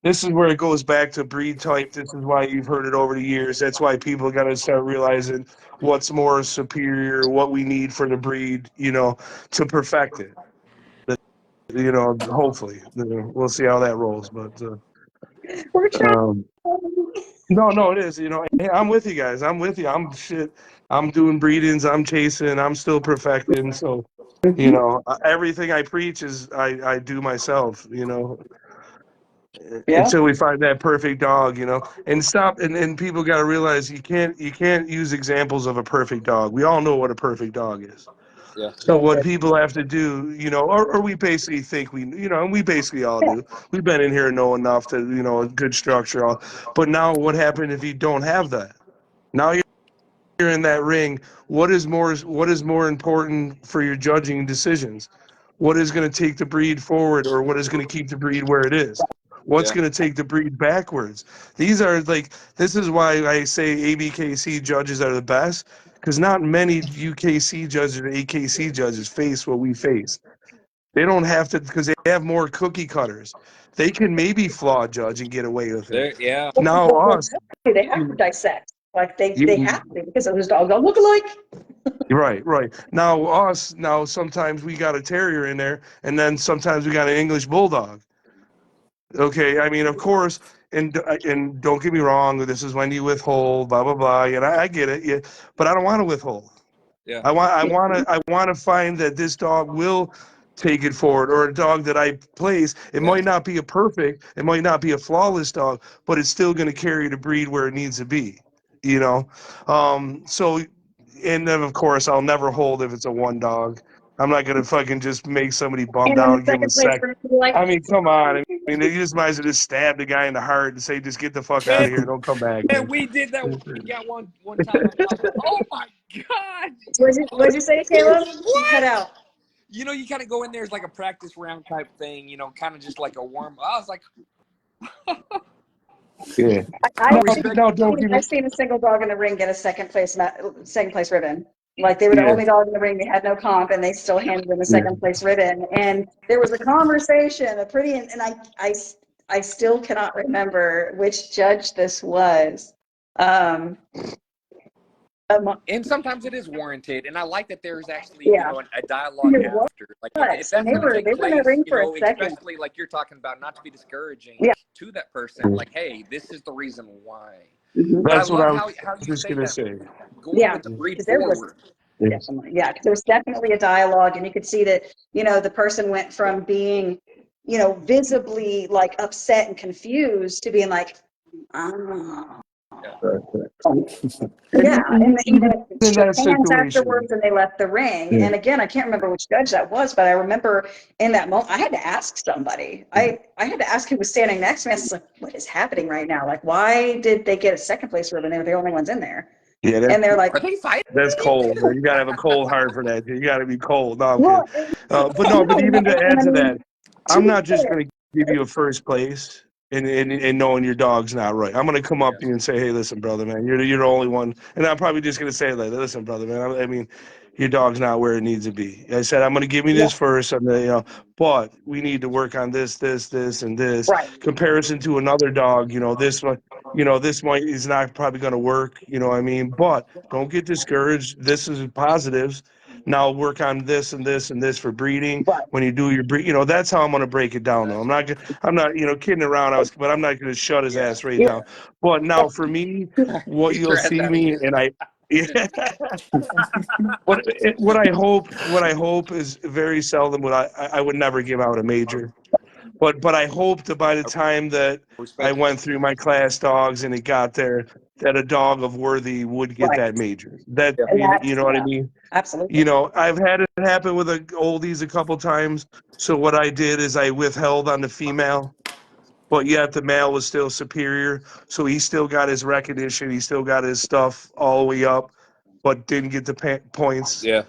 is where it goes back to breed type. This is why you've heard it over the years. That's why people got to start realizing what's more superior, what we need for the breed, you know, to perfect it. You know, hopefully, we'll see how that rolls. But We're trying. um, no, it is. You know, hey, I'm with you guys. I'm with you. I'm shit. I'm doing breedings. I'm chasing. I'm still perfecting. So, you know, everything I preach is I do myself. You know, Yeah. until we find that perfect dog. You know, and stop. And people got to realize you can't use examples of a perfect dog. We all know what a perfect dog is. Yeah. So what people have to do, you know, or we basically think and we basically all do. We've been in here and know enough to, a good structure. But now what happened if you don't have that? Now you're in that ring. What is more important for your judging decisions? What is going to take the breed forward, or what is going to keep the breed where it is? What's Yeah. going to take the breed backwards? This is why I say ABKC judges are the best, because not many UKC judges or AKC judges face what we face. They don't have to, because they have more cookie cutters. They can maybe flaw judge and get away with it. There. Yeah. Now us, They have to dissect. Like they You- have to because those dogs all look alike. Right. Now sometimes we got a terrier in there, and then sometimes we got an English bulldog. Okay, I mean, of course, and don't get me wrong, this is when you withhold, blah blah blah, and I get it, yeah, but I don't want to withhold. Yeah. I want to find that this dog will take it forward, or a dog that I place. It might not be it might not be a flawless dog, but it's still going to carry the breed where it needs to be, you know. So, and then of course I'll never hold if it's a one dog. I'm not gonna fucking just make somebody bum And then down the and give them a second place, sec. we're gonna be like, I mean, come on. I mean, you just might as well just stab the guy in the heart and say, just get the fuck out of here. Don't come back. And we did that. We got one time. I was like, oh my god! what'd you say, Caleb? You cut out. You know, you kind of go in there as like a practice round type thing. You know, kind of just like a warm. I was like, Yeah. I've seen a single dog in the ring get a second place ribbon. Like they were the only dog in the ring. They had no comp, and they still handed them a second place ribbon. And there was a conversation, and I still cannot remember which judge this was. and sometimes it is warranted, and I like that there's actually Yeah. you know a dialogue It was. after. Like if that's And they going to were take in the place, ring you for a know, second. especially like you're talking about, not to be discouraging Yeah. to that person. Like, hey, this is the reason why. Mhm. But I That's what love I was how you just say gonna that. say. Going with the breed because there was forward. definitely, 'cause there was definitely a dialogue, and you could see that, you know, the person went from being, you know, visibly like upset and confused to being like, oh. Yeah, and even in shook that hands situation. afterwards, and they left the ring. And again, I can't remember which judge that was, but I remember in that moment, I had to ask somebody. I had to ask who was standing next to me. I was like, "What is happening right now? Like, why did they get a second place ribbon? They were the only ones in there." Yeah, And they're like, Are they fighting? that's cold. Man. You gotta have a cold heart for that. You gotta be cold. No, I'm "Well, kidding. But even to add I to mean, that, to I'm be not just fair, gonna give you a first place and knowing your dog's not right. I'm gonna come up to you and say, hey, listen, brother, man, you're the only one. And I'm probably just gonna say like, listen, brother, man. I mean, your dog's not where it needs to be. I said, I'm gonna give you this first, and then, you know, but we need to work on this, and this. right? Comparison to another dog, you know, this one. You know, this might is not probably going to work. You know what I mean? But don't get discouraged. This is positives. Now work on this and this and this for breeding. Right. When you do your breed, you know, that's how I'm going to break it down. Though I'm not, you know, kidding around. But I'm not going to shut his ass right Yeah. down. But now for me, what Get you'll your ass see out of me here. and I. What I hope is very seldom. I would never give out a major. But I hope that by the time that I Respect. went through my class dogs and it got there, that a dog of worthy would get Right. that major. That And you know what I yeah, mean? absolutely. You know, I've had it happen with the oldies a couple times. So what I did is I withheld on the female, but yet the male was still superior. So he still got his recognition. He still got his stuff all the way up, but didn't get the points. Yeah.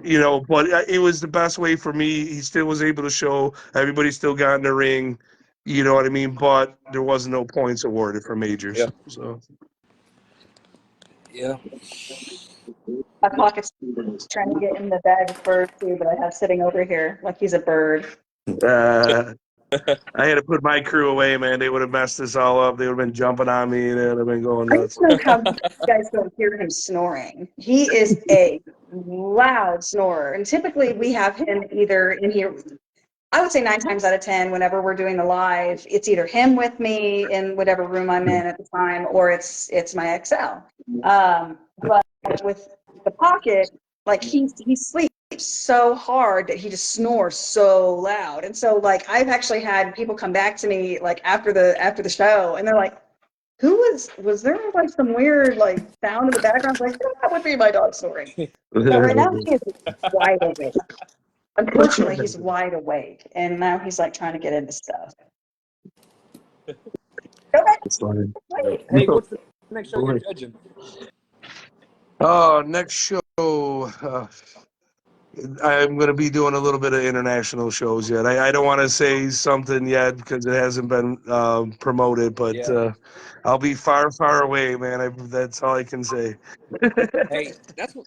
You know, but it was the best way for me. He still was able to show. Everybody still got in the ring. You know what I mean? But there was no points awarded for majors. Yeah. So Yeah. My pocket's trying to get in the bag of bird food that I have sitting over here, like he's a bird. I had to put my crew away, man. They would have messed this all up. They would have been jumping on me. They would have been going I nuts. don't know how you guys don't hear him snoring. He is a loud snorer, and typically we have him either in here. I would say 9 times out of 10, whenever we're doing the live, it's either him with me in whatever room I'm in at the time, or it's my XL. But with the pocket, like he sleeps so hard that he just snores so loud, and so like I've actually had people come back to me like after the show, and they're like, "Who was there like some weird like sound in the background?" I was like, "Yeah, that would be my dog snoring." But right now he is wide awake. Unfortunately, he's wide awake, and now he's like trying to get into stuff. Okay. It's fine. Hey, what's the next show you're judging? Oh, next show. I'm going to be doing a little bit of international shows yet. I don't want to say something yet because it hasn't been promoted, but Yeah. I'll be far, far away, man. That's all I can say. Hey, that's what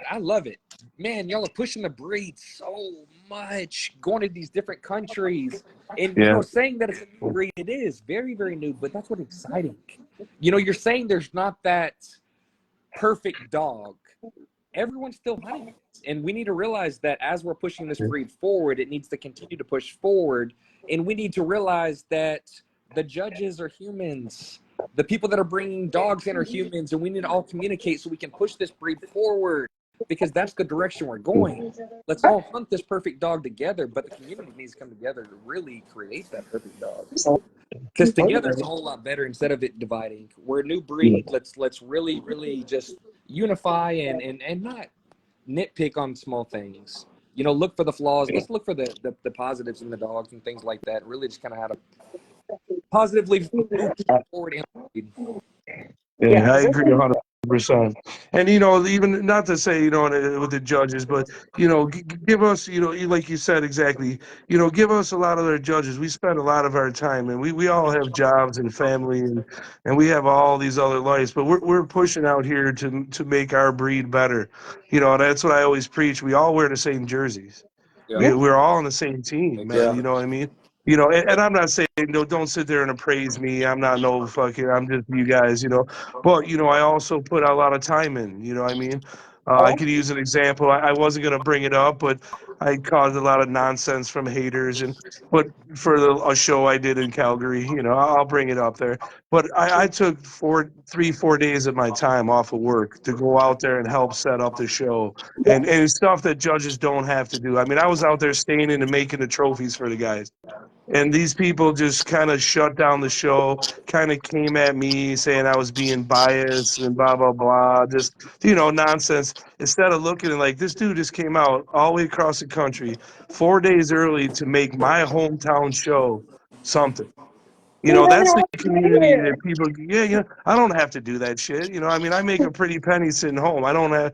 I love it. Man, y'all are pushing the breed so much, going to these different countries. And, Yeah. saying that it's a new breed, it is very, very new, but that's what's exciting. You're saying there's not that perfect dog. Everyone's still hunting it. And we need to realize that as we're pushing this breed forward, it needs to continue to push forward. And we need to realize that the judges are humans. The people that are bringing dogs in are humans, and we need to all communicate so we can push this breed forward, because that's the direction we're going. Let's all hunt this perfect dog together, but the community needs to come together to really create that perfect dog. Because together it's a whole lot better instead of it dividing. We're a new breed. Let's really, really just unify and not nitpick on small things. Look for the flaws. Let's look for the positives in the dogs and things like that. Really just kind of how to positively move forward. Yeah, I agree 100%. And even not to say with the judges, but give us like you said exactly, give us a lot of their judges. We spend a lot of our time, and we all have jobs and family, and we have all these other lives, but we're pushing out here to make our breed better. That's what I always preach. We all wear the same jerseys. Yeah. We're all on the same team, man. Yeah. You know what I mean? And I'm not saying don't sit there and appraise me. I'm not no fucking. I'm just you guys, But I also put a lot of time in. You know what I mean? I could use an example. I wasn't gonna bring it up, but I caused a lot of nonsense from haters, but for a show I did in Calgary, I'll bring it up there. But I took 4 days of my time off of work to go out there and help set up the show, and stuff that judges don't have to do. I mean, I was out there staying in and making the trophies for the guys. And these people just kind of shut down the show, kind of came at me saying I was being biased and blah, blah, blah. Just, nonsense. Instead of looking at like, this dude just came out all the way across the country 4 days early to make my hometown show something. That's the community that people, I don't have to do that shit. I mean, I make a pretty penny sitting home. I don't have,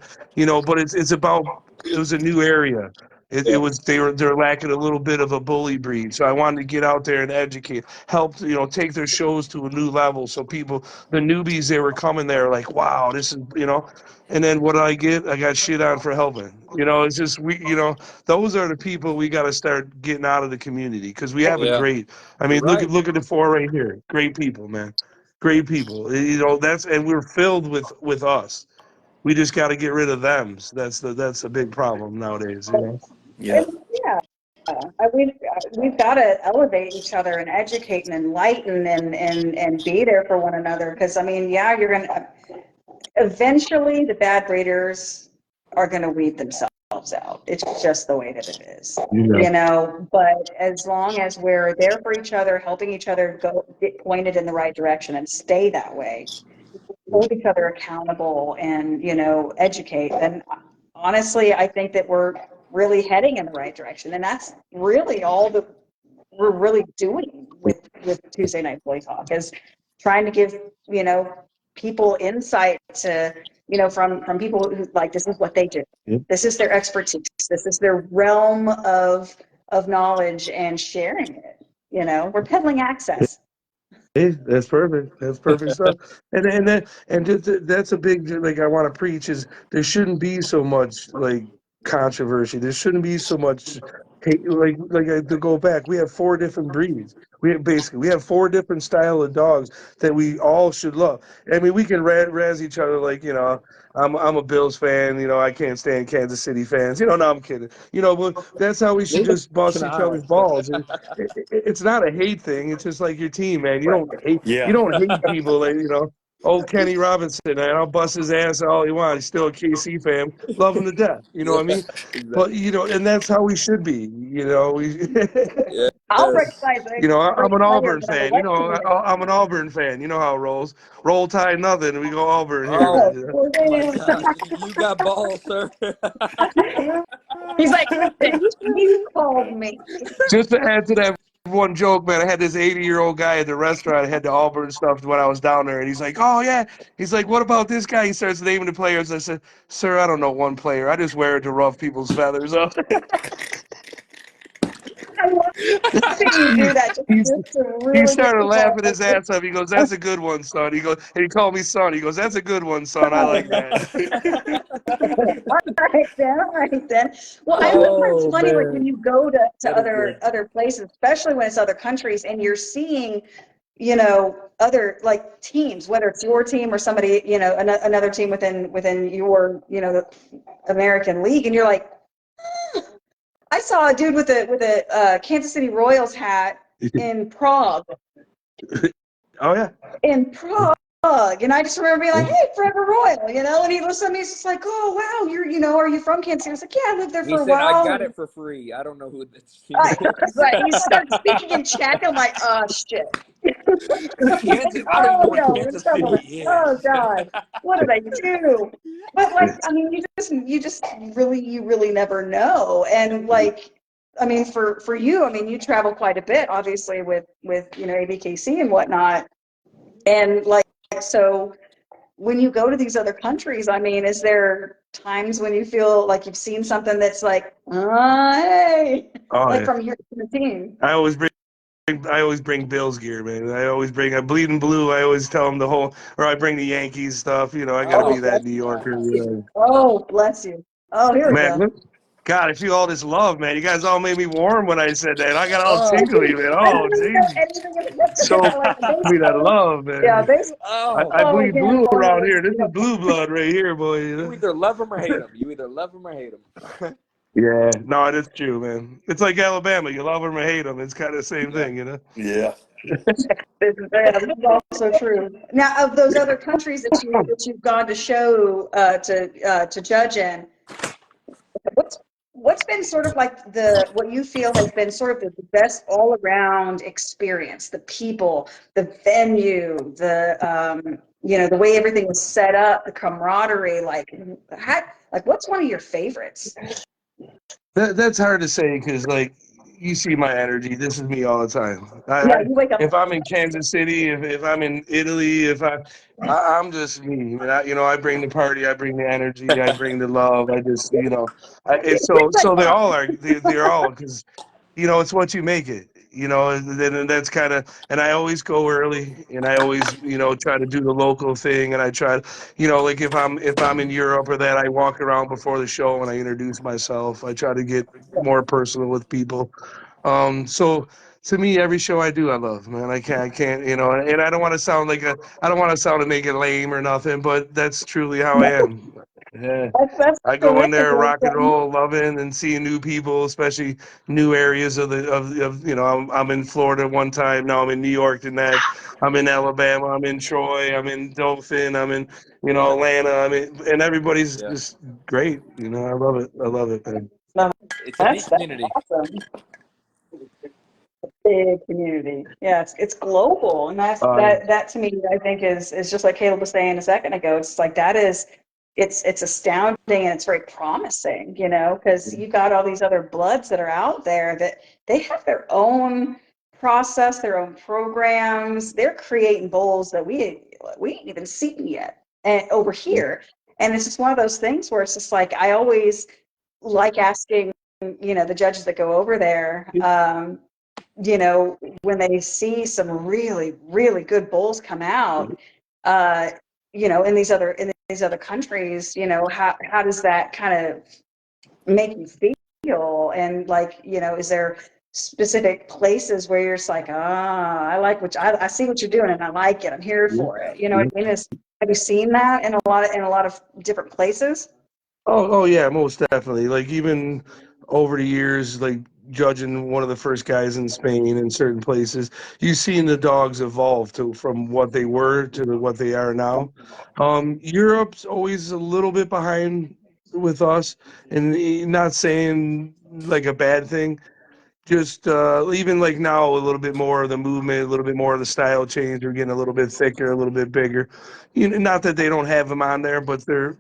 but it's about, it was a new area. They're lacking a little bit of a bully breed. So I wanted to get out there and educate, help, take their shows to a new level. So people, the newbies, they were coming there like, wow, this is, and then what did I get? I got shit on for helping. It's just, those are the people we got to start getting out of the community, because we have a great, I mean, look at the four right here. Great people, man. Great people. And we're filled with us. We just got to get rid of them. So that's a big problem nowadays. Yeah. Yeah. We've got to elevate each other and educate and enlighten and be there for one another. Because, I mean, yeah, you're going to, eventually the bad breeders are going to weed themselves out. It's just the way that it is, but as long as we're there for each other, helping each other get pointed in the right direction and stay that way, hold each other accountable and, educate, then honestly, I think that we're really heading in the right direction. And that's really all that we're really doing with Tuesday Night Bully Talk, is trying to give, people insight to, from people who, like, this is what they do. This is their expertise. This is their realm of knowledge, and sharing it. We're peddling access. Hey, that's perfect. That's perfect stuff. That's a big, like, I want to preach is there shouldn't be so much like controversy. There shouldn't be so much hate. To go back, we have 4 different breeds. We have 4 different style of dogs that we all should love. I mean, we can razz each other like, I'm a Bills fan. I can't stand Kansas City fans. No, I'm kidding. But that's how we should just bust each other's balls. It's not a hate thing. It's just like your team, man. You don't hate. Yeah. You don't hate people. Like, old Kenny Robinson, man. I'll bust his ass all he wants. He's still a KC fan. Love him to death. You know what I mean? Exactly. But and that's how we should be. I'll recognize it. I'm an Auburn fan. I'm an Auburn fan. You know how it rolls. Roll Tide, nothing. We go Auburn here. Oh my gosh, you got balls, sir. He's like, you called me. Just to add to that one joke, man, I had this 80-year-old guy at the restaurant. I had the Auburn stuff when I was down there, and he's like, oh, yeah. He's like, what about this guy? He starts naming the players. I said, sir, I don't know one player. I just wear it to rough people's feathers up. love seeing you do that. Just to really He get started people laughing his ass off. He goes, "That's a good one, son." He goes, and he called me son. He goes, "That's a good one, son. I like that." All right then, all right then. Well, I always find it's funny like when you go to other places, especially when it's other countries, and you're seeing, other like teams, whether it's your team or somebody, another team within your, the American League, and you're like, I saw a dude with a Kansas City Royals hat in Prague. Oh yeah. In Prague, and I just remember being like, "Hey, Forever Royal," and he looks at me, he's just like, "Oh wow, are you from Kansas City?" I was like, "Yeah, I lived there He for a said, while." "I got it for free." I don't know who this team Right. He starts speaking in Czech. I'm like, "Oh shit." Kansas. I don't even know Oh where no, we're Kansas trouble. City Oh is. God, what did I do? But like, I mean, you really never know. And like, I mean, for you, I mean, you travel quite a bit, obviously with ABKC and whatnot. And like, so when you go to these other countries, I mean, is there times when you feel like you've seen something that's like, hey, Oh like yeah. from the team? I always bring Bills gear, man. I bleeding blue. I always tell them or I bring the Yankees stuff. I got to Oh, be that bless New you. Yorker. Oh, bless you. Oh, here we Man, go. God, I feel all this love, man. You guys all made me warm when I said that. I got all Oh, tingly, man. I don't Oh, really know geez. anything about So like me that baseball. love, Yeah, man. baseball Oh, I bleed again. blue One of around those, here. This is blue blood right here, boy. you either love them or hate them. You either love them or hate them. Yeah, no, it is true, man. It's like Alabama. You love them or hate them. It's kind of the same thing, Yeah. this is also true. Now, of those other countries that you've gone to show to judge in, what's been sort of like what you feel has been sort of the best all around experience? The people, the venue, the way everything was set up, the camaraderie. Like what's one of your favorites? That's hard to say because, like, you see my energy. This is me all the time. Yeah, you wake up. If I'm in Kansas City, if I'm in Italy, I'm just me. And I bring the party. I bring the energy. I bring the love. I just, it's so they all are. They're all because, it's what you make it. And that's kind of. And I always go early, and I always, try to do the local thing, and I try to. Like if I'm in Europe or that, I walk around before the show and I introduce myself. I try to get more personal with people. So to me, every show I do, I love, man. I can't, and I don't want to sound I don't want to sound to make it lame or nothing, but that's truly how I am. Yeah. That's I go in there, terrific. rock and roll, loving and seeing new people, especially new areas I'm in Florida one time. Now I'm in New York the next. I'm in Alabama. I'm in Troy. I'm in Dothan. I'm in, Atlanta. And everybody's Yeah, just great. I love it. I love it, man. No, it's a neat that's community. awesome. Big community. Yeah, it's global, and that to me, I think is just like Caleb was saying a second ago. It's like it's astounding and it's very promising, because you got all these other bloods that are out there that they have their own process, their own programs. They're creating bowls that we ain't even seen yet and over here. And it's just one of those things where it's just like I always like asking, the judges that go over there. When they see some really, really good bowls come out, in these other countries, how does that kind of make you feel? And like, is there specific places where you're just like, I like I see what you're doing and I like it. I'm here for it. You know what I mean? Have you seen that in a lot of different places? Oh yeah, most definitely. Like even over the years, like judging one of the first guys in Spain in certain places, you've seen the dogs evolve from what they were to what they are now. Europe's always a little bit behind with us, and not saying like a bad thing. Just even like now, a little bit more of the movement, a little bit more of the style change. They're getting a little bit thicker, a little bit bigger. Not that they don't have them on there, but they're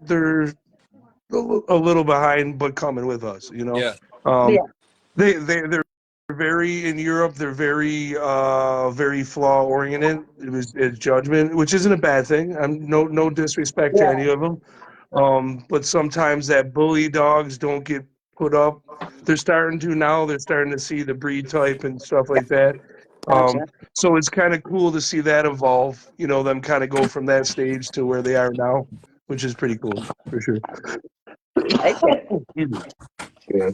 a little behind, but coming with us. Yeah, Um, Yeah. they're very in Europe. They're very flaw oriented. It's judgment, which isn't a bad thing. I'm no disrespect to Yeah. any of them. But sometimes that bully dogs don't get put up. They're starting to now. They're starting to see the breed type and stuff like that. Gotcha. So it's kind of cool to see that evolve. You know, them kind of go from that stage to where they are now, which is pretty cool for sure. Yeah.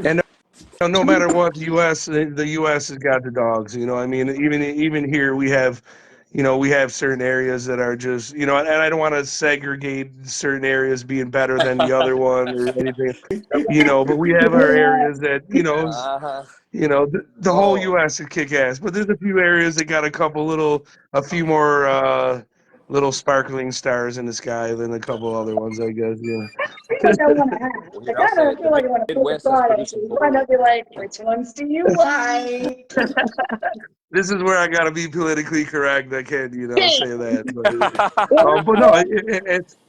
And no matter what, the U.S. has got the dogs. You know, I mean, even here we have, you know, we have certain areas that are just, you know, and I don't want to segregate certain areas being better than the other one or anything, you know, but we have our areas that, Uh-huh. the whole Oh, U.S. is kick ass, but there's a few areas that got a few more little sparkling stars in the sky than a couple other ones, I guess. Yeah. I feel like I want to ask. well, here, Like, I'll I say don't it. feel The like I want to put Midwest the is thought at producing you. Why not be like, which ones do you like? This is where I got to be politically correct. I can't, say that. But no,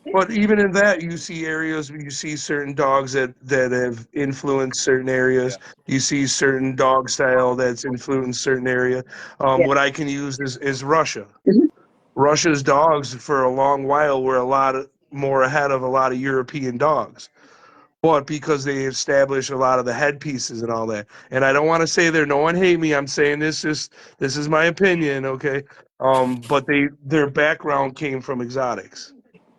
Or- but even in that, you see areas where you see certain dogs that have influenced certain areas. You see certain dog style that's influenced certain area. Yeah. What I can use is Russia. Mhm. Russia's dogs for a long while were a lot more ahead of a lot of European dogs. But because they established a lot of the headpieces and all that, and I don't want to say there, no one hate me. I'm saying this is my opinion, okay? But their background came from exotics.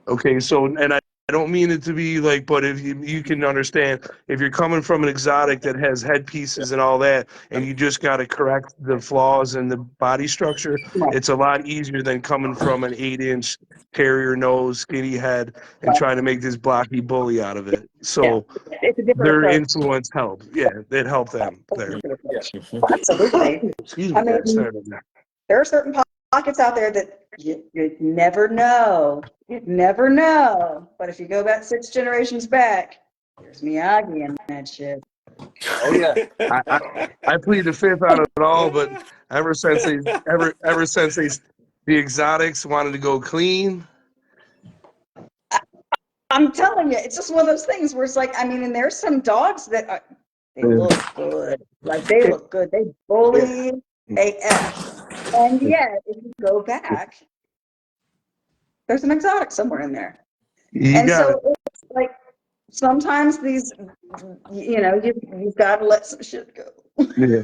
Okay, so and I don't mean it to be like, but if you can understand, if you're coming from an exotic that has headpieces and all that, and you just got to correct the flaws in the body structure, Right. it's a lot easier than coming from an 8-inch terrier nose, skinny head, and trying to make this blocky bully out of it. Yeah. So It's a different their approach. influence helped. Yeah, it helped them there. Absolutely. Excuse I me, guys. mean, Sorry about that. there are certain pockets out there that you'd never know. You'd never know. But if you go back 6 generations back, there's Miyagi in that shit. oh yeah. I plead the fifth out of it all, but ever since the exotics wanted to go clean. I'm telling you, it's just one of those things where it's like, I mean, and there's some dogs that they look good. Like, they look good. They bully AF. And yet, if you go back, there's an exotic somewhere in there. You And got so it. it's like, sometimes these, you've got to let some shit go. Yeah.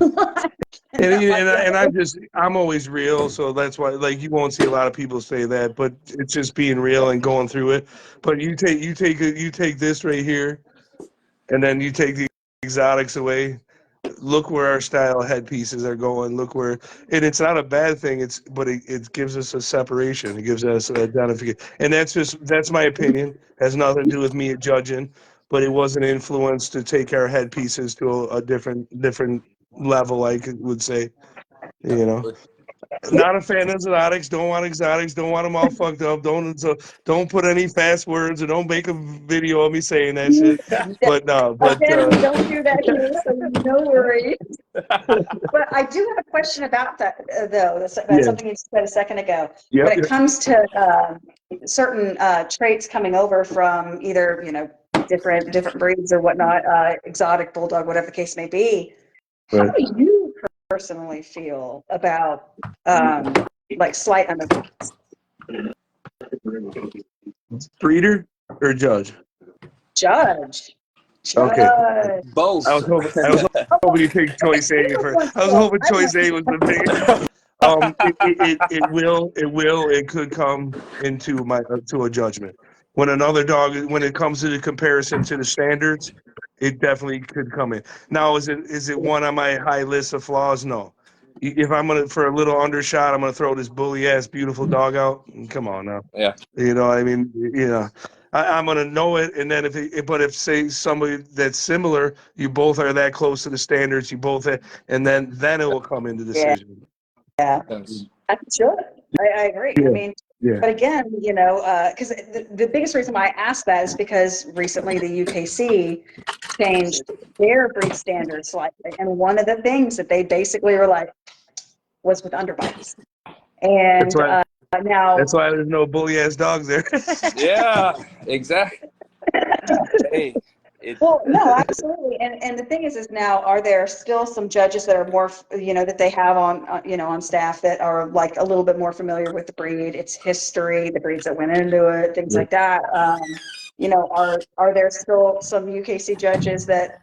And Like, I'm always real, so that's why like you won't see a lot of people say that, but it's just being real and going through it. But you take this right here, and then you take the exotics away. Look where our style headpieces are going. Look where, and it's not a bad thing. But it gives us a separation. It gives us an identification, and that's my opinion. Has nothing to do with me judging, but it was an influence to take our headpieces to a different level. I would say, you know. Not a fan of exotics. Don't want exotics. Don't want them all fucked up. Don't put any fast words or don't make a video of me saying that shit. But no, again, we don't do that here, so no worries. But I do have a question about that, though. That's yeah, something you said a second ago. yep, When it comes to certain traits coming over from either, different breeds or whatnot, exotic, bulldog, whatever the case may be, how right. do you personally feel about like slight underdogs? Breeder or judge? Judge. Okay. Judge. Both. I was hoping you take choice A for. I was hoping choice A was the big. It could come into to a judgment. When it comes to the comparison to the standards, it definitely could come in. Now, is it one on my high list of flaws? No. If I'm gonna for a little undershot, I'm gonna throw this bully ass beautiful dog out. Come on now. Yeah. You know what I mean? I'm gonna know it, and then if say somebody that's similar, you both are that close to the standards, you both have, and then it will come into Yeah. decision. Yeah. Yes. I should. I agree. I Yeah. mean, Yeah. but again, because the biggest reason why I asked that is because recently the UKC changed their breed standards slightly. And one of the things that they basically were like was with underbites. That's And why. now, That's why there's no bully ass dogs there. Yeah. Exactly. Hey. well, no, absolutely. And the thing is now, are there still some judges that are more, that they have on staff that are like a little bit more familiar with the breed, its history, the breeds that went into it, things like that. you know, are there still some UKC judges that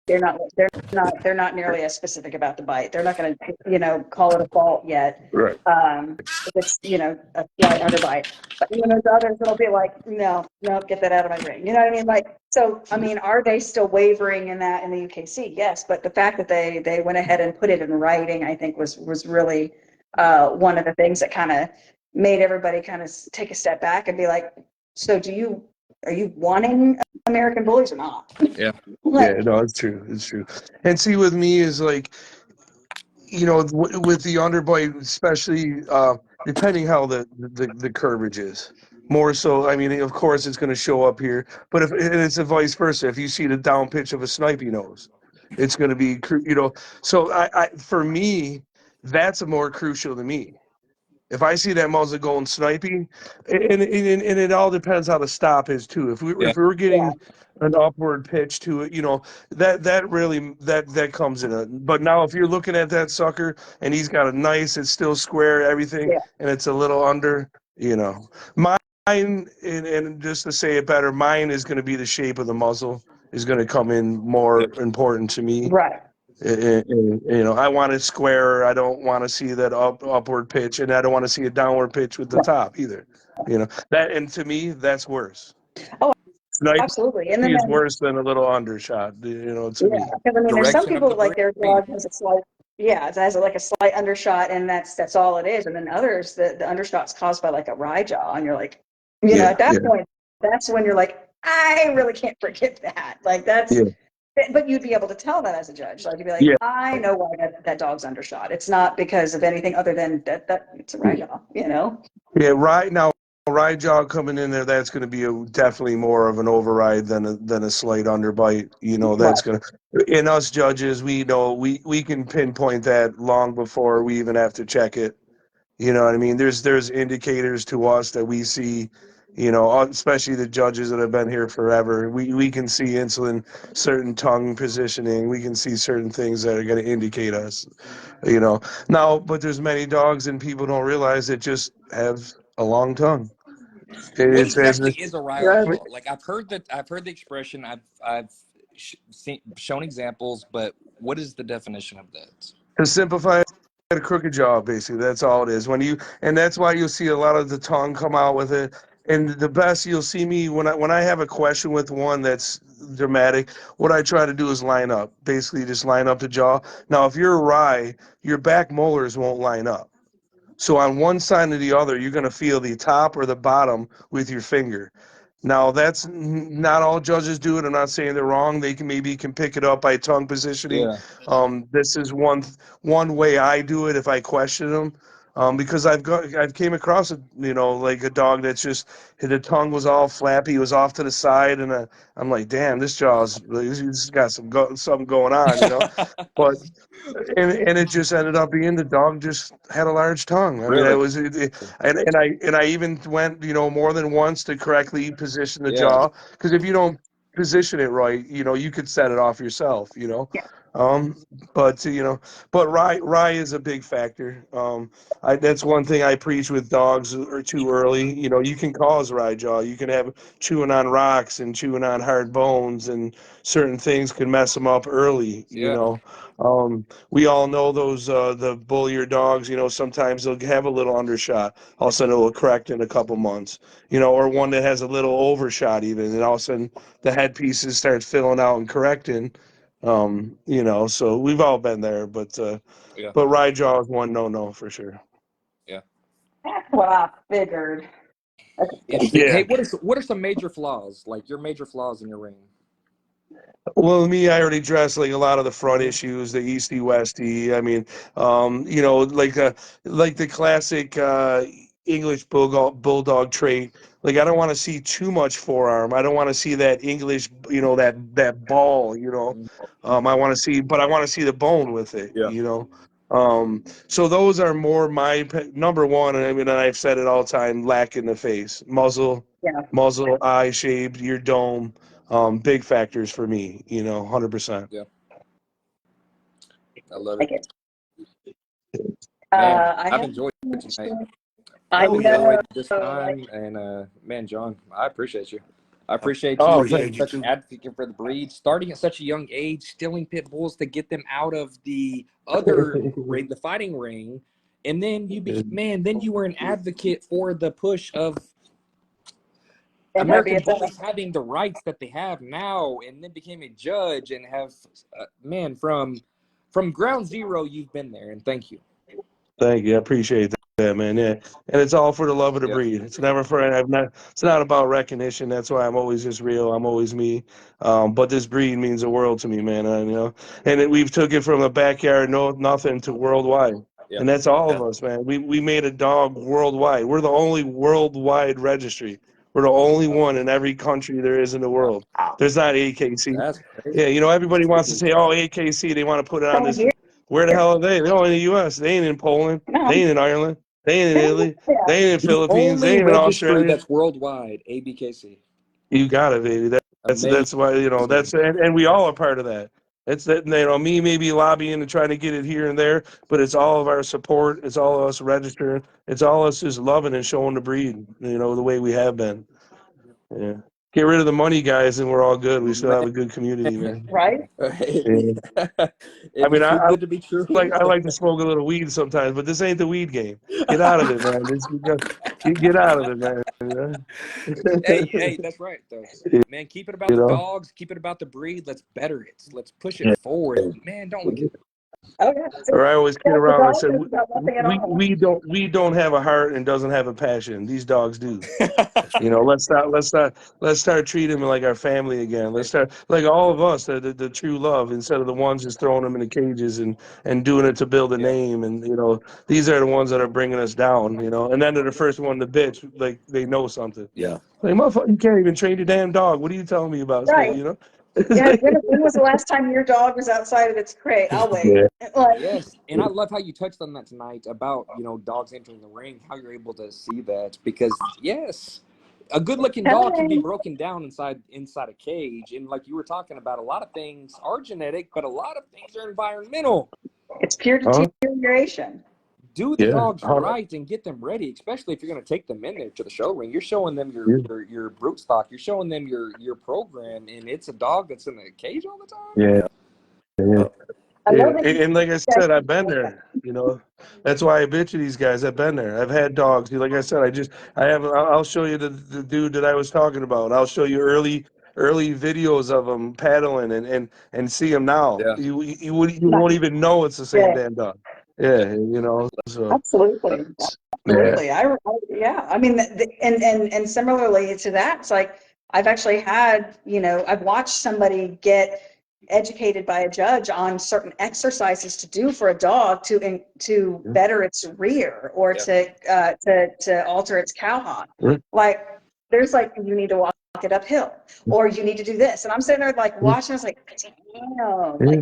they're not nearly as specific about the bite. They're not going to, you know, call it a fault yet. Right. If it's, you know, a slight underbite. But you know, there's others that'll be like, no, get that out of my ring. You know what I mean? Like, so, I mean, are they still wavering in that in the UKC? Yes. But the fact that they went ahead and put it in writing, I think was really one of the things that kind of made everybody kind of take a step back and be like, so are you wanting American bullies or not? Yeah. Yeah, no, it's true. It's true. And see, with me is like, you know, with the underbite, especially depending how the curvage is. More so, I mean, of course, it's going to show up here, but if and it's a vice versa. If you see the down pitch of a snipey nose, it's going to be, you know. So for me, that's more crucial to me. If I see that muzzle going snipey, and it all depends how the stop is too. If Yeah. we're getting an upward pitch to it, you know, that really that comes in it. But now if you're looking at that sucker and he's got a nice, it's still square, everything, Yeah. and it's a little under, you know, mine and just to say it better, mine is going to be the shape of the muzzle is going to come in more important to me. Right. You know, I want it square. I don't want to see that upward pitch, and I don't want to see a downward pitch with the top either. You know that, and to me, that's worse. Oh, Sniping absolutely. And then is worse than a little undershot. You know, to me. because I mean, there's some Direction of people the like their brain. dog has a slight, it has like a slight undershot, and that's all it is. And then others, the undershot's caused by like a rye jaw, and you're like, you know, at that point, that's when you're like, I really can't forget that. Like that's. Yeah. But you'd be able to tell that as a judge. Like you'd be like, Yeah. I know why that dog's undershot. It's not because of anything other than that it's a rye jaw, you know? Yeah, right now, ride jaw coming in there, that's going to be definitely more of an override than a slight underbite. You know, that's going to, in us judges, we know we can pinpoint that long before we even have to check it. You know what I mean? There's indicators to us that we see, you know, especially the judges that have been here forever. We can see insulin, certain tongue positioning. We can see certain things that are going to indicate us, you know. Now, but there's many dogs and people don't realize that just have a long tongue. What It's exactly is a rye Right. jaw? Like I've heard the expression. I've shown examples, but what is the definition of that? to simplify it, a crooked jaw, basically. That's all it is. And that's why you'll see a lot of the tongue come out with it. And the best you'll see me when I have a question with one that's dramatic, what I try to do is line up. Basically just line up the jaw. Now if you're a rye, your back molars won't line up. So on one side or the other, you're going to feel the top or the bottom with your finger. Now that's not all judges do it. I'm not saying they're wrong. They can pick it up by tongue positioning. Yeah. This is one way I do it if I question them, because I've came across like a dog that's just the tongue was all flappy, was off to the side, and I'm like, damn, this jaw's he's got something going on, you know, but. And it just ended up being the dog just had a large tongue. I mean, Really? and I even went, you know, more than once to correctly position the Yeah. jaw, because if you don't position it right, you know, you could set it off yourself, you know. Yeah. But you know, but rye is a big factor. That's one thing I preach with dogs are too early. You know, you can cause rye jaw. You can have chewing on rocks and chewing on hard bones, and certain things can mess them up early. You Yeah. know, we all know those the bullier dogs. You know, sometimes they'll have a little undershot. All of a sudden, it will correct in a couple months. You know, or one that has a little overshot even, and all of a sudden the head pieces start filling out and correcting. You know, so we've all been there, but Yeah. rye jaw is one no for sure. Yeah. That's what I figured. Interesting. Yeah. Hey, what are some major flaws? Like your major flaws in your ring? Well, me, I already addressed like a lot of the front issues, the easty westy. I mean, you know, like the classic English bulldog trait. Like I don't want to see too much forearm. I don't want to see that English, you know, that ball. You know, I want to see, but I want to see the bone with it. Yeah. You know. So those are more my number one. And I mean, and I've said it all the time: lack in the face, muzzle, eye shape, your dome. Big factors for me, you know, 100%. Yeah. I love Like it. it. Man, I I've have. enjoyed it tonight. I I've know. enjoyed this time, and man, John, I appreciate you. I appreciate Oh, you Appreciate being you such an too. advocate for the breed, starting at such a young age, stealing pit bulls to get them out of the other ring, the fighting ring, and then you became, then you were an advocate for the push of American bullies having the rights that they have now, and then became a judge and have, man, from ground zero, you've been there, and thank you. Thank you. I appreciate that, man. Yeah. And it's all for the love of the Yeah. breed. It's never for, it's not about recognition. That's why I'm always just real. I'm always me. But this breed means the world to me, man. And we've took it from a backyard, nothing to worldwide. Yeah. And that's all of us, man. We made a dog worldwide. We're the only worldwide registry. We're the only one in every country there is in the world. There's not AKC. That's crazy. Yeah, everybody wants to say, oh, AKC, they want to put it on this. Where the hell are they? They're only in the U.S. They ain't in Poland. They ain't in Ireland. They ain't in Italy. They ain't in The Philippines. They only ain't in registry Australia. that's worldwide, ABKC. You got it, baby. That's why and we all are part of that. It's that me maybe lobbying and trying to get it here and there, but it's all of our support. It's all of us registering. It's all us just loving and showing the breed, the way we have been. Yeah. Get rid of the money, guys, and we're all good. We still have a good community, man. Right? Yeah. It'd be too I good to be true. like to smoke a little weed sometimes, but this ain't the weed game. Get out of it, man. You get out of it, man. hey, that's right, though. Man, keep it about the dogs. Keep it about the breed. Let's better it. Let's push it forward. Man, don't look at it. Oh, yeah. Or I always kid around. I said, Nothing at all. we don't have a heart and doesn't have a passion. These dogs do. Let's start treating them like our family again. Let's start like all of us, the true love, instead of the ones just throwing them in the cages and doing it to build a name. And these are the ones that are bringing us down. And then they're the first one to bitch, like they know something. Yeah. Like, motherfucker, you can't even train your damn dog. What are you telling me about? Right. Yeah, when was the last time your dog was outside of its crate? I'll wait. Yeah. Yes, and I love how you touched on that tonight about dogs entering the ring. How you're able to see that, because yes, a good-looking dog can be broken down inside a cage, and like you were talking about, a lot of things are genetic, but a lot of things are environmental. It's pure deterioration. Do the dogs right and get them ready, especially if you're going to take them in there to the show ring. You're showing them your brute stock. You're showing them your program, and it's a dog that's in a cage all the time. Yeah. And like I said, I've been there. That's why I bitch at these guys. I've been there. I've had dogs. Like I said, I'll show you the dude that I was talking about. I'll show you early videos of them paddling and see them now. Yeah. You won't even know it's the same damn dog. Yeah, so. Absolutely. Absolutely. Yeah. I mean, and similarly to that, it's like I've actually had, I've watched somebody get educated by a judge on certain exercises to do for a dog to better its rear or to alter its cow hop. Like there's you need to walk it uphill or you need to do this. And I'm sitting there watching, I was like, damn,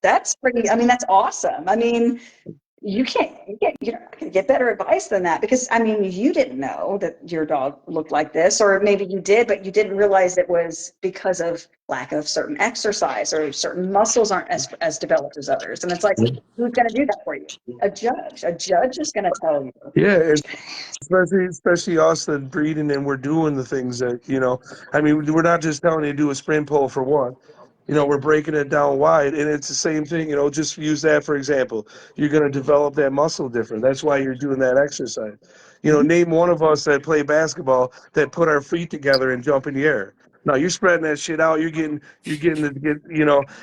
that's pretty, I mean, that's awesome. I mean, you're not going to get better advice than that, because I mean, you didn't know that your dog looked like this, or maybe you did, but you didn't realize it was because of lack of certain exercise or certain muscles aren't as developed as others. And it's like, who's going to do that for you? A judge. A judge is going to tell you. Yeah, especially us that breeding and we're doing the things that, I mean, we're not just telling you to do a sprint pull for one. We're breaking it down wide, and it's the same thing. Just use that for example. You're going to develop that muscle different. That's why you're doing that exercise. Name one of us that play basketball that put our feet together and jump in the air. No, you're spreading that shit out. You're getting to get,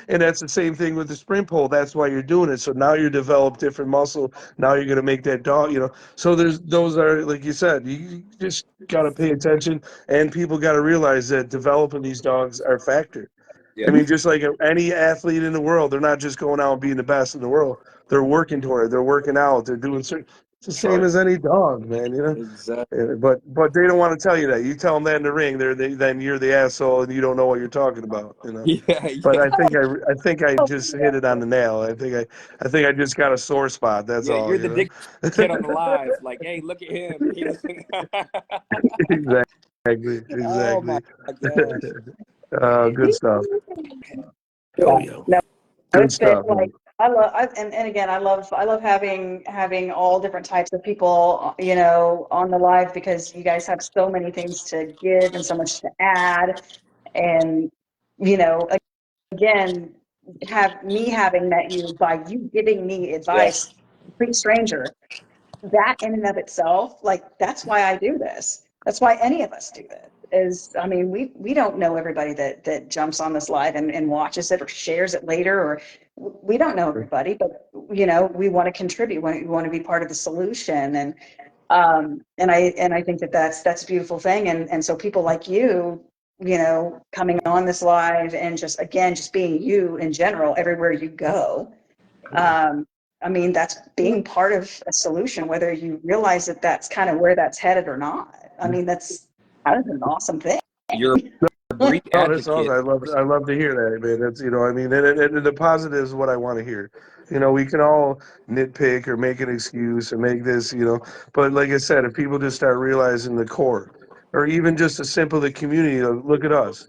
and that's the same thing with the sprint pole. That's why you're doing it. So now you develop different muscle. Now you're going to make that dog, So those are, like you said, you just got to pay attention, and people got to realize that developing these dogs are a factor. Yeah. I mean, just like any athlete in the world, they're not just going out and being the best in the world. They're working toward it. They're working out. They're doing certain. It's the same as any dog, man. Exactly. But they don't want to tell you that. You tell them that in the ring, then you're the asshole and you don't know what you're talking about. Yeah. But I think I just hit it on the nail. I think I just got a sore spot. That's all. You're the dick kid on the live. Like, hey, look at him. He doesn't. Exactly. Oh my gosh. Good stuff. Oh yeah. No, Good it's been stuff. And again, I love having all different types of people, you know, on the live, because you guys have so many things to give and so much to add. And, you know, again, having met you by you giving me advice, complete stranger, that in and of itself, like, that's why I do this. That's why any of us do this. Is, I mean, we don't know everybody that jumps on this live and watches it or shares it later, or we don't know everybody, but you know, we want to contribute, we want to be part of the solution. And I think that's a beautiful thing. And so people like you know, coming on this live and just, again, just being you in general, everywhere you go. I mean, that's being part of a solution, whether you realize that that's kind of where that's headed or not. I mean, that's an awesome thing. You're a breed Oh, that's awesome. advocate. I love to hear that, man. That's, you know, I mean, and the positive is what I want to hear. You know, we can all nitpick or make an excuse and make this, you know, but like I said, if people just start realizing the core, or even just a simple the community of, look at us,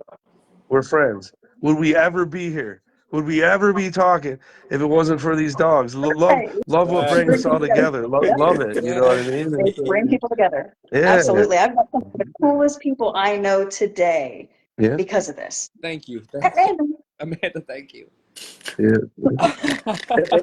we're friends. Would we ever be here? Would we ever be talking if it wasn't for these dogs? Right. Love what They brings bring us all people together. together. Yep. Love it. You know what I mean? They bring people together. Yeah. Absolutely. I've got some of the coolest people I know today Yeah. because of this. Thank you. And Amanda, thank you. Yeah.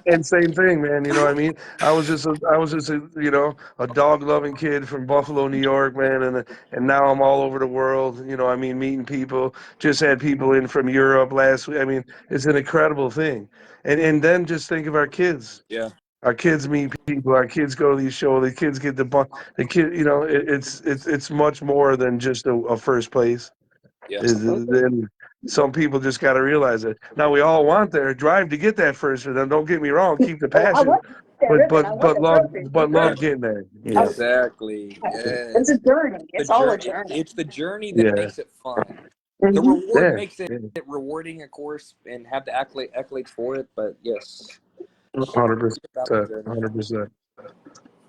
And same thing, man. You know what I mean? I was just a, you know, a dog loving kid from Buffalo, New York, man, and now I'm all over the world. You know, I mean, meeting people. Just had people in from Europe last week. I mean, it's an incredible thing. And then just think of our kids. Yeah. Our kids meet people. Our kids go to these shows. The kids get the kid. You know, it's much more than just a first place. Yeah. Then some people just got to realize it. Now we all want their drive to get that first for them. Don't get me wrong. Keep the I passion, want that ribbon. I want the trophy. but love getting there. Yeah. Exactly. It's a journey. It's all a journey. It's the journey that Yeah. makes it fun. Mhm. The reward Yeah. makes it rewarding, of course, and have the accolades for it. But yes, 100%. 100%.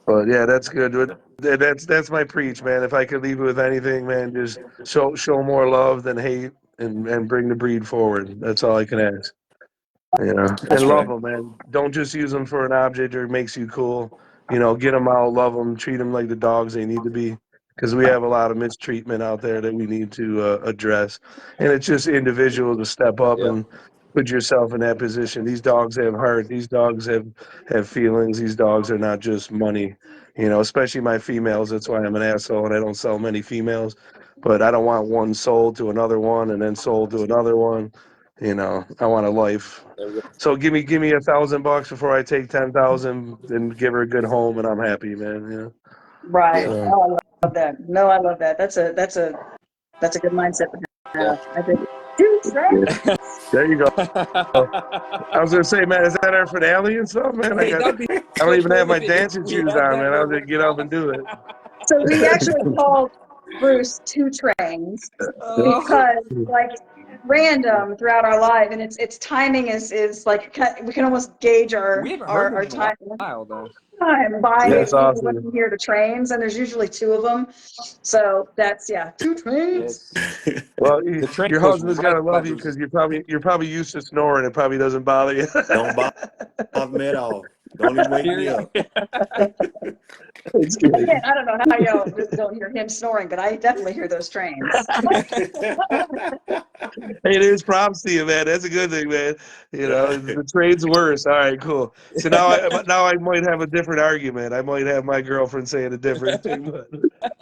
But yeah, that's good. That's my preach, man. If I could leave it with anything, man, just show more love than hate, and bring the breed forward. That's all I can ask. You know, That's and love right. them, man. Don't just use them for an object or it makes you cool. You know, get them out, love them, treat them like the dogs they need to be. Because we have a lot of mistreatment out there that we need to address. And it's just individual to step up Yeah. and put yourself in that position. These dogs have heart. These dogs have feelings. These dogs are not just money. You know, especially my females. That's why I'm an asshole and I don't sell many females. But I don't want one sold to another one and then sold to another one. You know, I want a life. There we go. So give me $1,000 before I take 10,000 and give her a good home, and I'm happy, man. You know? Right. Yeah. Oh, I love that. No, I love that. That's a good mindset to have. I think. Dude, right? There you go. I was gonna say, man, is that our finale and stuff, man? Hey, that'd be I so don't even cool have my if it- dancing if shoes we had on, that man. I where was gonna we're get up and do it. So we actually called Bruce Two Trains because, like, random throughout our life, and its timing is like, we can almost gauge We haven't heard our him in a time while though. by That's awesome. when we hear the trains, and there's usually two of them. So that's, yeah, two trains. Yes. Well, The train your goes husband's right gotta by love you Bruce's. because you're probably used to snoring. It probably doesn't bother you. Don't bother me at all. Don't even wake me up. It's good. Again, I don't know how y'all just don't hear him snoring, but I definitely hear those trains. Hey, it is props to you, man. That's a good thing, man. You know, the trade's worse. All right, cool. So now I might have a different argument. I might have my girlfriend saying a different thing, but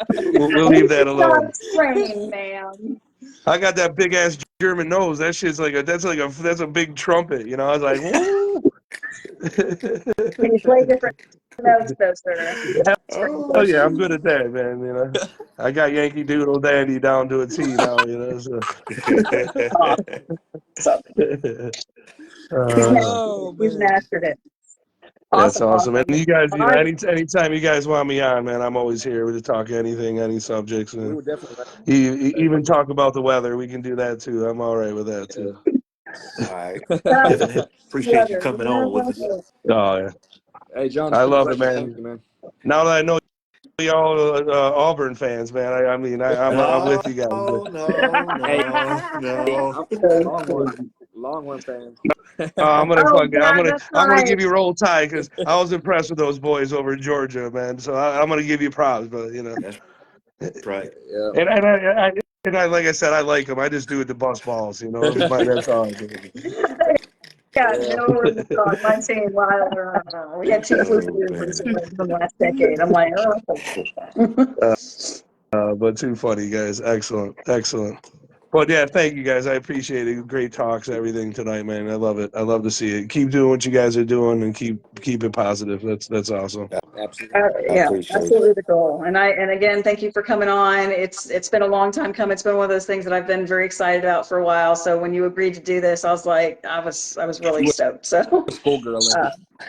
we'll leave that alone. Train, man. I got that big ass German nose. That shit's that's a big trumpet. You know, I was like, woo. Can you play different notes, though, sir? Oh yeah, I'm good at that, man. You know, I got Yankee Doodle Dandy down to a T now. You know, so. So Oh he's man. mastered it. That's awesome. Awesome. And you guys, you know, Well, anytime you guys want me on, man, I'm always here to talk anything, any subjects. We And would definitely even talk about the weather. We can do that too. I'm all right with that too. All right. Definitely appreciate you coming on with us. Oh yeah, Hey John, I it's been a love it, pleasure. man. Thank you, man. Now that I know y'all Auburn fans, man, I'm with you guys. No, no, Hey, no, no. I'm a Longhorn. Longhorn fan. I'm gonna Oh, fucking, yeah, that's I'm gonna right. give you Roll Tide because I was impressed with those boys over in Georgia, man. So I'm gonna give you props, but you know. That's right. Yeah. And I, like I said, I like them. I just do it to bust balls, you know. That's all I do. Yeah, no worries at all. My team, Wilder, we had two fluke Oh, years man. recently from last decade. I'm like, oh. But too funny, guys. Excellent, excellent. But yeah, thank you guys. I appreciate it. Great talks, everything tonight, man. I love it. I love to see it. Keep doing what you guys are doing and keep it positive. That's awesome. Absolutely. I Yeah, appreciate absolutely it. the goal. And again, thank you for coming on. It's been a long time coming. It's been one of those things that I've been very excited about for a while. So when you agreed to do this, I was like, I was really stoked. So Schoolgirl.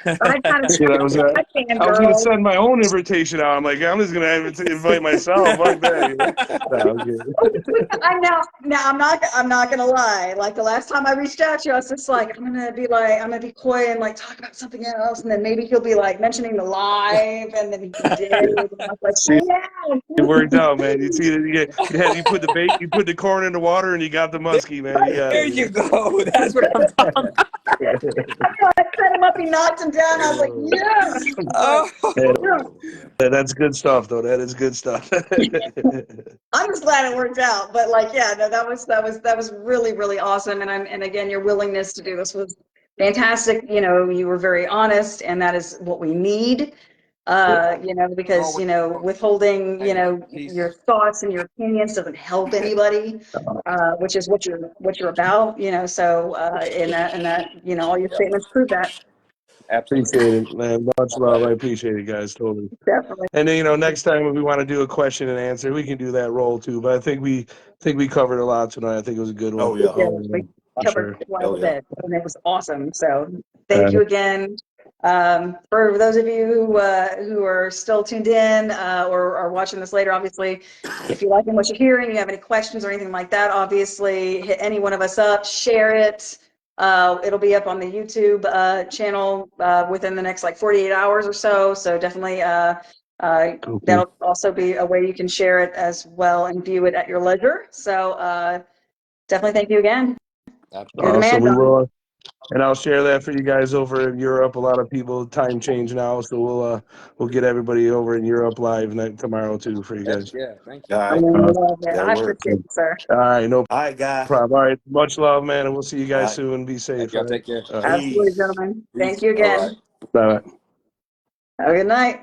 I kind of You know, I can, I was gonna girl. send my own invitation out. I'm like, I'm just gonna have to invite myself. Fuck that. You know? No, I'm kidding. I know. Now I'm not gonna lie. Like the last time I reached out to you, I was just like, I'm gonna be coy and like talk about something else, and then maybe he'll be like mentioning the live, and then he did. And I was like, See, yeah. it worked out, man. You see that you put the bait, you put the corn in the water, and you got the muskie, man. You got There it. you go. That's what I'm talking about. I set him up. He knocked him down. I was like, yeah. Oh. Yeah. That's good stuff, though. That is good stuff. I'm just glad it worked out. But like, yeah, no, that was really awesome. And again, your willingness to do this was fantastic. You know, you were very honest, and that is what we need. You know, because you know, withholding, you know, your thoughts and your opinions doesn't help anybody, which is what you're about. You know, so and that you know, all your statements prove that. Absolutely. Appreciate it, man. Much love. I appreciate it, guys. Totally. Definitely. And then, you know, next time if we want to do a question and answer, we can do that role too. But I think we covered a lot tonight. I think it was a good one. Oh, yeah. We For covered sure. quite Oh, a yeah. bit, and it was awesome. So thank you again. For those of you who are still tuned in or are watching this later, obviously, if you're liking what you're hearing, you have any questions or anything like that, obviously, hit any one of us up, share it. It'll be up on the YouTube channel within the next like 48 hours or so. So definitely Cool. that'll also be a way you can share it as well and view it at your leisure. So definitely thank you again. You're the man, We John. will. And I'll share that for you guys over in Europe. A lot of people time change now, so we'll get everybody over in Europe live tomorrow too for you guys. Yeah. Thank you. All I right. love it. That'll I work. appreciate it, sir. All right, no All right, guys. problem. All right, much love, man, and we'll see you guys All right. soon. Be safe. Y'all All take care. right. Absolutely, Peace. gentlemen. Peace. Thank you All right. again. Bye. Have a good night.